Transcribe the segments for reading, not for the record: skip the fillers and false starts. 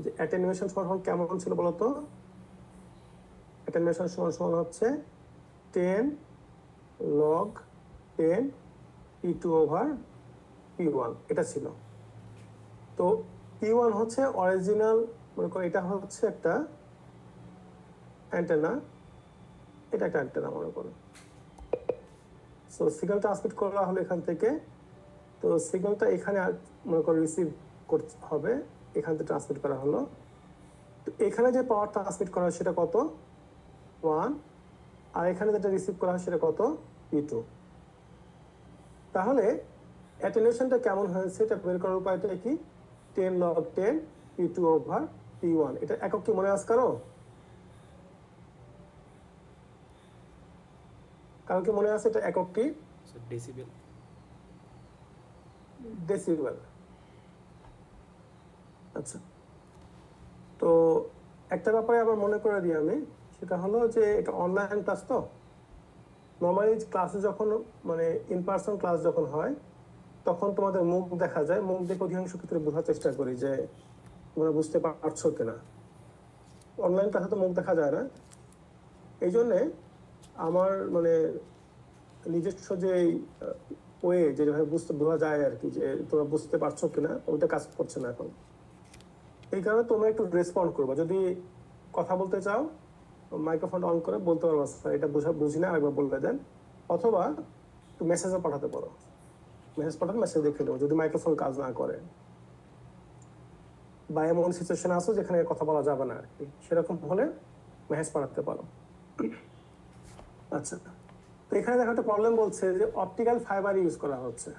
যে অ্যাটেনুয়েশন সমান কেমন ছিল বলতো? অ্যাটেনুয়েশন সমান সমান হচ্ছে 10 log 10 P2 ওভার P1, এটা ছিল। তো P1 হচ্ছে অরিজিনাল, মনে করো এটা হচ্ছে একটা অ্যান্টেনা, এটা একটা অ্যান্টেনা মনে করো। সো সিগন্যাল ট্রান্সমিট করা হলো এখান থেকে, তো সিগন্যালটা এখানে মনে করো রিসিভ করতে হবে, এখান থেকে ট্রান্সমিট করা হলো। তো এখানে যে পাওয়ার ট্রান্সমিট করা হয় সেটা কত? 1। আর এখানে যেটা রিসিভ করা হয় সেটা কত? P2। তাহলে অ্যাটেনুয়েশনটা কেমন হয়েছে এটা বের করার উপায়টা কি? 10 log 10 P2 ওভার P1, এটা একক কি মনে আছে কারো? কারণ কি মনে আছে এটা একক কি? ডেসিবেল। ডেসিবেল। আচ্ছা, তো একটা ব্যাপারে আবার মনে করে দিই আমি, সেটা হলো যে এটা অনলাইন ক্লাস, তো নর্মালি ক্লাসে যখন মানে ইন পার্সন ক্লাস যখন হয় তখন তোমাদের মুখ দেখা যায়, মুখ দেখে অধিকাংশ ক্ষেত্রে বোঝার চেষ্টা করি যে তোমরা বুঝতে পারছো কিনা। অনলাইন ক্লাসে তো মুখ দেখা যায় না, এই জন্যে আমার মানে নিজস্ব যে ওয়ে যেভাবে বোঝা যায় আর কি, যে তোমরা বুঝতে পারছো কিনা, ওইটা কাজ করছে না এখন। এই কারণে তোমরা একটু রেসপন্ড করবা, যদি কথা বলতে চাও মাইক্রোফোন অন করে বলতে পারবো স্যার এটা বুঝি না, আরেকবার বলে দেন, অথবা একটু মেসেজও পাঠাতে পারো, মেসেজ পাঠাতে মেসেজ দেখে নেবো যদি মাইক্রোফোন কাজ না করে, বা এমন সিচুয়েশন আসো যেখানে কথা বলা যাবে না আর কি, সেরকম হলে মেসেজ পাঠাতে পারো। আচ্ছা, তো এখানে দেখো একটা প্রবলেম বলছে যে অপটিক্যাল ফাইবার ইউজ করা হচ্ছে।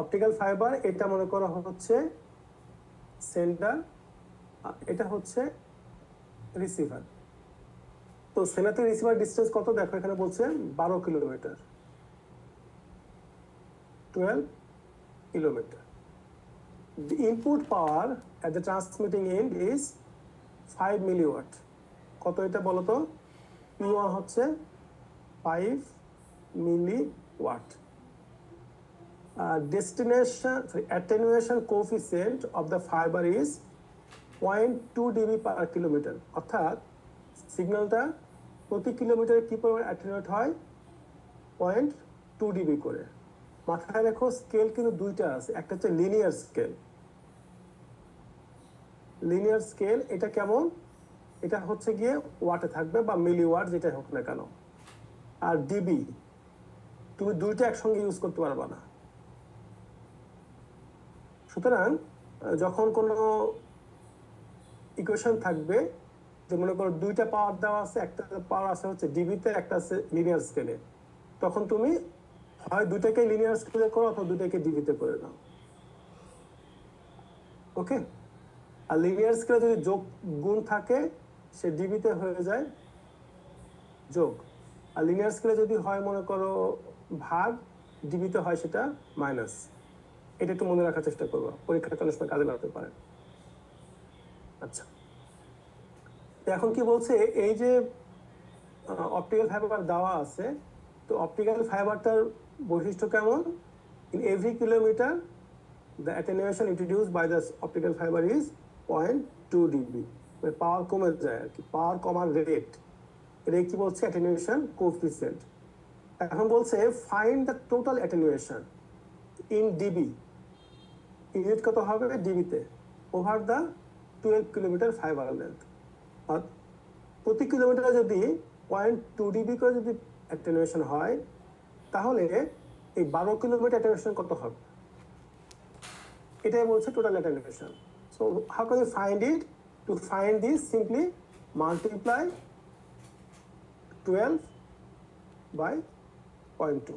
অপটিক্যাল ফাইবার এটা মনে করা হচ্ছে সেন্ডার, এটা হচ্ছে রিসিভার। তো সেন্ডার থেকে রিসিভার ডিস্টেন্স কত দেখো, এখানে বলছে 12 kilometre, 12 kilometre. The input power at the transmitting end is 5 milliwatt. কত এটা বলো তো? P1 হচ্ছে 5 milliwatt. Attenuation coefficient of the fiber is 0.2 dB per kilometer. অর্থাৎ সিগন্যালটা প্রতি কিলোমিটারে কি পরিমাণ অ্যাটেনুয়েট হয়? 0.2 dB করে। মাথায় রেখো স্কেল কিন্তু দুইটা আছে, একটা হচ্ছে লিনিয়ার স্কেল। লিনিয়ার স্কেল এটা কেমন? এটা হচ্ছে গিয়ে ওয়াটে থাকবে বা মিলি ওয়াট যেটা হোক না কেন। আর ডিবি তুমি দুইটা একসঙ্গে ইউজ করতে পারবা না। সুতরাং যখন কোনো ইকুয়েশন থাকবে যে মনে করো দুইটা পাওয়ার দেওয়া আছে, একটা পাওয়ার আছে হচ্ছে ডিবিতে, একটা আছে লিনিয়ার স্কেলে, তখন তুমি হয় দুইটাকে লিনিয়ার স্কেলে করো অথবা দুইটাকে ডিবিতে করে নাও। ওকে, আর লিনিয়ার স্কেলে যদি যোগ গুণ থাকে সে ডিবিতে হয়ে যায় যোগ, আর লিনিয়ার স্কেলে যদি হয় মনে করো ভাগ, ডিবিতে হয় সেটা মাইনাস। এটা একটু মনে রাখার চেষ্টা করবো, পরীক্ষাতে অনেক সময় কাজে লাগতে পারে। আচ্ছা, এখন কি বলছে, এই যে অপটিক্যাল ফাইবার দেওয়া আছে, তো অপটিক্যাল ফাইবারটার বৈশিষ্ট্য কেমন? In every kilometre the attenuation introduced by the optical fiber is 0.2 dB, মানে পাওয়ার কমে যায় আর কি, পাওয়ার কমার রেট, এটা কি বলছে? Attenuation coefficient. এখন বলছে find the total attenuation in dB, unit কত হবে ডিবিতে, over the 12 kilometre fibre length. আর প্রতি কিলোমিটারে যদি 0.2 ডিবি করে যদি অ্যাটেনুয়েশন হয়, তাহলে এই 12 কিলোমিটার অ্যাটেনুয়েশন কত হবে? এটাই বলছে total attenuation. So how can you find it? To find this simply multiply 12 by 0.2.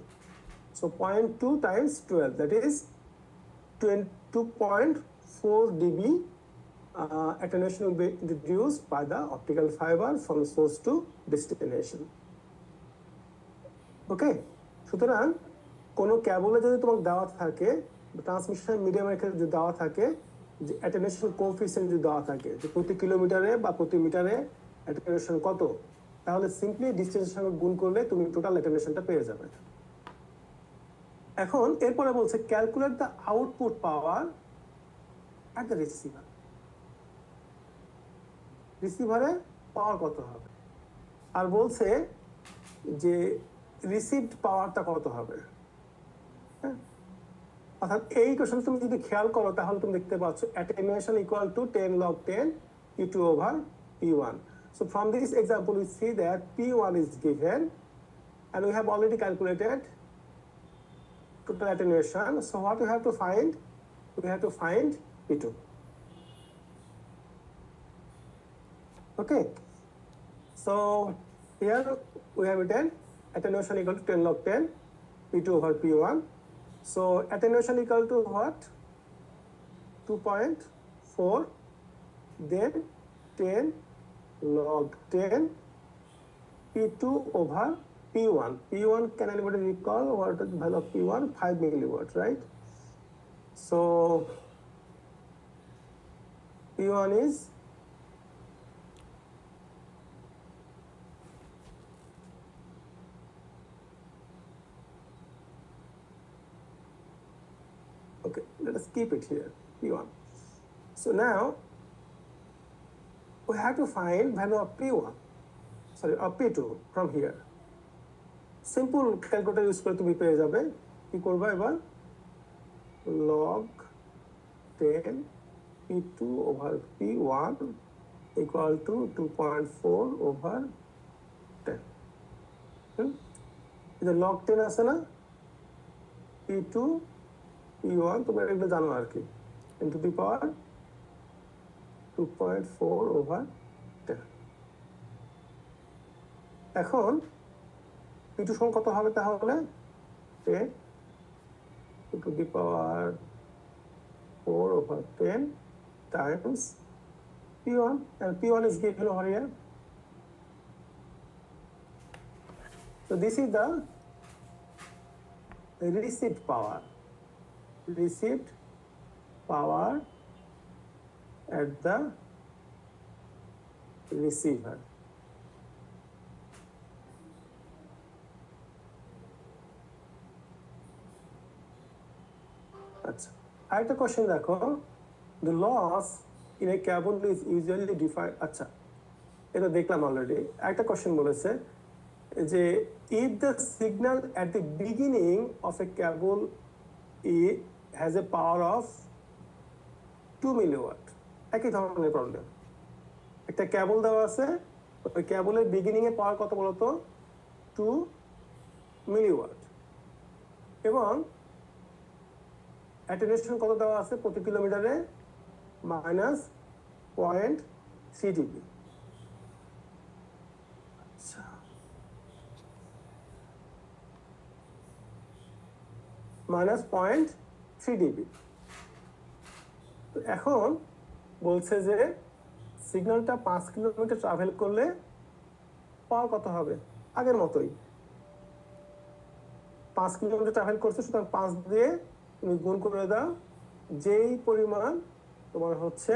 So 0.2 times 12, that is 2.4 dB attenuation will be introduced by the optical fiber from source to destination. Okay, সুতরাং কোনো ক্যাবলে যদি তোমাকে দেওয়া থাকে, transmission মিডিয়ামের ক্ষেত্রে যদি দেওয়া থাকে যে অ্যাটেনুয়েশন কোএফিসিয়েন্ট যদি দেওয়া থাকে যে প্রতি কিলোমিটারে বা প্রতি মিটারে অ্যাটেনুয়েশন কত, তাহলে সিম্পলি ডিস্টেন্সের সঙ্গে গুণ করলে তুমি টোটাল অ্যাটেনুয়েশনটা পেয়ে যাবে। এখন এরপরে বলছে calculate the output power at the receiver. রিসিভারে পাওয়ার কত হবে, আর বলছে যে রিসিভড পাওয়ারটা কত হবে। হ্যাঁ, অর্থাৎ এই কোশ্চেন তুমি যদি খেয়াল করো তাহলে তুমি দেখতে পাচ্ছ attenuation equal to 10 log 10 P2 over P1. So from this example we see that P1 is given and we have already calculated total attenuation. So what we have to find? We have to find P2. Okay. So here we have written attenuation equal to 10 log 10 P2 over P1. So attenuation equal to what? 2.4, then 10 log 10 P2 over P1. P1, can anybody recall what is the value of P1? 5 milliwatt, right? So P1 is okay, let us keep it here, P1. So now we have to find value of P1, sorry, of P2 from here. Simple calculator use করে তুমি পেয়ে যাবে। কি করবে এবার? log 10 P2 over P1 equal to 2.4 over 10. এটা log 10 আছে না? P2 P1 তোমরা এগুলো জানো আর কি, into the power 2.4 over 10. এখন P2 সমান কত হবে তাহলে? 10 to the power 4 over 10 times P1, and P1 is given over here. So this is the received power. Received power at the receiver. আচ্ছা, আরেকটা কোশ্চেন দেখো, the loss in a cable is usually defined. আচ্ছা, এটা দেখলাম already. একটা question বলেছে যে if the signal at the beginning of a cable has a power of 2 milliwatt, একই ধরনের প্রবলেম। একটা কেবল দেওয়া আছে, ওই কেবলের বিগিনিং এ পাওয়ার কত বলতো? 2 মিলিওয়াট, এবং অ্যাটেনুয়েশন কত দেওয়া আছে প্রতি কিলোমিটারে? -0.3 dB। আচ্ছা, -0.3 dB। এখন বলছে যে সিগন্যালটা 5 কিলোমিটার ট্রাভেল করলে পাওয়ার কত হবে? আগের মতোই 5 কিলোমিটার ট্রাভেল করছে, সুতরাং 5 দিয়ে তুমি গুণ করে দাও, যেই পরিমাণ তোমার হচ্ছে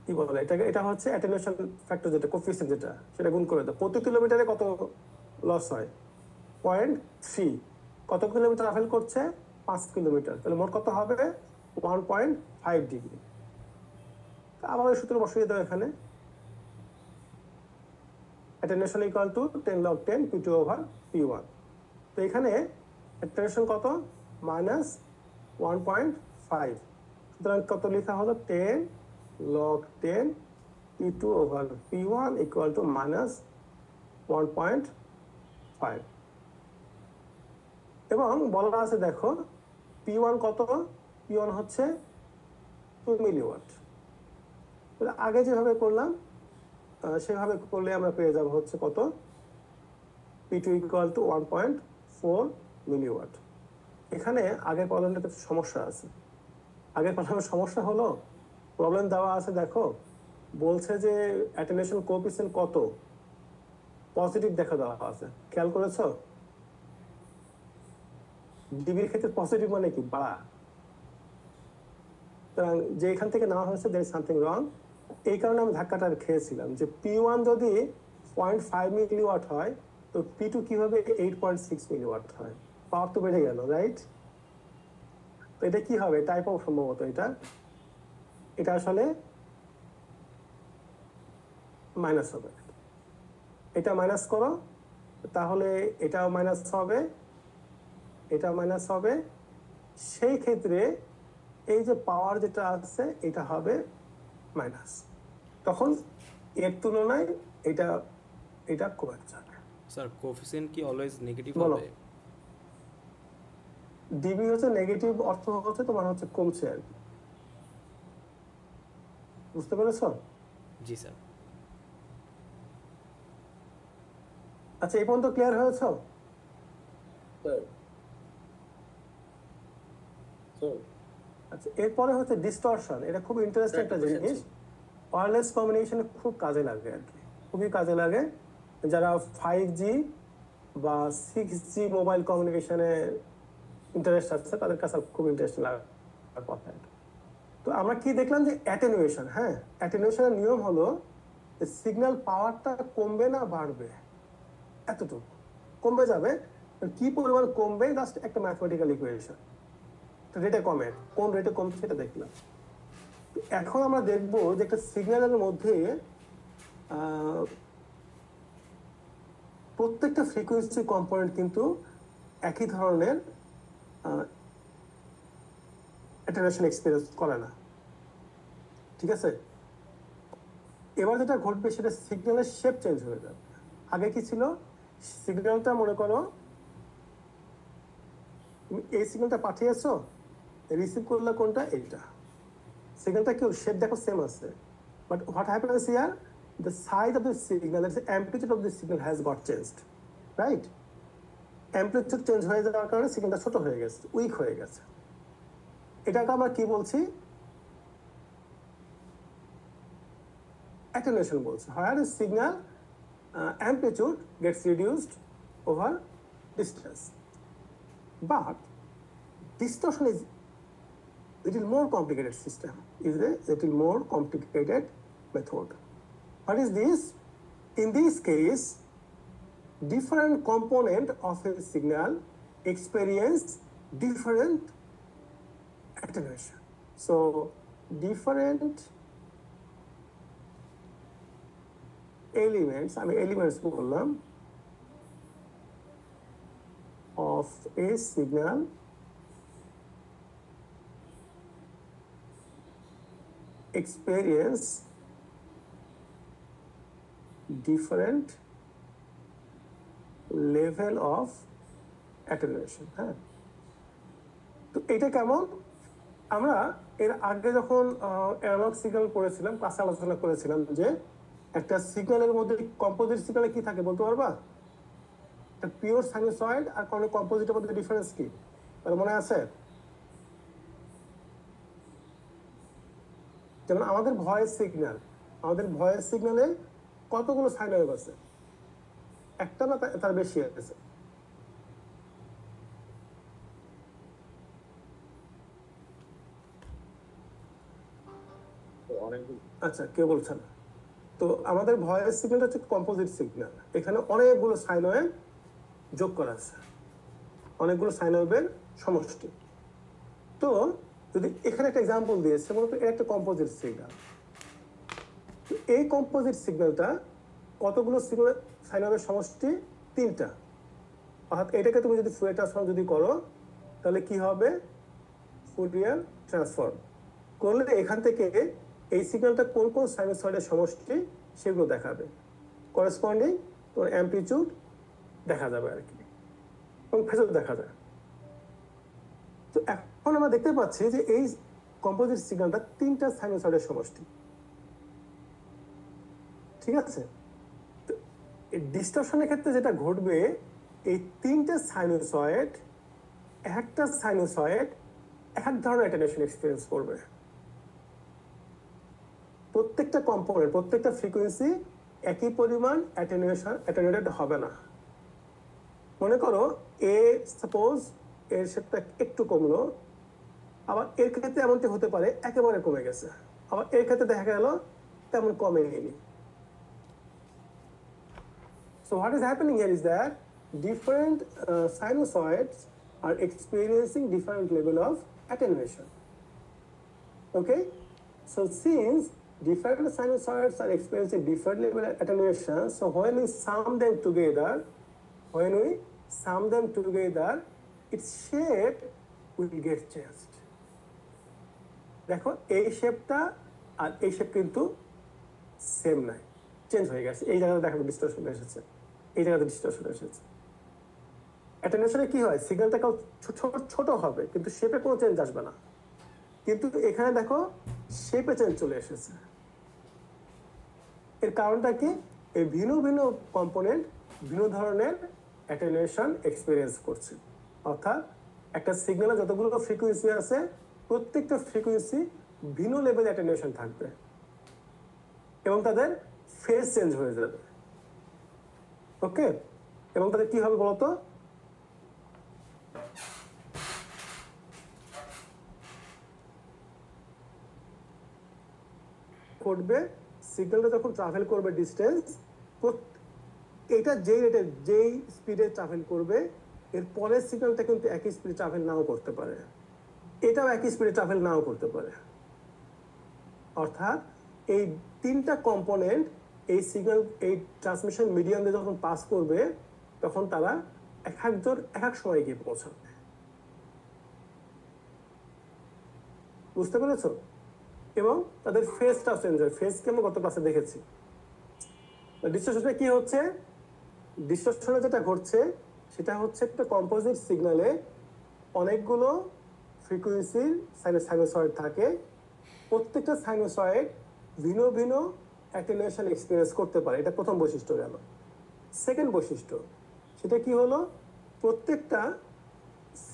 কি বলে এটাকে, এটা হচ্ছে অ্যাটেনুয়েশন ফ্যাক্টর, যেটা কোফিসিয়েন্ট, যেটা সেটা গুণ করে দাও। প্রতি কিলোমিটারে কত লস হয়? 0.3। কত কিলোমিটার ট্রাভেল করছে? 5 কিলোমিটার, তাহলে মোট কত হবে? 1.5 ডিগ্রি। আবার ওই সূত্র বসিয়ে দাও এখানে, attenuation equal to 10 log 10 P2 over P1। তো এখানে attenuation কত? -1.5। সুতরাং কত লেখা হলো? 10 log 10 P2 over P1 equal to -1.5। এবং বলা আছে দেখো P1 কত? P1 হচ্ছে 2 মিলিওয়াট। আগে যেভাবে করলাম সেভাবে করলে আমরা পেয়ে যাব হচ্ছে কত? P2 equal to 1.4 milliwatt. এখানে আগের প্রবলেমটাতে সমস্যা আছে। আগের প্রবলেমের সমস্যা হলো, প্রবলেম দেওয়া আছে দেখো, বলছে যে অ্যাটেনুয়েশন কোএফিসিয়েন্ট কত? পজিটিভ দেখা দেওয়া আছে, খেয়াল করেছো? ডিবির ক্ষেত্রে পজিটিভ মানে কি? বাড়া। যে এখান থেকে নেওয়া হয়েছে there is something wrong। এই কারণে আমি ধাক্কাটা খেয়েছিলাম যে P1 যদি 0.5 মিলিওয়াট হয় তো P2 কিভাবে 8.6 মিলিওয়াট হয়? পাওয়ার তো বেড়ে গেল, রাইট? তো এটা কি হবে? টাইপ অফ সম্ভবত এটা আসলে মাইনাস হবে। এটা মাইনাস করো, তাহলে এটাও মাইনাস হবে, এটা মাইনাস হবে। সেই ক্ষেত্রে এই যে পাওয়ার যেটা আছে এটা হবে মাইনাস। তখন এর তুলনায় এটা এটা কমে যাবে। স্যার কোএফিসিয়েন্ট কি অলওয়েজ নেগেটিভ বলো। হবে? ডিবি হচ্ছে নেগেটিভ, অর্থ হচ্ছে তোমার হচ্ছে কমছে আর কি। বুঝতে পেরেছো? জি স্যার। আচ্ছা, এই পর্যন্ত ক্লিয়ার হয়েছে? আচ্ছা, এরপরে হচ্ছে ডিস্টরশন। এটা খুব ইন্টারেস্টিং একটা জিনিস, ওয়্যারলেস কমিউনিকেশনে খুব কাজে লাগে আর কি, খুবই কাজে লাগে। যারা 5G বা 6G মোবাইল কমিউনিকেশনে ইন্টারেস্ট আছে তাদের কাছে খুব ইন্টারেস্টিং লাগার কথা। তো আমরা কি দেখলাম যে অ্যাটেনুয়েশন, হ্যাঁ, অ্যাটেনুয়েশনের নিয়ম হলো সিগন্যাল পাওয়ারটা কমবে না বাড়বে, এতটুকু কমবে যাবে। কি পরিমাণ কমবে জাস্ট একটা ম্যাথমেটিক্যাল ইকুয়েশন, রেটে কমে, কোন রেটে কমছে সেটা দেখলাম। এখন আমরা দেখবো যে একটা সিগন্যালের মধ্যে প্রত্যেকটা ফ্রিকোয়েন্সি কম্পোনেন্ট কিন্তু একই ধরনের অ্যাটেনুয়েশন এক্সপেরিয়েন্স করে না, ঠিক আছে? এবার যেটা ঘটবে সেটা সিগন্যালের শেপ চেঞ্জ হয়ে যাবে। আগে কি ছিল, সিগন্যালটা মনে করো তুমি এই সিগন্যালটা পাঠিয়েছো, রিসিভ করলে কোনটা, এইটা সিগন্যালটা কি শেপ দেখো সেম আছে, but what happens here, the size of the signal, the amplitude of the signal has got changed, right? Amplitude change হয়ে যাওয়ার কারণে সিগন্যালটা ছোট হয়ে গেছে, উইক হয়ে গেছে। এটাকে আমরা কি বলছি, অ্যাটেনুয়েশন বলছি। Where the signal amplitude gets reduced over distance, but distortion is little more complicated system, is a little more complicated method. What is this? In this case, different component of a signal experience different attenuation. So different elements, I mean elements বললাম, of a signal experience different level of attenuation, হ্যাঁ। তো এটা কেমন, আমরা এর আগে যখন analog signal পড়েছিলাম ক্লাসে আলোচনা করেছিলাম যে একটা সিগন্যালের মধ্যে কম্পোজিট সিগন্যালে কি থাকে বলতে পারবা? একটা পিওর সাইনুসয়েড আর কোনো কম্পোজিটের মধ্যে ডিফারেন্স কি তার মনে আছে? যেমন আমাদের ভয়েস সিগন্যালে কতগুলো সাইন ওয়েভ আছে? একটা না তার বেশি আছে? আচ্ছা, কেউ বলছেন। তো আমাদের ভয়েস সিগন্যালটা হচ্ছে কম্পোজিট সিগন্যাল, এখানে অনেকগুলো সাইন ওয়েভ যোগ করা আছে, অনেকগুলো সাইন ওয়েভের সমষ্টি। তো যদি এখানে একটা এক্সাম্পল দিয়েছে, মনে করি একটা কম্পোজিট সিগন্যাল, এই কম্পোজিট সিগন্যালটা কতগুলো সাইন ওয়েভের সমষ্টি? 3টা। অর্থাৎ এটাকে তুমি যদি ফুরিয়ার ট্রান্সফর্ম যদি করো তাহলে কি হবে, ফুরিয়ার ট্রান্সফর্ম করলে এখান থেকে এই সিগন্যালটা কোন কোন সাইনুসয়েডের সমষ্টি সেগুলো দেখাবে, করেসপন্ডিং তোমার অ্যামপ্লিটিউড দেখা যাবে আর কি, এবং ফেজর দেখা যায়। তো এখন আমরা দেখতে পাচ্ছি যে এই কম্পোজিট সিগন্যালটা 3টা সাইনুসয়েডের সমষ্টি, ঠিক আছে? তো এই ডিস্টরশনের ক্ষেত্রে যেটা ঘটবে, এই 3টে সাইনুসয়েড, একটা সাইনুসয়েড এক ধরনের অ্যাটেনুয়েশন এক্সপেরিয়েন্স করবে। প্রত্যেকটা কম্পোনেন্ট, প্রত্যেকটা ফ্রিকোয়েন্সি একই পরিমাণ অ্যাটেনুয়েটেড হবে না। মনে করো এ সাপোজ এর সেটা একটু কমলো, আবার এর ক্ষেত্রে এমনটি হতে পারে একেবারে কমে গেছে, আবার এর ক্ষেত্রে দেখা গেল তেমন কমেনি। So what is happening here is that different sinusoids are experiencing different level of attenuation. Okay, so since different sinusoids are experiencing different level of attenuation. So when we sum them together, its shape will get changed. দেখো এই শেপটা আর এই shape কিন্তু same নাই, change হয়ে গেছে। এই জায়গাটা দেখো ডিস্টরশন এসেছে, এই জায়গাতে ডিস্টরশন এসেছে। অ্যাটেনুয়েশনে কি হয়, সিগন্যালটা ছোট হবে কিন্তু শেপে কোনো চেঞ্জ আসবে না, কিন্তু এখানে দেখো শেপে চেঞ্জ চলে এসেছে। এর কারণটা কি, এই ভিন্ন ভিন্ন কম্পোনেন্ট ভিন্ন ধরনের অ্যাটেনুয়েশন এক্সপেরিয়েন্স করছে। অর্থাৎ একটা সিগন্যালে যতগুলো ফ্রিকোয়েন্সি আছে প্রত্যেকটা ফ্রিকোয়েন্সি ভিন্ন লেভেল অ্যাটেনুয়েশন থাকবে এবং তাদের ফেজ চেঞ্জ হয়ে যাবে। ওকে, এবং তাদের কি হবে বলতো, করবে সিগন্যালটা যখন ট্রাভেল করবে ডিস্টেন্স, এটা যেই স্পিডে ট্রাভেল করবে এর পরের সিগন্যালটা কিন্তু একই স্পিডে ট্রাভেল নাও করতে পারে, এটাও একই স্পিডে ট্রাভেল নাও করতে পারে। অর্থাৎ এই তিনটা কম্পোনেন্ট এই সিগন্যাল এই ট্রান্সমিশন মিডিয়াম দিয়ে যখন পাস করবে তখন তারা এক এক সময় গিয়ে পৌঁছাবে। বুঝতে পেরেছো? এবং তাদের ফেজটাও চেঞ্জ হয়। ফেজকে আমরা গত ক্লাসে দেখেছি। ডিস্টরশনে কি হচ্ছে, ডিস্টরশনে যেটা ঘটছে সেটা হচ্ছে একটা কম্পোজিট সিগন্যালে অনেকগুলো ফ্রিকোয়েন্সির সাইনোসয়েড থাকে, প্রত্যেকটা সাইনোসয়েড ভিন্ন ভিন্ন অ্যাটেনুয়েশন এক্সপেরিয়েন্স করতে পারে। এটা প্রথম বৈশিষ্ট্য গেল। সেকেন্ড বৈশিষ্ট্য সেটা কি হলো, প্রত্যেকটা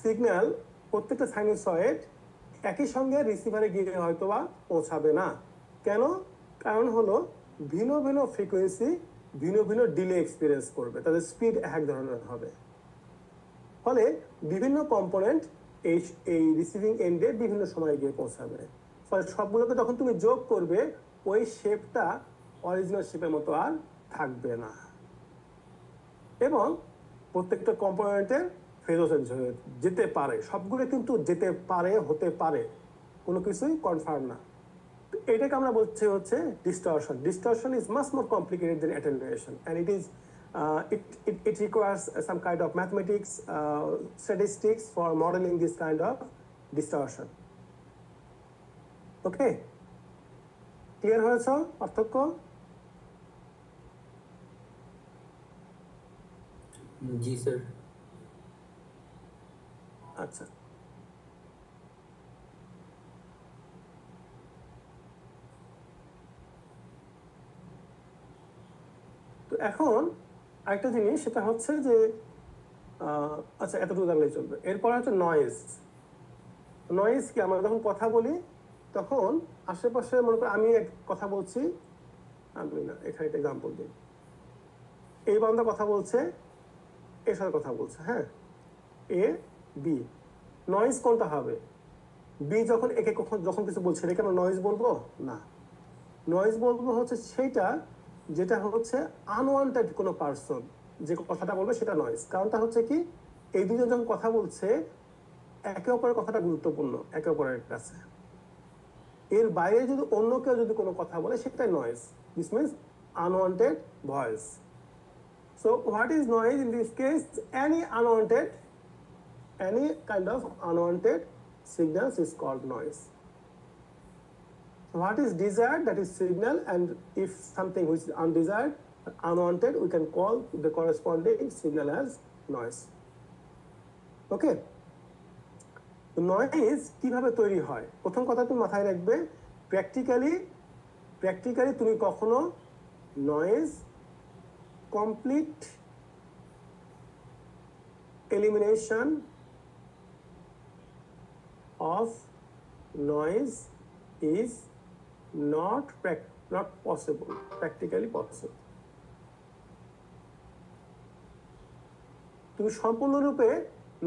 সিগন্যাল প্রত্যেকটা সাইনোসয়েড একই সঙ্গে রিসিভারে গিয়ে হয়তো বা পৌঁছাবে না। কেন? কারণ হলো ভিন্ন ভিন্ন ফ্রিকোয়েন্সি ভিন্ন ভিন্ন ডিলে এক্সপিরিয়েন্স করবে, তাদের স্পিড এক ধরনের হবে। ফলে বিভিন্ন কম্পোনেন্ট এই রিসিভিং এন্ডে বিভিন্ন সময়ে গিয়ে পৌঁছাবে। ফলে সবগুলোকে যখন তুমি যোগ করবে ওই শেপটা অরিজিনাল শেপের মতো আর থাকবে না, এবং প্রত্যেকটা কম্পোনেন্টের ফেজও চেঞ্জ হয়ে যেতে পারে। সবগুলো কিন্তু যেতে পারে, হতে পারে, কোনো কিছুই কনফার্ম না। এটাকে আমরা বলছি হচ্ছে distortion. Distortion is much more complicated than attenuation, and it requires some kind of mathematics, statistics for modeling this kind of distortion. Okay, clear হয়েছে পার্থক্য? জি স্যার। আচ্ছা, তো এখন আরেকটা জিনিস সেটা হচ্ছে যে আচ্ছা এতটুকু জানলেই চলবে। এরপর হচ্ছে নয়েজ। নয়েজ কি, আমরা যখন কথা বলি তখন আশেপাশে মনে করি আমি এক কথা বলছি, আমি না এখানে একটা এক্সাম্পল দিই, এই বান্দা কথা বলছে, এর সাথে কথা বলছে, হ্যাঁ, এ বি, নয়েজ কোনটা হবে? বি যখন একে যখন কিছু বলছে এটাকে আমরা নয়েজ বলবো না। নয়েজ বলবো হচ্ছে সেইটা যেটা হচ্ছে আনওয়ান্টেড কোনো পার্সন যে কথাটা বলবে সেটা নয়েজ। কারণটা হচ্ছে কি, এই দুজন যখন কথা বলছে একে অপরের কথাটা গুরুত্বপূর্ণ একে অপরের কাছে, এর বাইরে যদি অন্য কেউ যদি কোনো কথা বলে সেটাই noise. This means unwanted voice. So what is noise in this case? any kind of unwanted signals is called noise. So what is desired? That is signal, and if something which is undesired, unwanted, we can call the corresponding signal as noise. Okay? Noise কিভাবে তৈরি হয়? প্রথম কথা তুমি মাথায় রাখবে, practically তুমি কখনো noise complete elimination of noise is not possible, practically possible. তুমি সম্পূর্ণরূপে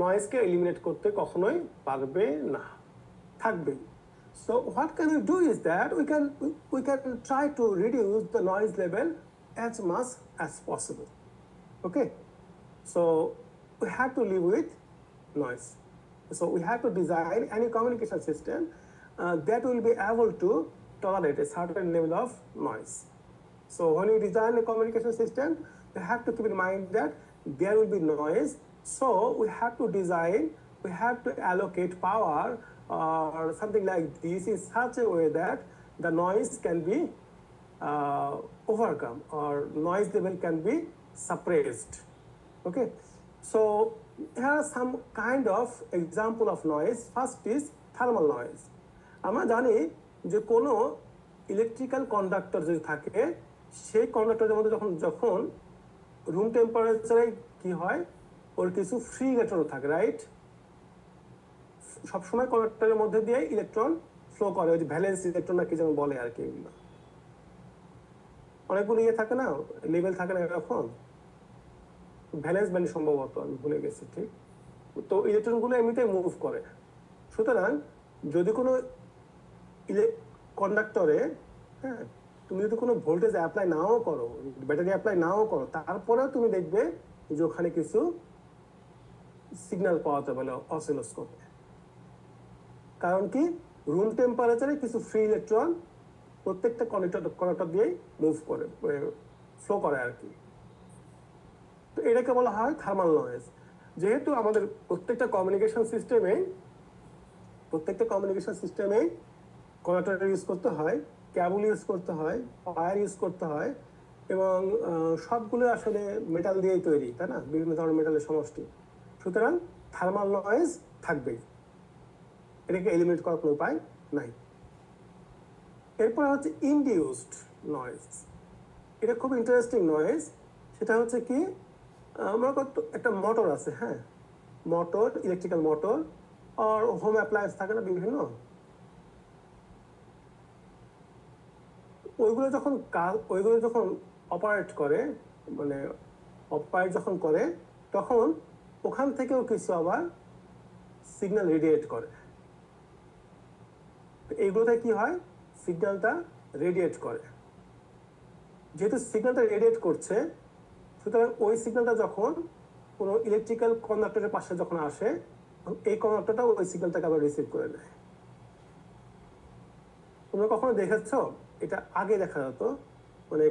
নয়েজকে এলিমিনেট করতে কখনোই পারবে না, থাকবে। So what can we do is that we can try to reduce the noise level as much as possible. Okay, so we have to live with noise. So we have to design any communication system that will be able to tolerate a certain level of noise. So when you design a communication system, you have to keep in mind that there will be noise. So we have to design, we have to allocate power or something like this in such a way that the noise can be overcome or noise level can be suppressed. Okay, so here are some kind of example of noise. First is thermal noise. আমরা জানি যে কোনো electrical conductor যদি থাকে, সেই কন্ডাক্টরের মধ্যে যখন যখন রুম টেম্পারেচারে কি হয়, ওর কিছু ফ্রি ইলেকট্রন থাকে, রাইট? সবসময় কন্ডাক্টরের মধ্যে দিয়ে ইলেকট্রন ফ্লো করে, ওই যে ভ্যালেন্স ইলেকট্রন না কি যেন বলে আর কি, এগুলো অনেকগুলো ইয়ে থাকে না, লেভেল থাকে না এরকম, ভ্যালেন্স ব্যান্ড সম্ভবত, আমি ভুলে গেছি ঠিক। তো ইলেকট্রনগুলো এমনিতেই মুভ করে। সুতরাং যদি কোনো কন্ডাক্টরে, হ্যাঁ, তুমি যদি কোনো ভোল্টেজ অ্যাপ্লাই নাও করো, ব্যাটারি অ্যাপ্লাই নাও করো, তারপরেও তুমি দেখবে যে ওখানে কিছু সিগন্যাল পাওয়া যাবে অসিলোস্কোপে। কারণ কি, রুম টেম্পারেচারে কিছু ফ্রি ইলেকট্রন প্রত্যেকটা কন্ডাক্টর দিয়েই মুভ করে, ফ্লো করে আর কি। তো এটাকে বলা হয় থার্মাল নয়েজ। যেহেতু আমাদের প্রত্যেকটা কমিউনিকেশন সিস্টেমে কন্ডাক্টর ইউজ করতে হয়, ক্যাবল ইউজ করতে হয়, ওয়্যার ইউজ করতে হয়, এবং সবগুলো আসলে মেটাল দিয়েই তৈরি, তাই না, বিভিন্ন ধরনের মেটালের সমষ্টি। সুতরাং থার্মাল নয়েজ থাকবেই, এটাকে এলিমিনেট করার কোনো উপায় নাই। এরপর হচ্ছে ইনডিউসড নয়েজ। এটা খুব ইন্টারেস্টিং নয়েজ। সেটা হচ্ছে কি, আমরা একটা মোটর আছে, হ্যাঁ, মোটর, ইলেকট্রিক্যাল মোটর আর হোম অ্যাপ্লায়েন্স থাকে না বিভিন্ন, ওইগুলো যখন অপারেট করে, মানে অপারেট যখন করে, তখন ওখান থেকেও কিছু আবার সিগন্যাল রেডিয়েট করে। এইগুলোতে কি হয়, সিগন্যালটা রেডিয়েট করে। যেহেতু সিগন্যালটা রেডিয়েট করছে, সুতরাং ওই সিগন্যালটা যখন কোনো ইলেকট্রিক্যাল কন্ডাক্টরের পাশে যখন আসে, এই কন্ডাক্টরটা ওই সিগন্যালটাকে আবার রিসিভ করে নেয়। তোমরা কখনো দেখেছো? এটা আগে দেখা যেত, মানে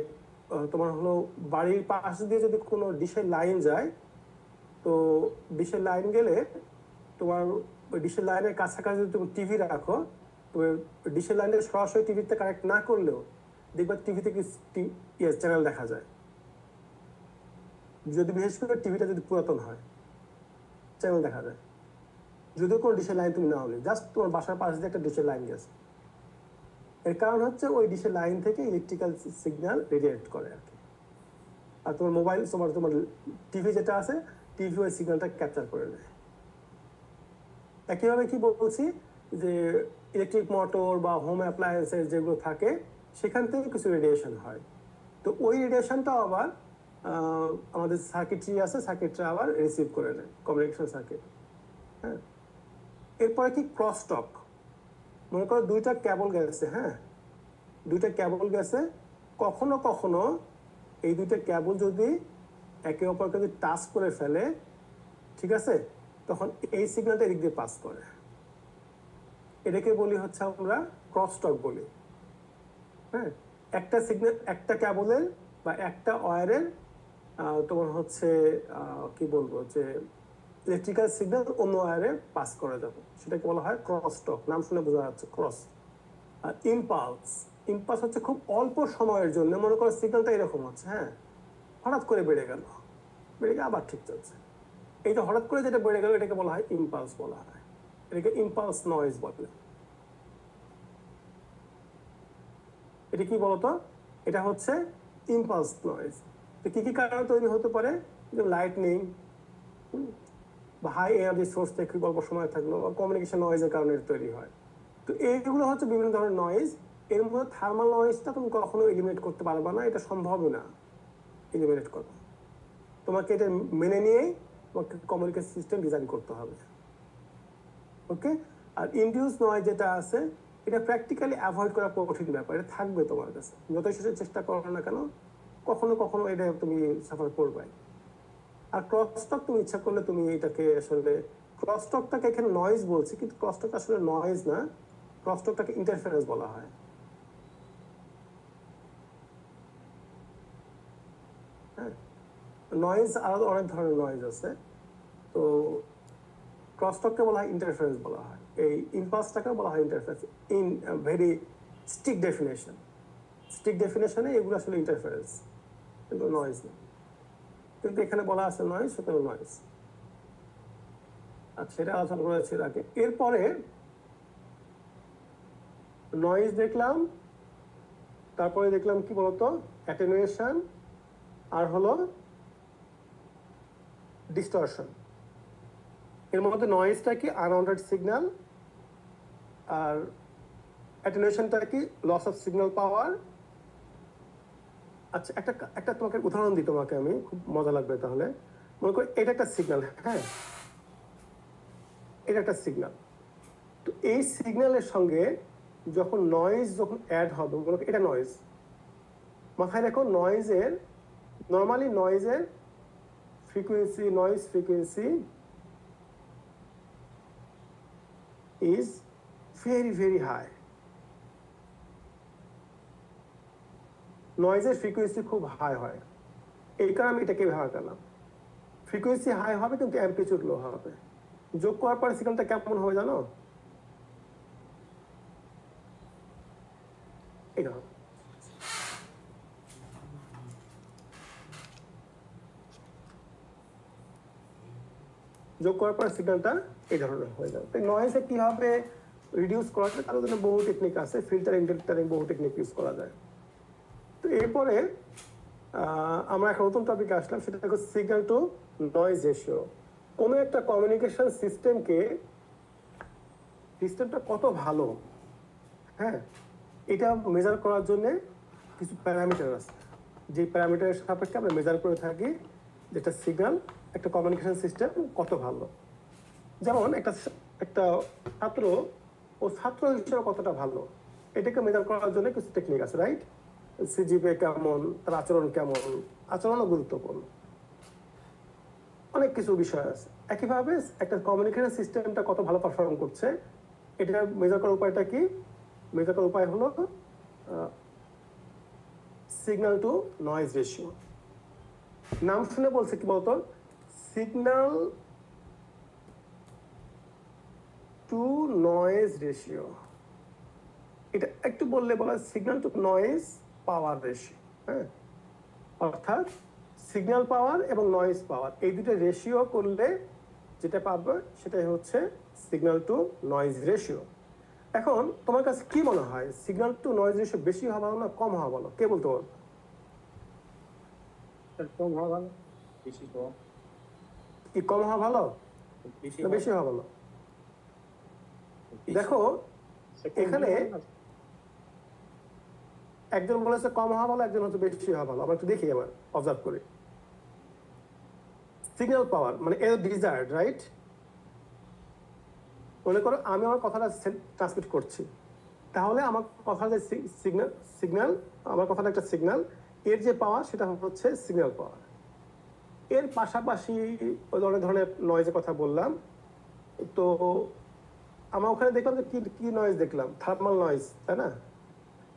তোমার হলো বাড়ির পাশ দিয়ে যদি কোনো ডিশের লাইন যায়, তো ডিশের লাইন গেলে তোমার ওই ডিশের লাইনের কাছাকাছি যদি তুমি টিভি রাখো, তো ডিশের লাইনে সরাসরি টিভিতে কানেক্ট না করলেও দেখবে টিভিতে কি চ্যানেল দেখা যায়। যদি বিশেষ করে টিভিটা যদি পুরাতন হয়, চ্যানেল দেখা যায়, যদিও কোনো ডিশের লাইন তুমি না হলে, জাস্ট তোমার বাসার পাশ দিয়ে একটা ডিশের লাইন গেছে। এর কারণ হচ্ছে ওই ডিশের লাইন থেকে ইলেকট্রিক্যাল সিগন্যাল রেডিয়েট করে আর কি। আর তোমার মোবাইল, তোমার টিভি যেটা আছে, টিভি ওই সিগন্যালটা ক্যাপচার করে নেয়। একইভাবে কি বলছি, যে ইলেকট্রিক মোটর বা হোম অ্যাপ্লায়েন্সেস যেগুলো থাকে, সেখান থেকে কিছু রেডিয়েশন হয়। তো ওই রেডিয়েশনটাও আবার আমাদের সার্কিটরি আছে, সার্কিটরি আবার রিসিভ করে নেয়, কমিউনিকেশন সার্কিট। হ্যাঁ, এরপরে কি ক্রস টক। মনে করো দুইটা ক্যাবল গেছে, হ্যাঁ, দুইটা ক্যাবল গেছে, কখনো কখনো এই দুইটা ক্যাবল যদি একে অপরকে যদি টাচ করে ফেলে, ঠিক আছে, তখন এই সিগন্যালটা এদিক দিয়ে পাস করে। এটাকে বলি হচ্ছে আমরা ক্রস টক বলি। হ্যাঁ, একটা সিগন্যাল, একটা ক্যাবলের বা একটা ওয়্যারের তোমার হচ্ছে কি বলবো, যে ইলেকট্রিক্যাল সিগন্যাল অন্য ওয়্যারে পাস করে যাবে, সেটাকে বলা হয় ক্রস টক। নাম শুনে বোঝা যাচ্ছে ক্রস। আর ইম্পালস হচ্ছে খুব অল্প সময়ের জন্য, মনে করো সিগন্যালটা এরকম হচ্ছে, হ্যাঁ, হঠাৎ করে বেড়ে গেল আবার ঠিক চলছে। এইটা হঠাৎ করে যেটা বেড়ে গেল, এটাকে বলা হয় ইম্পালস বলা হয়, এটাকে ইম্পালস নয়েজ বলে। এটা কি বলতো, এটা হচ্ছে ইম্পালস নয়েজ। তো কি কি কারণে তৈরি হতে পারে, যেমন লাইটনিং বা হাই এনার্জি সোর্স থেকে অল্প সময় থাকলো, বা কমিউনিকেশন নয়েজের কারণে তৈরি হয়। তো এইগুলো হচ্ছে বিভিন্ন ধরনের নয়েজ। এর মধ্যে থার্মাল নয়েজটা তুমি কখনো এলিমিনেট করতে পারবে না, এটা সম্ভব না এলিমিনেট করা। তোমাকে এটা মেনে নিয়েই তোমাকে কমিউনিকেশন সিস্টেম ডিজাইন করতে হবে। ওকে, আর ইনডিউস নয়েজ যেটা আছে, এটা প্র্যাকটিক্যালি অ্যাভয়েড করা কঠিন ব্যাপার, এটা থাকবে তোমার কাছে, যতই চেষ্টা করো না কেন, কখনো কখনো এটা তুমি সাফার করবে। আর ক্রসটক তুমি ইচ্ছা করলে তুমি এটাকে আসলে, ক্রসটকটাকে এখানে নয়েজ বলছি, কিন্তু ক্রসটক আসলে নয়েজ না, ক্রসটকটাকে ইন্টারফারেন্স বলা হয়। হ্যাঁ, নয়েজ আলাদা অনেক ধরনের নয়েজ আছে। তো ক্রসটককে বলা হয় ইন্টারফারেন্স বলা হয়, এই ইম্পালসটাকে বলা হয় interference in very strict definition. Strict ডেফিনেশনে এগুলো আসলে ইন্টারফারেন্স, কিন্তু নয়েজ না। কিন্তু এখানে বলা আছে নয়েজ, সুতরাং নয়েজ। আচ্ছা, সেটা আলোচনা করেছি আগে। এরপরে নয়েজ দেখলাম, তারপরে দেখলাম কি বলতো, অ্যাটেনুয়েশন, আর হলো ডিস্টরশন। এর মধ্যে নয়েজটা কি আনওয়ান্টেড সিগন্যাল, আর অ্যাটেনুয়েশনটা কি লস অফ সিগন্যাল পাওয়ার। আচ্ছা, একটা তোমাকে উদাহরণ দিই, তোমাকে আমি, খুব মজা লাগবে তাহলে। মনে করি এটা একটা সিগন্যাল, হ্যাঁ, এটা একটা সিগন্যাল। তো এই সিগন্যালের সঙ্গে যখন নয়েজ যখন অ্যাড হবে, মনে করি এটা নয়েজ। মাথায় রেখো, নয়েজের নর্মালি নয়েজের frequency, noise frequency is very very high. নয়েজের ফ্রিকোয়েন্সি খুব হাই হয়, এই কারণে আমি এটাকে ব্যবহার করলাম। ফ্রিকোয়েন্সি হাই হবে কিন্তু অ্যাম্পলিটিউড লো হবে। যোগ করার পরে সিগন্যালটা কেমন হবে জানো? এটা হবে। যোগ করার পর সিগন্যালটা এই ধরনের হয়ে যাবে। নয়েজে কি হবে রিডিউস করা যায়, তার জন্য বহু টেকনিক আছে, ফিল্টারিং টেলটারিং বহু টেকনিক ইউজ করা যায়। তো এরপরে আমরা একটা নতুন টপিকে আসলাম, সেটা হচ্ছে সিগন্যাল টু নয়েজ রেশিও। কোনো একটা কমিউনিকেশন সিস্টেমটা কত ভালো, হ্যাঁ, এটা মেজার করার জন্য কিছু প্যারামিটার আছে, যে প্যারামিটারের সাপেক্ষে আমরা মেজার করে থাকি যেটা সিগন্যাল, একটা কমিউনিকেশন সিস্টেম কত ভালো। যেমন একটা ছাত্র ও ছাত্র হিসেবে কতটা ভালো, এটাকে মেজার করার জন্য কিছু টেকনিক আছে, রাইট? সিজিপিএ কেমন, তার আচরণ কেমন, আচরণও গুরুত্বপূর্ণ, অনেক কিছু বিষয় আছে। একইভাবে একটা কমিউনিকেশন সিস্টেমটা কত ভালো পারফর্ম করছে, এটা মেজার করার উপায়টা কি? মেজার করার উপায় হলো সিগন্যাল টু নয়েজ রেশিও। নাম শুনে বলছে কি বলতো, সিগন্যাল টু নয়েজ রেশিও। এটা একটু বললে বলা সিগন্যাল টু নয়েজ পাওয়ার রেশিও, হ্যাঁ, অর্থাৎ সিগন্যাল পাওয়ার এবং নয়েজ পাওয়ার এই দুটো রেশিও করলে যেটা পাবে সেটাই হচ্ছে সিগন্যাল টু নয়েজ রেশিও। এখন তোমার কাছে কি মনে হয়, সিগন্যাল টু নয়েজ রেশিও বেশি হওয়া ভালো না কম হওয়া ভালো? কে বলতে পারবে? কম হওয়া ভালো, বেশি কম, কি কম হওয়া ভালো বেশি না বেশি হওয়া ভালো? বেশি। দেখো এখানে একজন বলেছে কম হওয়া ভালো, একজন হচ্ছে বেশি হওয়া ভালো। আমরা একটু দেখি, আবার অবজার্ভ করি। সিগন্যাল পাওয়ার মানে এর ডিজায়ার্ড, রাইট? মনে করো আমি আমার কথাটা ট্রান্সমিট করছি, তাহলে আমার কথা যে সিগন্যাল আমার কথাটা একটা সিগন্যাল, এর যে পাওয়ার সেটা হচ্ছে সিগন্যাল পাওয়ার। এর পাশাপাশি ওই ধরনের নয়েজের কথা বললাম। তো আমরা ওখানে দেখলাম যে কি নয়েজ দেখলাম, থার্মাল নয়েজ, তাই না?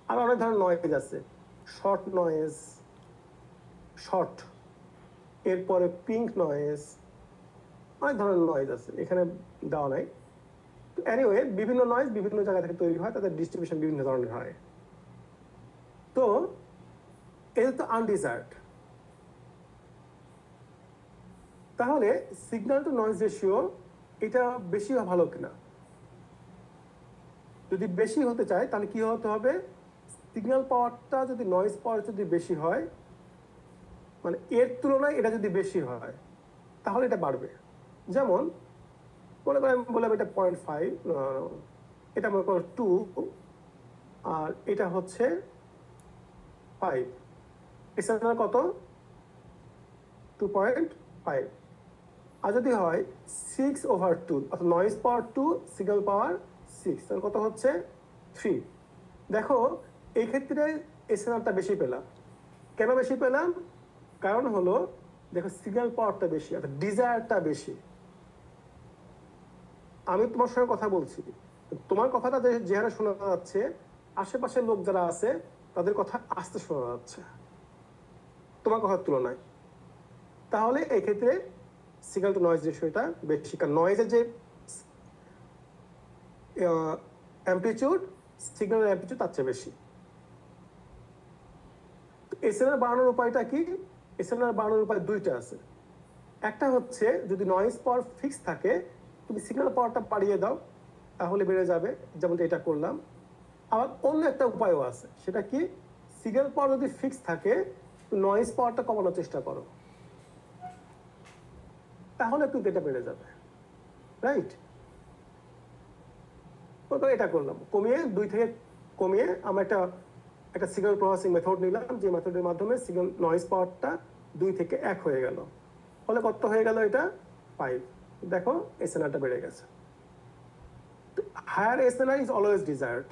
আর অনেক ধরনের নয়েজ আছে, শর্ট নয়েজ, শর্ট, এরপরে পিঙ্ক নয়েজ, অনেক ধরনের নয়েজ আছে, এখানে দেওয়া নাই। এনিওয়ে, বিভিন্ন নয়েজ বিভিন্ন জায়গা থেকে তৈরি হয়, তাদের ডিস্ট্রিবিউশন বিভিন্ন ধরনের হয়। তো এটা তো আনডিজায়ার্ড। তাহলে সিগন্যাল টু নয়েজ রেশিও এটা বেশি ভালো কিনা? যদি বেশি হতে চায় তাহলে কি হতে হবে, সিগন্যাল পাওয়ারটা যদি নয়েজ পাওয়ার যদি বেশি হয়, মানে এর তুলনায় এটা যদি বেশি হয় তাহলে এটা বাড়বে। যেমন মনে করেন আমি বললাম এটা 0.5, এটা মনে করো 2, আর এটা হচ্ছে 5, এছাড়া কত 2.5। আর যদি হয় 6/2, অর্থাৎ নয়েজ পাওয়ার 2, সিগন্যাল পাওয়ার 6, তাহলে কত হচ্ছে 3। দেখো এই ক্ষেত্রে এসএনআরটা বেশি পেলাম। কেন বেশি পেলাম? কারণ হলো দেখো সিগন্যাল পাওয়ারটা বেশি, অর্থাৎ ডিজায়ারটা বেশি। আমি তোমার সঙ্গে কথা বলছি, তোমার কথাটা যে হারে শোনা যাচ্ছে, আশেপাশের লোক যারা আছে তাদের কথা আস্তে শোনা যাচ্ছে তোমার কথার তুলনায়। তাহলে এক্ষেত্রে সিগন্যাল টু নয়েজ রেশিওটা বেশি, কারণ নয়েজের যে অ্যাম্পলিটিউড, সিগন্যালের অ্যাম্পলিটিউড তার চেয়ে বেশি। এসএনআর বাড়ানোর উপায়টা কি? এসএনআর বাড়ানোর উপায় দুইটা আছে। একটা হচ্ছে যদি নয়েজ পাওয়ার ফিক্স থাকে, তুমি সিগন্যাল পাওয়ারটা বাড়িয়ে দাও, তাহলে বেড়ে যাবে, যেমন এটা করলাম। আবার অন্য একটা উপায়ও আছে, সেটা কি? সিগন্যাল পাওয়ার যদি ফিক্স থাকে, নয়েজ পাওয়ারটা কমানোর চেষ্টা করো, তাহলে কিন্তু এটা বেড়ে যাবে, রাইট? তো এটা করলাম, কমিয়ে 2 থেকে কমিয়ে আমরা একটা সিগন্যাল প্রসেসিং মেথড নিলাম, যে মেথডের মাধ্যমে সিগন্যাল নয়েজ পাওয়ারটা 2 থেকে 1 হয়ে গেল। ফলে কত হয়ে গেল? এটা 5। দেখো এসএনআরটা বেড়ে গেছে। Higher SNR is always desired.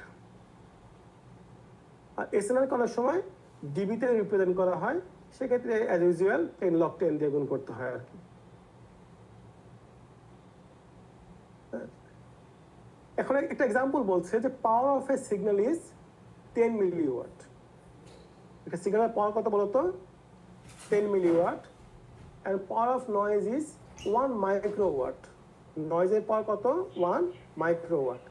আর এসএনআর করার সময় ডিবিতে রিপ্রেজেন্ট করা হয়, সেক্ষেত্রে অ্যাজ ইউজুয়াল 10 log 10 দিয়ে গুণ করতে হয় আর কি। এখন একটা এক্সাম্পল বলছে যে power of a signal is 10 milliwatt. এটা সিগন্যালের পাওয়ার কত বলতো? 10 milliwatt. and power of noise is 1 microwatt. Noise পাওয়ার কত? 1 microwatt.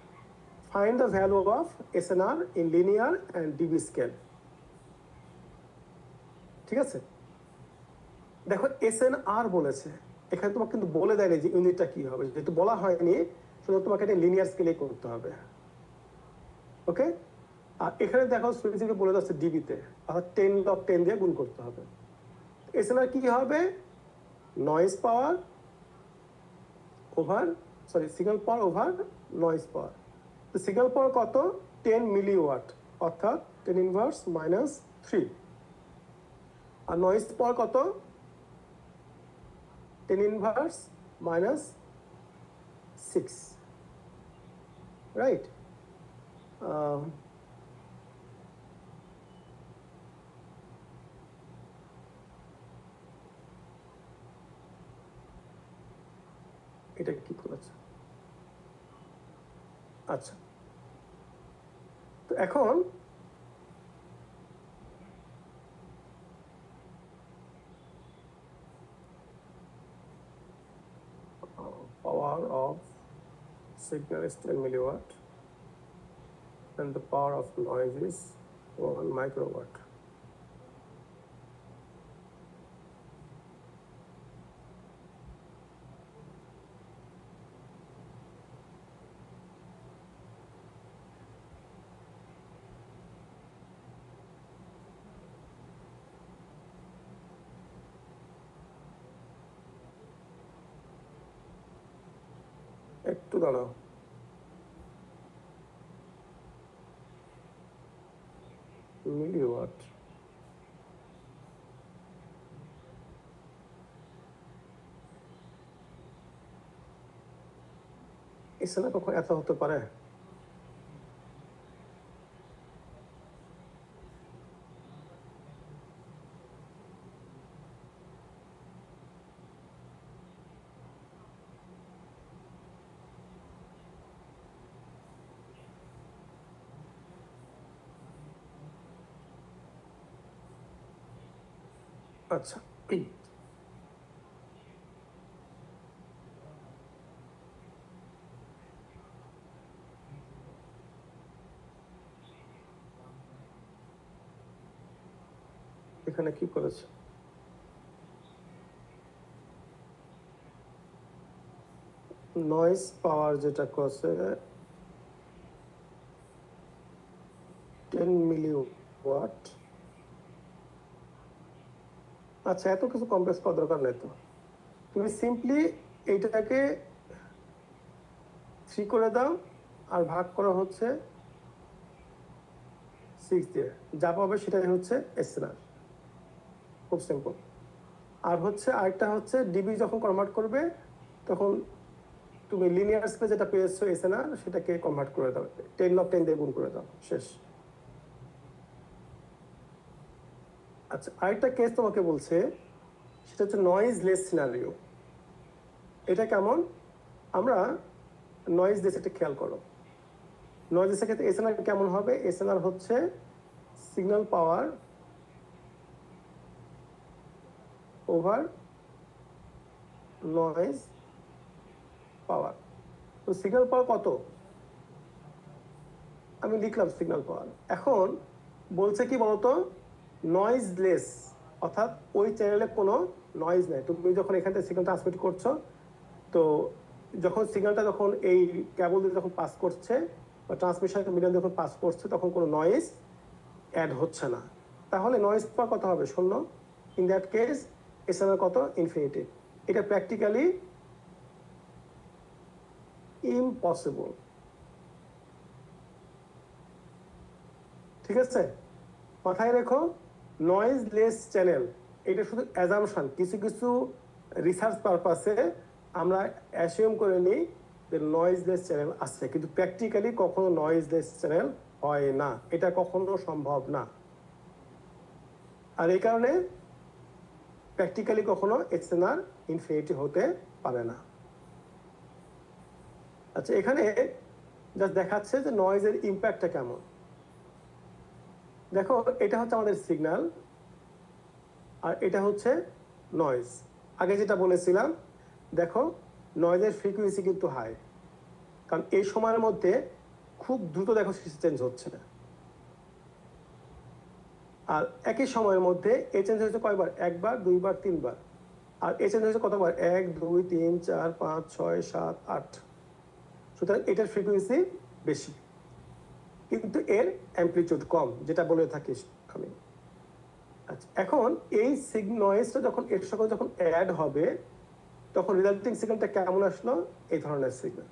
Find the value of SNR in linear and dB scale. ঠিক আছে? দেখো SNR বলেছে, এখানে তোমাকে কিন্তু বলে দেয়নি যে ইউনিটটা কি হবে, যেহেতু বলা হয়নি, শুধু তোমাকে এটা লিনিয়ার স্কেলে করতে হবে। ওকে? আর এখানে দেখো স্পেসিফিক বলে যাচ্ছে ডিবিতে, অর্থাৎ 10 log 10 দিয়ে গুণ করতে হবে। SNR কি হবে? Noise power over, signal power over noise power. তো সিগন্যাল পাওয়ার কত? 10 মিলিওয়াট, অর্থাৎ 10 ইনভার্স -3। আর নয়েজ পাওয়ার কত? 10 ইনভার্স -6, রাইট? এটা কি করেছে? আচ্ছা, তো এখন power of signal is 10 milliwatt and the power of noise is 1 microwatt. একটু দাঁড়াও, মিলিওয়াট এসএনআর কখন এত হতে পারে? আচ্ছা, এখানে কি করেছে? নয়েজ পাওয়ার যেটা করছে 10 মিলিওয়াট। আচ্ছা, এত কিছু কমপ্লেক্স করার দরকার নেই তো। তুমি সিম্পলি এইটাকে 3 করে দাও আর ভাগ করা হচ্ছে 6 দিয়ে, যা পাবে সেটাই হচ্ছে এসএনআর। খুব সিম্পল। আর হচ্ছে আরেকটা হচ্ছে ডিবি যখন কনভার্ট করবে, তখন তুমি লিনিয়ার স্কেলে যেটা পেয়েছো এসএনআর, সেটাকে কনভার্ট করে দাও, 10 log 10 দিয়ে গুণ করে দাও, শেষ। আচ্ছা, আরেকটা কেস তোমাকে বলছে, সেটা হচ্ছে নয়েজ লেস সিনারিও। এটা কেমন? আমরা নয়েজ লেস, একটা খেয়াল করো। নয়েজ লেসের ক্ষেত্রে এসএনআর কেমন হবে? এসএনআর হচ্ছে signal power over noise power. তো সিগন্যাল পাওয়ার কত, আমি লিখলাম সিগন্যাল পাওয়ার। এখন বলছে কি বলতো, নয়েজলেস, অর্থাৎ ওই চ্যানেলে কোনো নয়েজ নেই। তুমি যখন এখান থেকে সিগন্যাল ট্রান্সমিট করছো, তো যখন সিগন্যালটা যখন এই কেবল দিয়ে যখন পাস করছে বা ট্রান্সমিশন মিডিয়াম যখন পাস করছে, তখন কোনো নয়েজ অ্যাড হচ্ছে না। তাহলে নয়েজ পাওয়ার কত হবে, 0। ইন দ্যাট কেস এসএনআর কত, ইনফিনিটি। এটা প্র্যাকটিক্যালি ইম্পসিবল। ঠিক আছে, মাথায় রেখো, নয়েজলেস চ্যানেল এটা শুধু অ্যাজাম্পশন। কিছু কিছু রিসার্চ পারপাসে আমরা অ্যাসিউম করে নিই যে নয়েজলেস চ্যানেল আছে, কিন্তু প্র্যাকটিক্যালি কখনো নয়েজলেস চ্যানেল হয় না, এটা কখনো সম্ভব না। আর এই কারণে প্র্যাকটিক্যালি কখনো এক্সএনআর ইনফিনিটি হতে পারে না। আচ্ছা, এখানে জাস্ট দেখাচ্ছে যে নয়েজের ইম্প্যাক্টটা কেমন। দেখো, এটা হচ্ছে আমাদের সিগন্যাল আর এটা হচ্ছে নয়েজ। আগে যেটা বলেছিলাম, দেখো নয়েজের ফ্রিকোয়েন্সি কিন্তু হাই, কারণ এই সময়ের মধ্যে খুব দ্রুত দেখো চেঞ্জ হচ্ছে না। আর একই সময়ের মধ্যে এ চেঞ্জ হয়েছে কয়বার, 1 বার 2 বার 3 বার। আর এ চেঞ্জ হয়েছে কতবার, 1 2 3 4 5 6 7 8। সুতরাং এটার ফ্রিকোয়েন্সি বেশি, কিন্তু এর অ্যামপ্লিটিউড কম, যেটা বলে থাকি আমি। আচ্ছা, এখন এই নয়েজটা যখন এর সঙ্গে যখন অ্যাড হবে, তখন রিজাল্টিং সিগন্যালটা কেমন আসলো, এই ধরনের সিগন্যাল।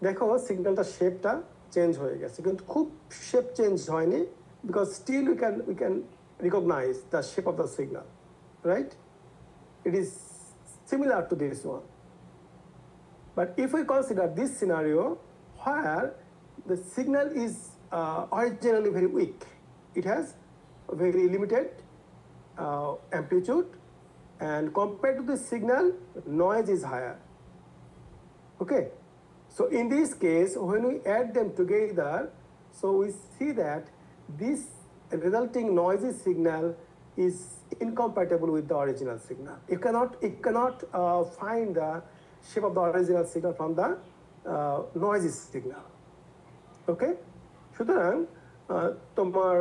দেখো সিগন্যালটা শেপটা চেঞ্জ হয়ে গেছে, কিন্তু খুব শেপ চেঞ্জ হয়নি, because still we can recognise the shape of the signal, right? It is similar to this one. But if we consider this scenario where the signal is originally very weak, it has a very limited amplitude, and compared to the signal, noise is higher. Okay, so in this case, when we add them together, so we see that this resulting noisy signal is incompatible with the original signal. It cannot find the shape of the original signal from the noisy signal. Okay, সুতরাং তোমার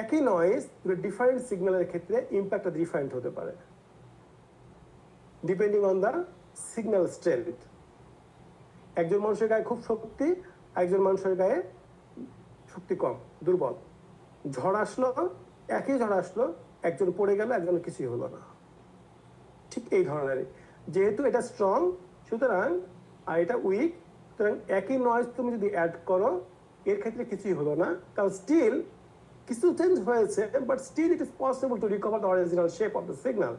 একই noise different সিগন্যালের ক্ষেত্রে ইম্প্যাক্টটা different হতে পারে, depending on the signal strength. একজন মানুষের গায়ে খুব শক্তি, একজন মানুষের গায়ে শক্তি কম, দুর্বল। ঝড় আসলো, একই ঝড় আসলো, একজন পড়ে গেল, একজনের কিছুই হলো না। ঠিক এই ধরনেরই, যেহেতু এটা স্ট্রং সুতরাং আর এটা উইক, সুতরাং একই নয়েজ তুমি যদি অ্যাড করো, এর ক্ষেত্রে কিছুই হলো না, কারণ স্টিল কিছু চেঞ্জ হয়েছে, but still it is possible to recover the original shape of the signal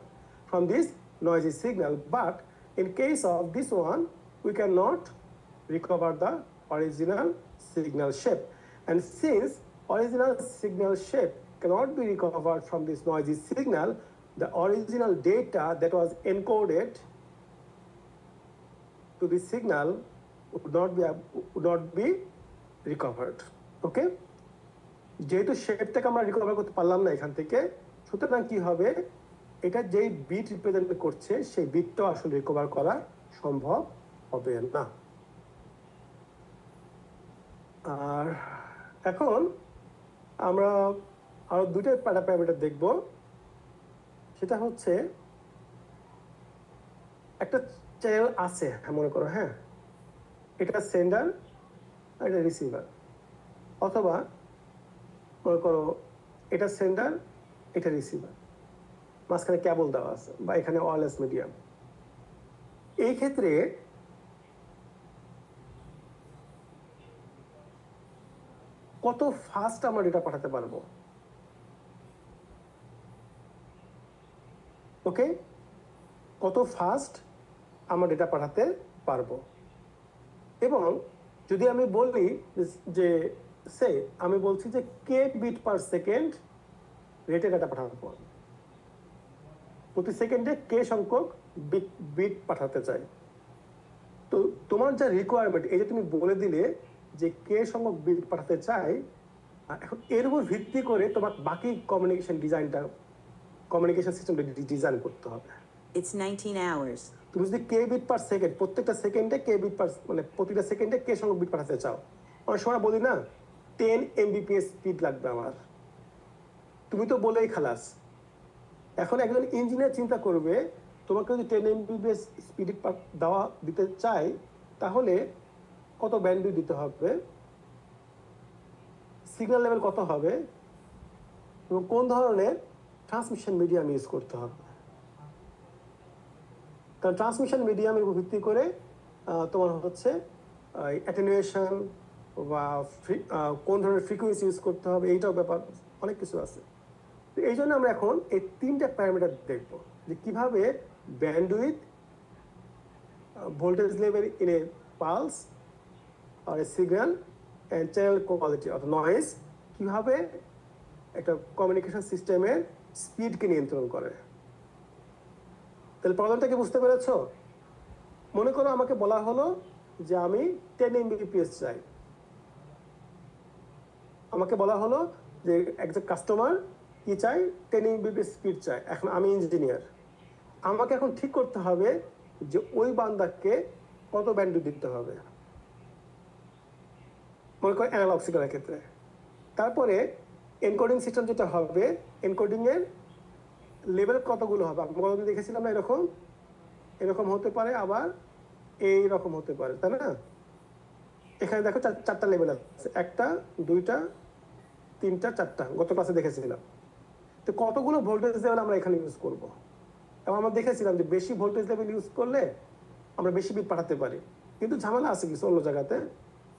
from this noisy signal. But in case of this one, we cannot recover the original signal shape. And since original signal shape cannot be recovered from this noisy signal, the original data that was encoded to the signal would not be recovered. Okay? যেহেতু শেপটাকে আমরা recover করতে পারলাম না এখান থেকে, সুতরাং কি হবে, এটা যেই বিট রিপ্রেজেন্ট করছে সেই বিটটাও আসলে রিকভার করা সম্ভব হবে না। আর এখন আমরা আরো দুটো প্যারামিটার দেখব। সেটা হচ্ছে একটা চ্যানেল আছে, মনে করো, হ্যাঁ, এটা সেন্ডার আর এটা রিসিভার, অথবা মনে করো এটা সেন্ডার, এটা রিসিভার, মাঝখানে কেবল দেওয়া আছে, বা এখানে ওয়্যারলেস মিডিয়াম। এই ক্ষেত্রে কত ফাস্ট আমরা ডেটা পাঠাতে পারবো? ওকে, কত ফাস্ট আমরা ডেটা পাঠাতে পারবো। এবং যদি আমি বলি যে আমি বলছি যে কে বিট পার সেকেন্ড রেটে ডেটা পাঠাবো, প্রতি সেকেন্ডে কে সংখ্যক বিট পাঠাতে চাই, তো তোমার যা রিকোয়ারমেন্ট, এই যে তুমি বলে দিলে যে কে সংখ্যক বিট পাঠাতে চাই, এখন এর উপর ভিত্তি করে তোমার বাকি কমিউনিকেশন সিস্টেমটা ডিজাইন করতে হবে। It's 19 hours. তুমি যদি কে বিট পার সেকেন্ড, প্রত্যেকটা সেকেন্ডে কে বিট পার, মানে প্রতিটা সেকেন্ডে কে সংখ্যক বিট পাঠাতে চাও, অনেক সময় বলি না 10 Mbps স্পিড লাগবে আমার, তুমি তো বলেই খালাস। এখন একজন ইঞ্জিনিয়ার চিন্তা করবে তোমাকে যদি 10 Mbps স্পিড দিতে চাই তাহলে কত ব্যান্ডউইথ দিতে হবে, সিগন্যাল লেভেল কত হবে, এবং কোন ধরনের ট্রান্সমিশন মিডিয়াম ইউজ করতে হবে। কারণ ট্রান্সমিশন মিডিয়ামের উপর ভিত্তি করে তোমার হচ্ছে অ্যাটেনুয়েশন বা কোন ধরনের ফ্রিকোয়েন্সি ইউজ করতে হবে, এইটাও ব্যাপার অনেক কিছু আছে। তো এই জন্য আমরা এখন এই 3টা প্যারামিটার দেখব যে কিভাবে bandwidth, voltage level in a pulse আর a signal and channel quality অর্থাৎ নয়েজ কিভাবে একটা কমিউনিকেশন সিস্টেমের স্পিডকে নিয়ন্ত্রণ করে। তাহলে প্রবলেমটা কি বুঝতে পেরেছ? মনে করো আমাকে বলা হলো যে আমি 10 Mbps চাই, আমাকে বলা হলো যে একজন কাস্টমার কি চাই, 10 Mbps স্পিড চাই। এখন আমি ইঞ্জিনিয়ার, আমাকে এখন ঠিক করতে হবে যে ওই বান্দাকে কত ব্যান্ডউইথ দিতে হবে, মনে করো অ্যানালগ সিগন্যালের ক্ষেত্রে। তারপরে এনকোডিং সিস্টেম যেটা হবে, এনকোডিং এর লেভেল কতগুলো হবে, আমরা কতদিন দেখেছিলাম না, এরকম এরকম হতে পারে, আবার এই রকম হতে পারে, তাই না? এখানে দেখো 4টা লেভেল আছে, 1টা 2টা 3টা 4টা, গত ক্লাসে দেখেছিলাম। তো কতগুলো ভোল্টেজ লেভেল আমরা এখানে ইউজ করব, এবং আমরা দেখেছিলাম যে বেশি ভোল্টেজ লেভেল ইউজ করলে আমরা বেশি বিট পাঠাতে পারি, কিন্তু ঝামেলা আছে কিছু অন্য জায়গাতে।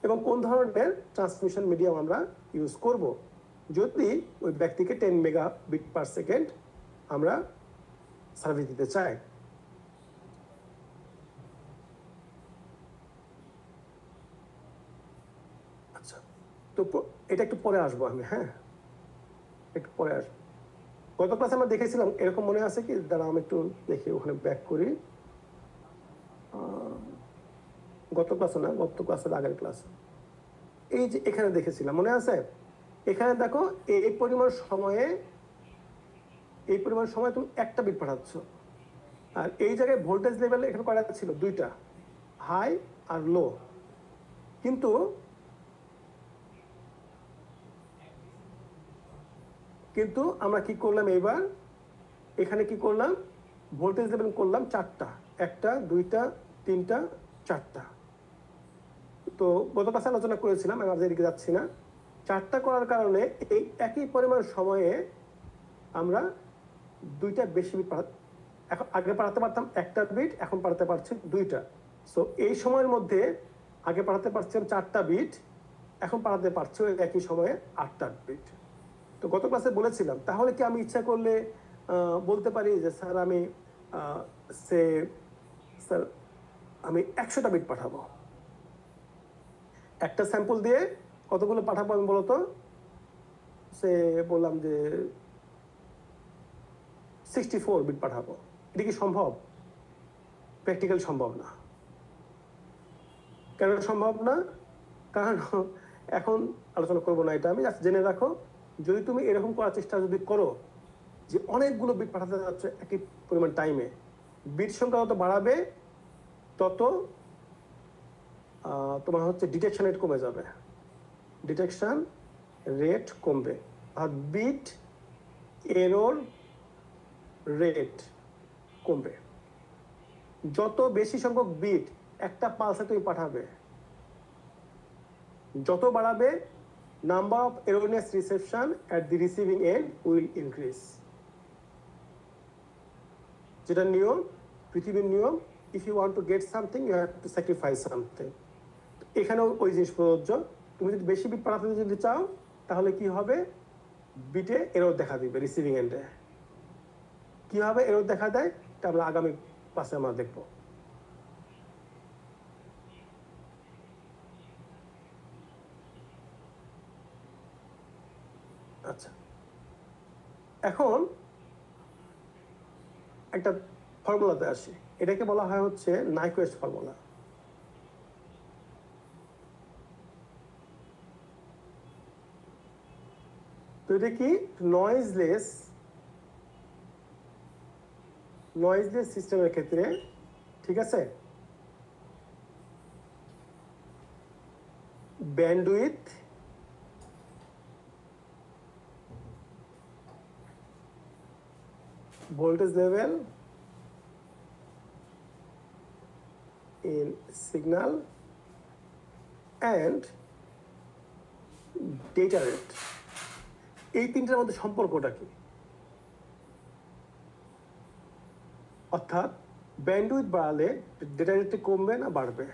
এবং কোন ধরনের ট্রান্সমিশন মিডিয়াম আমরা ইউজ করব যদি ওই ব্যক্তিকে 10 মেগাবিট পার সেকেন্ড আমরা সার্ভিস দিতে চাই। আচ্ছা, তো এটা একটু পরে আসবো আমি, হ্যাঁ একটু পরে আসবো। গত ক্লাসে আমরা দেখেছিলাম, এরকম মনে আছে কি, দাঁড়া আমি একটু দেখি ওখানে ব্যাক করি। গত ক্লাসে না, গত ক্লাসের আগের ক্লাস, এই যে এখানে দেখেছিলাম, মনে আছে? এখানে দেখো এই পরিমাণ সময় তুমি একটা বিট পাঠাচ্ছ, আর এই জায়গায় ভোল্টেজ লেভেল এখানে কয়টা ছিল, 2টা, হাই আর লো। কিন্তু আমরা কি করলাম এবার, এখানে কি করলাম, ভোল্টেজ লেভেল করলাম 4টা, 1টা 2টা 3টা 4টা। তো গত ক্লাসে আলোচনা করেছিলাম, আমি আপনাদের এদিকে যাচ্ছি না। 4টা করার কারণে এই একই পরিমাণ সময়ে আমরা 2টা বেশি বিট এখন আগে পাঠাতে পারতাম 1টা বিট, এখন পাঠাতে পারছি 2টা। সো এই সময়ের মধ্যে আগে পাঠাতে পারছিলাম 4টা বিট, এখন পাঠাতে পারছি ওই একই সময়ে 8টা বিট। তো গত ক্লাসে বলেছিলাম, তাহলে কি আমি ইচ্ছা করলে বলতে পারি যে স্যার আমি স্যার আমি 100টা বিট পাঠাবো, একটা স্যাম্পল দিয়ে কতগুলো পাঠাবো আমি বলতো, বললাম যে 64 বিট পাঠাবো। এটা কি সম্ভব? প্র্যাকটিক্যাল সম্ভব না। কেন সম্ভব না? কারণ এখন আলোচনা করবো না এটা, আমি জাস্ট জেনে রাখো, যদি তুমি এরকম করার চেষ্টা যদি করো যে অনেকগুলো বিট পাঠাতে যাচ্ছে একই পরিমাণ টাইমে, বিট সংখ্যা যত বাড়াবে তত তোমার হচ্ছে ডিটেকশন রেট কমে যাবে, ডিটেকশন রেট কমবে, আর বিট এরর রেট কমবে। যত বেশি সংখ্যক বিট একটা পালসে তুমি পাঠাবে, যত বাড়াবে number of erroneous reception at the receiving end will increase. যেটা নিয়ম, পৃথিবীর নিয়ম, if you want to get something you have to sacrifice something. এখানেও ওই জিনিস প্রযোজ্য। তুমি যদি বেশি বিট পাঠাতে যদি চাও তাহলে কি হবে, বিটে এরর দেখা দিবে রিসিভিং এন্ডে। কিভাবে এরর দেখা দেয় এটা আমরা আগামী ক্লাসে আমরা দেখব। আচ্ছা, এখন একটা ফর্মুলাতে আসি, এটাকে বলা হয় হচ্ছে নাইকুয়েস্ট ফর্মুলা। তো এটা কি, নয়েজলেস সিস্টেমের ক্ষেত্রে ঠিক আছে? Bandwidth voltage level in signal and data rate, এই তিনটার মধ্যে সম্পর্কটা কি? অর্থাৎ ব্যান্ডউইথ বাড়ালে ডেটা রেটটা কমবে না বাড়বে?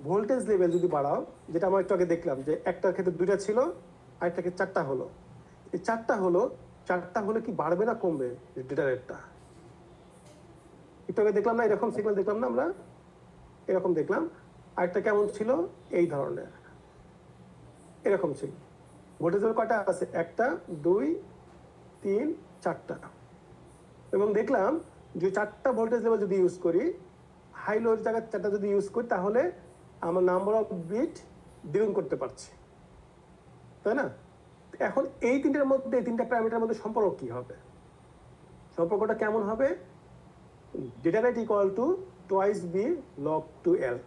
ভোল্টেজ লেভেল যদি বাড়াও, যেটা আমরা একটু আগে দেখলাম যে একটার ক্ষেত্রে দুইটা ছিল, আরেকটাকে চারটা হলো, এই চারটা হলে কি বাড়বে না কমবে ডেটা রেটটা? একটু আগে দেখলাম না, এরকম সিগন্যাল দেখলাম না আমরা, এরকম দেখলাম। আরেকটা কেমন ছিল? এই ধরনের, এরকম ছিল। ভোল্টেজ লেভেল কয়টা আছে? 1 2 3 4টা। এবং দেখলাম যে 4টা ভোল্টেজ লেভেল যদি ইউজ করি, হাই লোর জায়গায় 4টা যদি ইউজ করি, তাহলে আমরা নাম্বার অফ বিট দ্বিগুণ করতে পারছি, তাই না? এখন এই তিনটার মধ্যে, এই তিনটা প্যারামিটারের মধ্যে সম্পর্ক কি হবে? সম্পর্কটা কেমন হবে? Data rate equal to twice B log two L,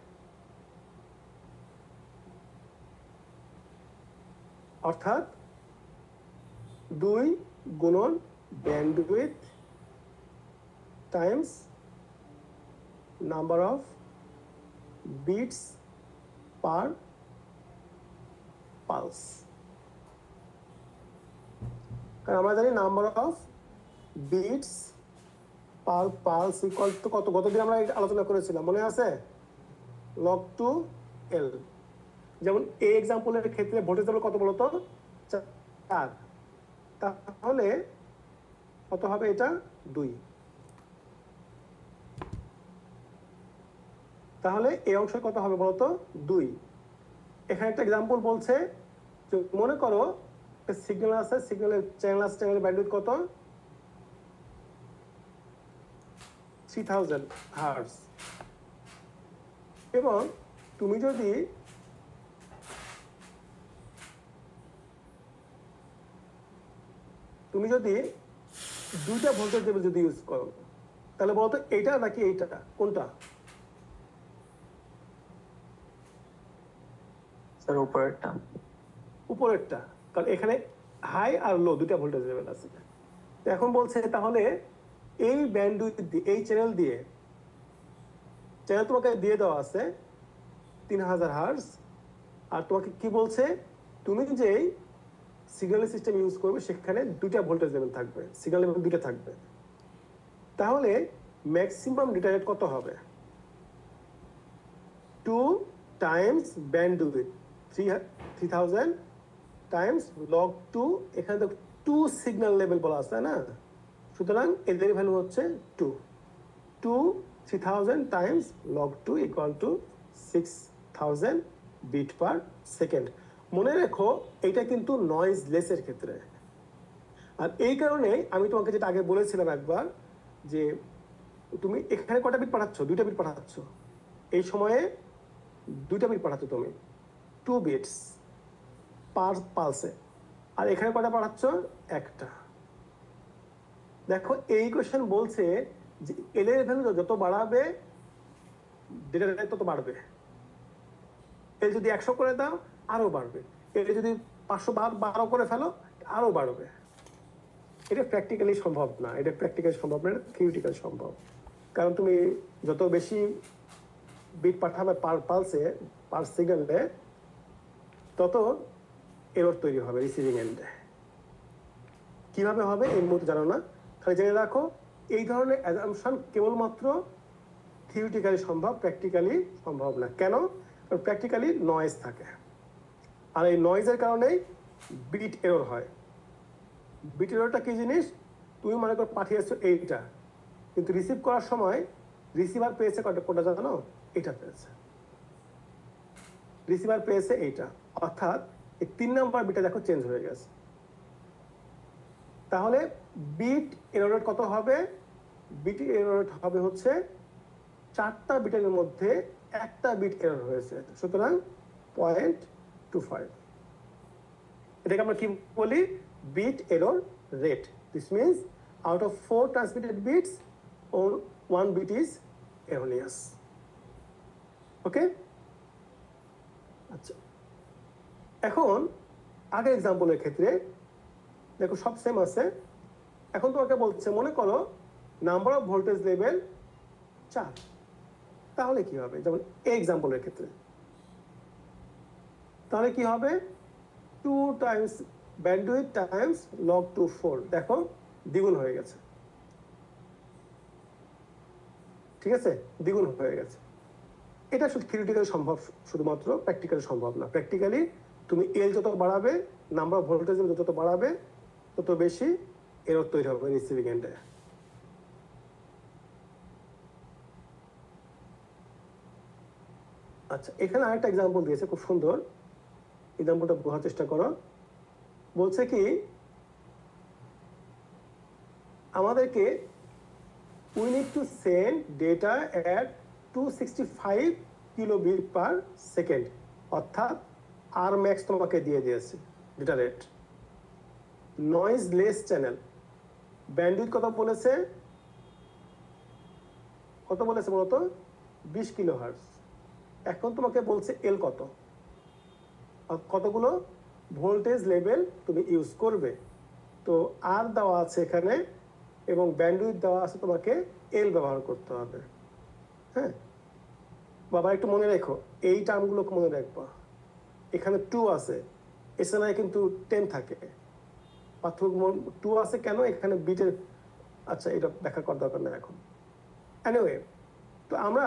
অর্থাৎ 2 গুণন bandwidth times number of bits per pulse. কারণ আমরা জানি number of bits per pulse equal to কত? গতদিন আমরা আলোচনা করেছিলাম, মনে আছে? Log two L. যেমন এই এক্সাম্পলের ক্ষেত্রে ভোল্টেজ লেভেল কত বলতো? 4। তাহলে কত হবে এটা? 2। তাহলে এই অংশ কত হবে বলতো? 2। এখানে একটা এক্সাম্পল বলছে, মনে করো সিগন্যাল আছে, সিগন্যালের চ্যানেলের ব্যান্ডউইথ কত? 3000 হার্টজ। এবং তুমি যদি দুইটা ভোল্টেজ লেভেল যদি ইউজ করো, তাহলে বলতো এইটা নাকি এইটা, কোনটা? স্যার উপরেরটা। উপরেরটা, কারণ এখানে হাই আর লো দুইটা ভোল্টেজ লেভেল আছে। তো এখন বলছে তাহলে এই ব্যান্ডউইথ দিয়ে, এই চ্যানেল তোমাকে দিয়ে দেওয়া আছে 3000 হার্টজ। আর তোমাকে কি বলছে? তুমি যেই সিগন্যাল সিস্টেম ইউজ করবে সেখানে দুইটা ভোল্টেজ লেভেল থাকবে, সিগন্যাল লেভেল দুইটা থাকবে। তাহলে ম্যাক্সিমাম ডেটা রেট কত হবে? 2 টাইমস ব্যান্ডউইথ 3000 টাইমস লগ 2, এখানে তো 2 সিগন্যাল লেভেল বলা আছে না, সুতরাং এদের ভ্যালু হচ্ছে 2 3000 times log 2 equal to 6000 bit per second. মনে রেখো এটা কিন্তু নয়েজ লেসের ক্ষেত্রে। আর এই কারণে আমি তোমাকে যেটা আগে বলেছিলাম একবার, যে তুমি এখানে কটা বিট পাঠাচ্ছ? 2টা বিট পাঠাচ্ছ। এই সময়ে 2টা বিট পাঠাচ্ছ তুমি, 2 বিটস পার পালসে। আর এখানে কটা পাঠাচ্ছ? একটা। দেখো এই কোয়েশ্চেন বলছে যে এল এর ভ্যালু যত বাড়াবে ডেটা রেট তত বাড়বে। এল যদি 100 করে দাও আরো বাড়বে, এল যদি 512 করে ফেলো আরো বাড়বে। এটা প্র্যাকটিক্যালি সম্ভব না, এটা থিওরিটিক্যালি সম্ভব। কারণ তুমি যত বেশি বিট পাঠাবে পার পালসে, পার সিগন্যালে, তত এরর তৈরি হবে রিসিভিং এন্ডে। কিভাবে হবে এই মুহূর্তে জানো না, খালি জেনে রাখো এই ধরনের অ্যাজাম্পশন কেবলমাত্র থিওরিটিক্যালি সম্ভব, প্র্যাকটিক্যালি সম্ভব না। কেন? কারণ প্র্যাকটিক্যালি নয়েজ থাকে, আর এই নয়েজের কারণেই বিট এরর হয়। বিট এররটা কি জিনিস? তুমি মনে করো পাঠিয়েছো এইটা, কিন্তু রিসিভ করার সময় রিসিভার পেয়েছে কোনটা জানো? এটা পেয়েছে, রিসিভার পেয়েছে এইটা, অর্থাৎ এই 3 নাম্বার বিটটা দেখো চেঞ্জ হয়ে গেছে। তাহলে বিট এরর রেট কত হবে? বিট এরর রেট হবে হচ্ছে 4টা বিটের মধ্যে একটা বিট এরর হয়েছে, সুতরাং 0.25। এটাকে আমরা কি বলি? Bit error rate. This means out of 4 transmitted bits one bit is erroneous. Okay? আচ্ছা, এখন আগের এক্সাম্পলের ক্ষেত্রে দেখো সব সেম আছে। এখন তোমাকে বলছে মনে করো নাম্বার অফ ভোল্টেজ লেভেল 4, তাহলে কি হবে? যেমন এই এক্সাম্পলের ক্ষেত্রে তাহলে কি হবে? 2 টাইমস ব্যান্ডউইথ টাইমস log 2 4, দেখো দ্বিগুণ হয়ে গেছে। ঠিক আছে, দ্বিগুণ হয়ে গেছে। এটা শুধু থিওরিটিক্যালি সম্ভব, শুধুমাত্র প্র্যাকটিক্যালি সম্ভব না। প্র্যাকটিক্যালি তুমি এল যত বাড়াবে, নাম্বার অফ ভোল্টেজ যত বাড়াবে, তত বেশি এরর তৈরি হবে রিসিভিং এন্ডে। আচ্ছা, এখানে আরেকটা এক্সাম্পল দিয়েছে, খুব সুন্দর। এক্সাম্পলটা বোঝার চেষ্টা করো। বলছে কি আমাদেরকে we need to send data at 265 kilobit per second, অর্থাৎ আর ম্যাক্স তোমাকে দিয়ে দিয়েছে data rate. Noise less channel, bandwidth কত বলেছে? কত বলেছে বলতো? 20 কিলোহার্টজ। এখন তোমাকে বলছে এল কত, কতগুলো ভোল্টেজ লেভেল তুমি ইউজ করবে। তো আর দেওয়া আছে এখানে এবং ব্যান্ডউইথ দেওয়া আছে, তোমাকে এল ব্যবহার করতে হবে। হ্যাঁ বাবা, একটু মনে রেখো, এই টার্মগুলোকে মনে রাখবা। এখানে 2 আছে, এছাড়া কিন্তু 10 থাকে। পার্থক্য 2 আছে কেন এখানে বিটের? আচ্ছা, এটা ব্যাখ্যা করার দরকার নেই এখন। এনিওয়ে, তো আমরা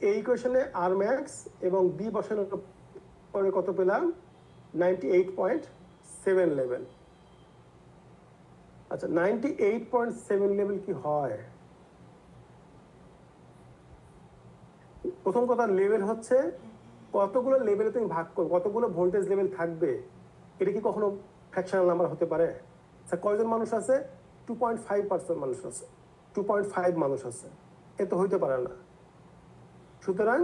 এই ইকুয়েশনে আর ম্যাক্স এবং বি বসানোর পরে কত পেলাম? 98.7 লেভেল। আচ্ছা, 98.7 লেভেল কি হয়? প্রথম কথা, লেভেল হচ্ছে কতগুলো লেভেলে তুমি ভাগ করো, কতগুলো ভোল্টেজ লেভেল থাকবে। এটা কি কখনো ফ্র্যাকশনাল নাম্বার হতে পারে? আচ্ছা, কয়জন মানুষ আছে? 2.5% মানুষ আছে, 2.5 মানুষ আছে, এ তো হইতে পারে না। সুতরাং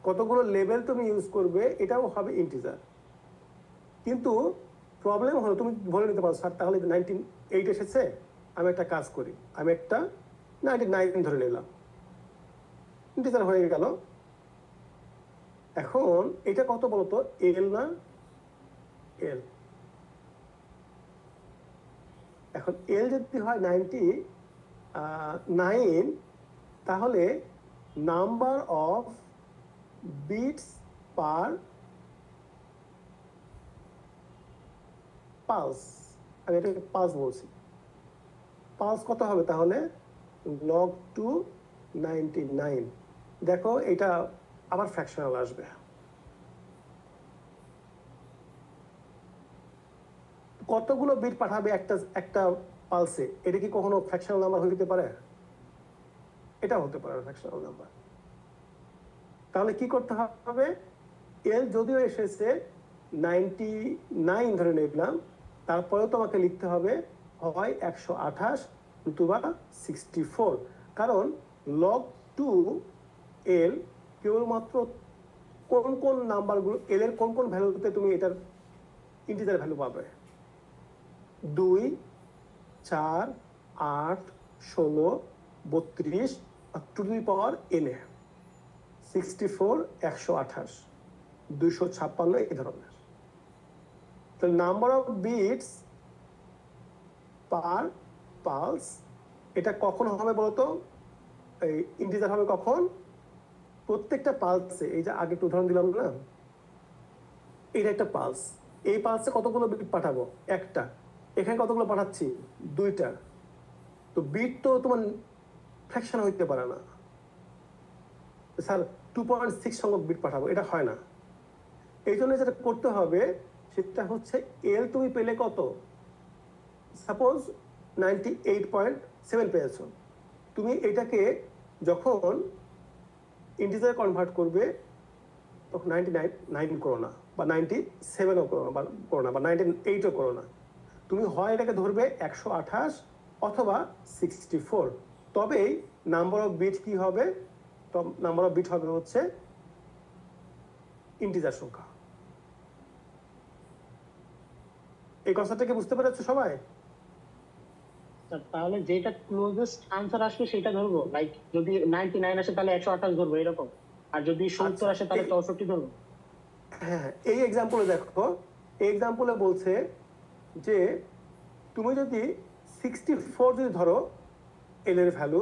কতগুলো লেভেল তুমি ইউজ করবে এটাও হবে ইন্টিজার। কিন্তু প্রবলেম হলো, তুমি বলে নিতে পারো স্যার তাহলে 98 এসেছে, আমি একটা কাজ করি, আমি একটা 99 ধরে নিলাম, ইন্টিজার হয়ে গেল। এখন এটা কত বলতো? এল না এল। এখন এল যদি হয় 99, তাহলে number of bits per pulse, আমি এটাকে পালস বলছি, পালস কত হবে তাহলে? log 2 99। দেখো এটা আবার ফ্র্যাকশনাল আসবে। কতগুলো বিট পাঠাবে একটা পালসে? এটা কি কখনো ফ্র্যাকশনাল নাম্বার হতে পারে? এটা হতে পারে ফ্র্যাকশনাল নাম্বার। তাহলে কি করতে হবে? এল যদিও এসেছে 99 ধরে নিলাম, তারপরেও তোমাকে লিখতে হবে হয় 128 নতুবা 64, কারণ log 2 এল কেবলমাত্র কোন কোন নাম্বারগুলো, এল এর কোন কোন ভ্যালুতে তুমি এটার ইন্টিজার ভ্যালু পাবে? 2, 4, 8, 16, 32 to the power N A 64, 128, 256 এই ধরনের। তো number of bits per pulse এটা কখন হবে বলতো? এই ইন্টিজার হবে কখন? প্রত্যেকটা পালসে, এই যে আগে একটু উদাহরণ দিলাম না, এটা একটা পালস, এই পালসে কতগুলো বিট পাঠাবো? একটা। এখানে কতগুলো পাঠাচ্ছি? 2টা। তো বিট তো তোমার ফ্র্যাকশন হইতে পারে না স্যার, 2.6 সংখ্যক বিট পাঠাবো, এটা হয় না। এই জন্য যেটা করতে হবে সেটা হচ্ছে এল তুমি পেলে কত? সাপোজ 98.7 পেয়েছো, তুমি এটাকে যখন ইন্টিজার কনভার্ট করবে তখন 99 করো না, বা 97ও করো না, বা 98ও করো না। তুমি হয় এটাকে ধরবে 128 অথবা 64, তবেই নাম্বার অফ বিট কি হবে? নাম্বার অফ বিট হবে হচ্ছে ইন্টিজার সংখ্যা। এই কনসেপ্টটাকে বুঝতে পেরেছো সবাই? তাহলে যেটা ক্লোজেস্ট আনসার আসবে সেটা ধরবো, লাইক যদি 99 আসে তাহলে 128 ধরবো এরকম, আর যদি 70 আসে তাহলে 64 ধরবো। হ্যাঁ, এই এক্সাম্পলে দেখো, এই এক্সাম্পলে বলছে যে তুমি যদি 64 যদি ধরো এল এর ভ্যালু,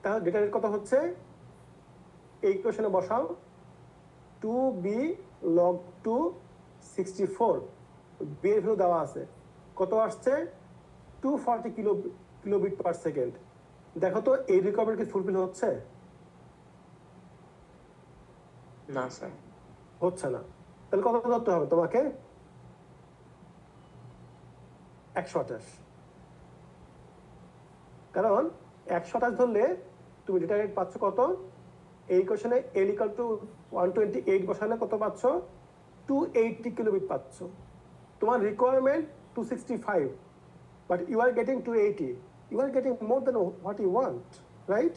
তাহলে ডেটা রেট কত হচ্ছে, এই ইকুয়েশনে বসাও 2b log 2 64, b এর ভ্যালু দেওয়া আছে, কত আসছে 240 কিলোবিট পার সেকেন্ড। দেখো তো এই রিকভারি কি ফুলফিল হচ্ছে? না স্যার, হচ্ছে না। তাহলে কত ধরতে হবে তোমাকে? 128। কারণ 128 ধরলে তুমি ডেটা রেট পাচ্ছ কত, এই কোশ্চেনে এল ইকুয়াল টু 128 বসালে কত পাচ্ছ, 280 কিলোবিট পাচ্ছ। তোমার requirement 265, but you are getting 280, you are getting more than what you want, right?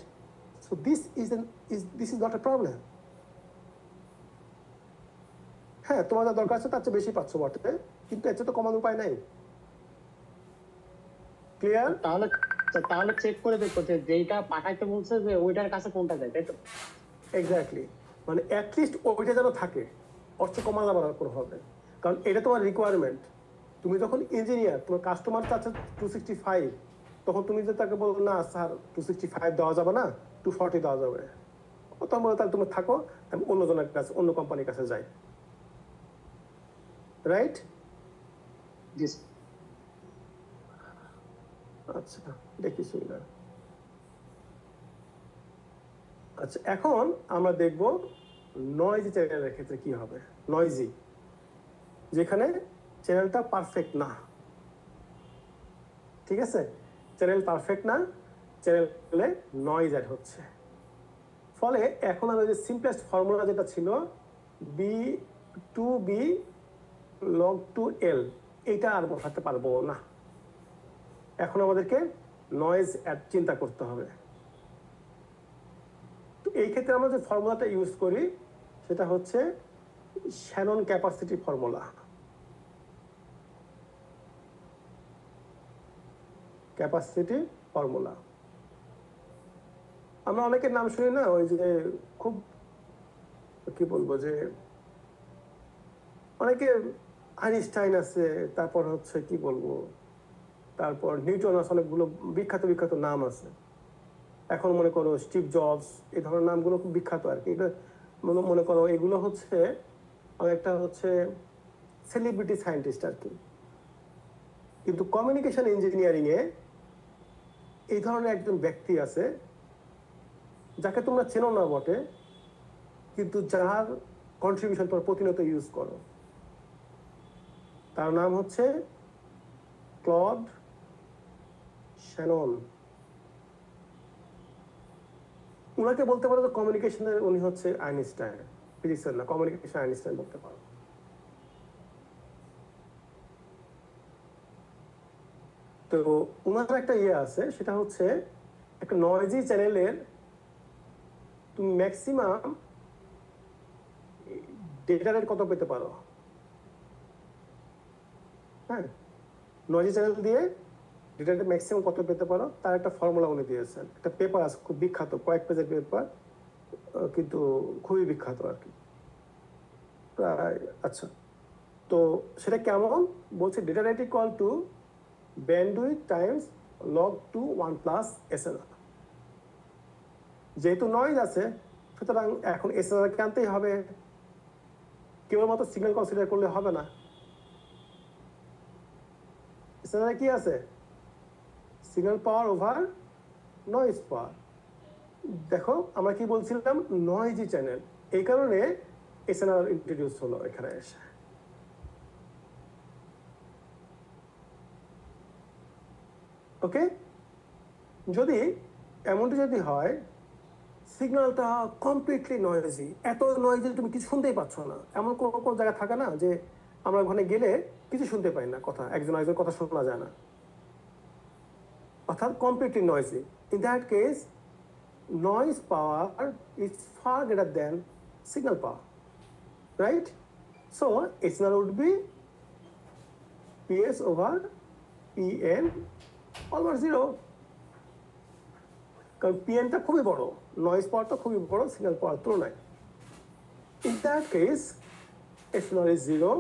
So this is not a problem. হ্যাঁ, তোমার যা দরকার আছে তার চেয়ে বেশি পাচ্ছ বটে, কিন্তু এর চেয়ে তো কমানোর উপায় নাই। ক্লিয়ার? তাহলে চেক করে দেখো যে যেটা পাঠাইতে বলছে যে ওইটার কাছে কোনটা যায়, তাই তো? এক্স্যাক্টলি, মানে অ্যাটলিস্ট ওইটা যেন থাকে, অর্থ কমা যাবে না কোনো হবে, কারণ এটা তোমার রিকোয়ারমেন্ট। তুমি যখন ইঞ্জিনিয়ার, তোমার কাস্টমার চাচ্ছে 265, তখন তুমি যদি তাকে বলো না স্যার 265 দেওয়া যাবে না, 240 দেওয়া যাবে, তখন বলো তাহলে তুমি থাকো, আমি অন্যজনের কাছে, অন্য কোম্পানির কাছে যাই, রাইট? জি। আচ্ছা, দেখিস না। আচ্ছা, এখন আমরা দেখব নয়েজি চ্যানেলের ক্ষেত্রে কি হবে। নয়েজি, যেখানে চ্যানেলটা পারফেক্ট না, ঠিক আছে, চ্যানেল পারফেক্ট না, চ্যানেলে নয়েজ অ্যাড হচ্ছে। ফলে এখন আমরা যে সিম্পলেস্ট ফর্মুলা যেটা ছিল b2b log 2l, এইটা আর বসাতে পারবো না। এখন আমাদেরকে নয়েজ অ্যাড চিন্তা করতে হবে। তো এই ক্ষেত্রে আমরা যে ফর্মুলাটা ইউজ করি সেটা হচ্ছে Shannon capacity formula. Capacity formula আমরা অনেকের নাম শুনি না, ওই যে খুব কি বলবো, যে অনেকে আইনস্টাইন আছে, তারপর হচ্ছে কি বলবো, তারপর নিউটন আছে, অনেকগুলো বিখ্যাত বিখ্যাত নাম আছে। এখন মনে করো স্টিভ জবস, এই ধরনের নামগুলো খুব বিখ্যাত আর কি। এটা মনে করো এগুলো হচ্ছে অনেকটা হচ্ছে সেলিব্রিটি সায়েন্টিস্ট আর কি। কিন্তু কমিউনিকেশন ইঞ্জিনিয়ারিং এ এই ধরনের একজন ব্যক্তি আছে যাকে তোমরা চেনো না বটে, কিন্তু যার কন্ট্রিবিউশন তোমরা প্রতিনিয়ত ইউজ করো। তার নাম হচ্ছে ক্লড শ্যানন। উনাকে বলতে পারো কমিউনিকেশনের উনি হচ্ছে আইনস্টাইন, ফিজিক্সের না, কমিউনিকেশন আইনস্টাইন বলতে পারো। তো উনার একটা ইয়ে আছে, সেটা হচ্ছে একটা নয়েজি চ্যানেলের তুমি ম্যাক্সিমাম ডেটা রেট কত পেতে পারো। হ্যাঁ, নয়েজি চ্যানেল দিয়ে ডেটা রেট ম্যাক্সিমাম কত পেতে পারো তার একটা ফর্মুলা উনি দিয়েছেন। একটা পেপার আছে খুব বিখ্যাত, কয়েক পেজের পেপার, কিন্তু খুবই বিখ্যাত আর কি, প্রায়। আচ্ছা, তো সেটা কেমন বলছে, data rate equal two bandwidth Times log 2 1 plus SLR. যেহেতু নয়েজ আছে, সুতরাং এখন এসএলআর কে আনতেই হবে, কেবলমাত্র সিগন্যাল কনসিডার করলে হবে না। এসএলআর কি আছে, সিগন্যাল পাওয়ার ওভার নয়েজ পাওয়ার। দেখো আমরা কি বলছিলাম, নয়েজি চ্যানেল, এই কারণে এসএলআর ইন্ট্রোডিউস হলো এখানে এসে। ওকে, যদি এমনটা যদি হয় সিগন্যালটা কমপ্লিটলি নয়েজি, এত নয়েজি তুমি কিছু শুনতেই পাচ্ছ না, এমন কোন জায়গা থাকে না যে আমরা ওখানে গেলে কিছু শুনতে পাই না, কথা একজন আরেকজন কথা শোনা যায় না, অর্থাৎ completely noisy. In that case noise power is far greater than signal power, right? So signal would be PS over PN almost zero, কারণ পিএনটা খুবই বড়, নয়েজ পাওয়ারটা খুবই বড় সিগন্যাল পাওয়ার তুলনায়। In that case, epsilon is 0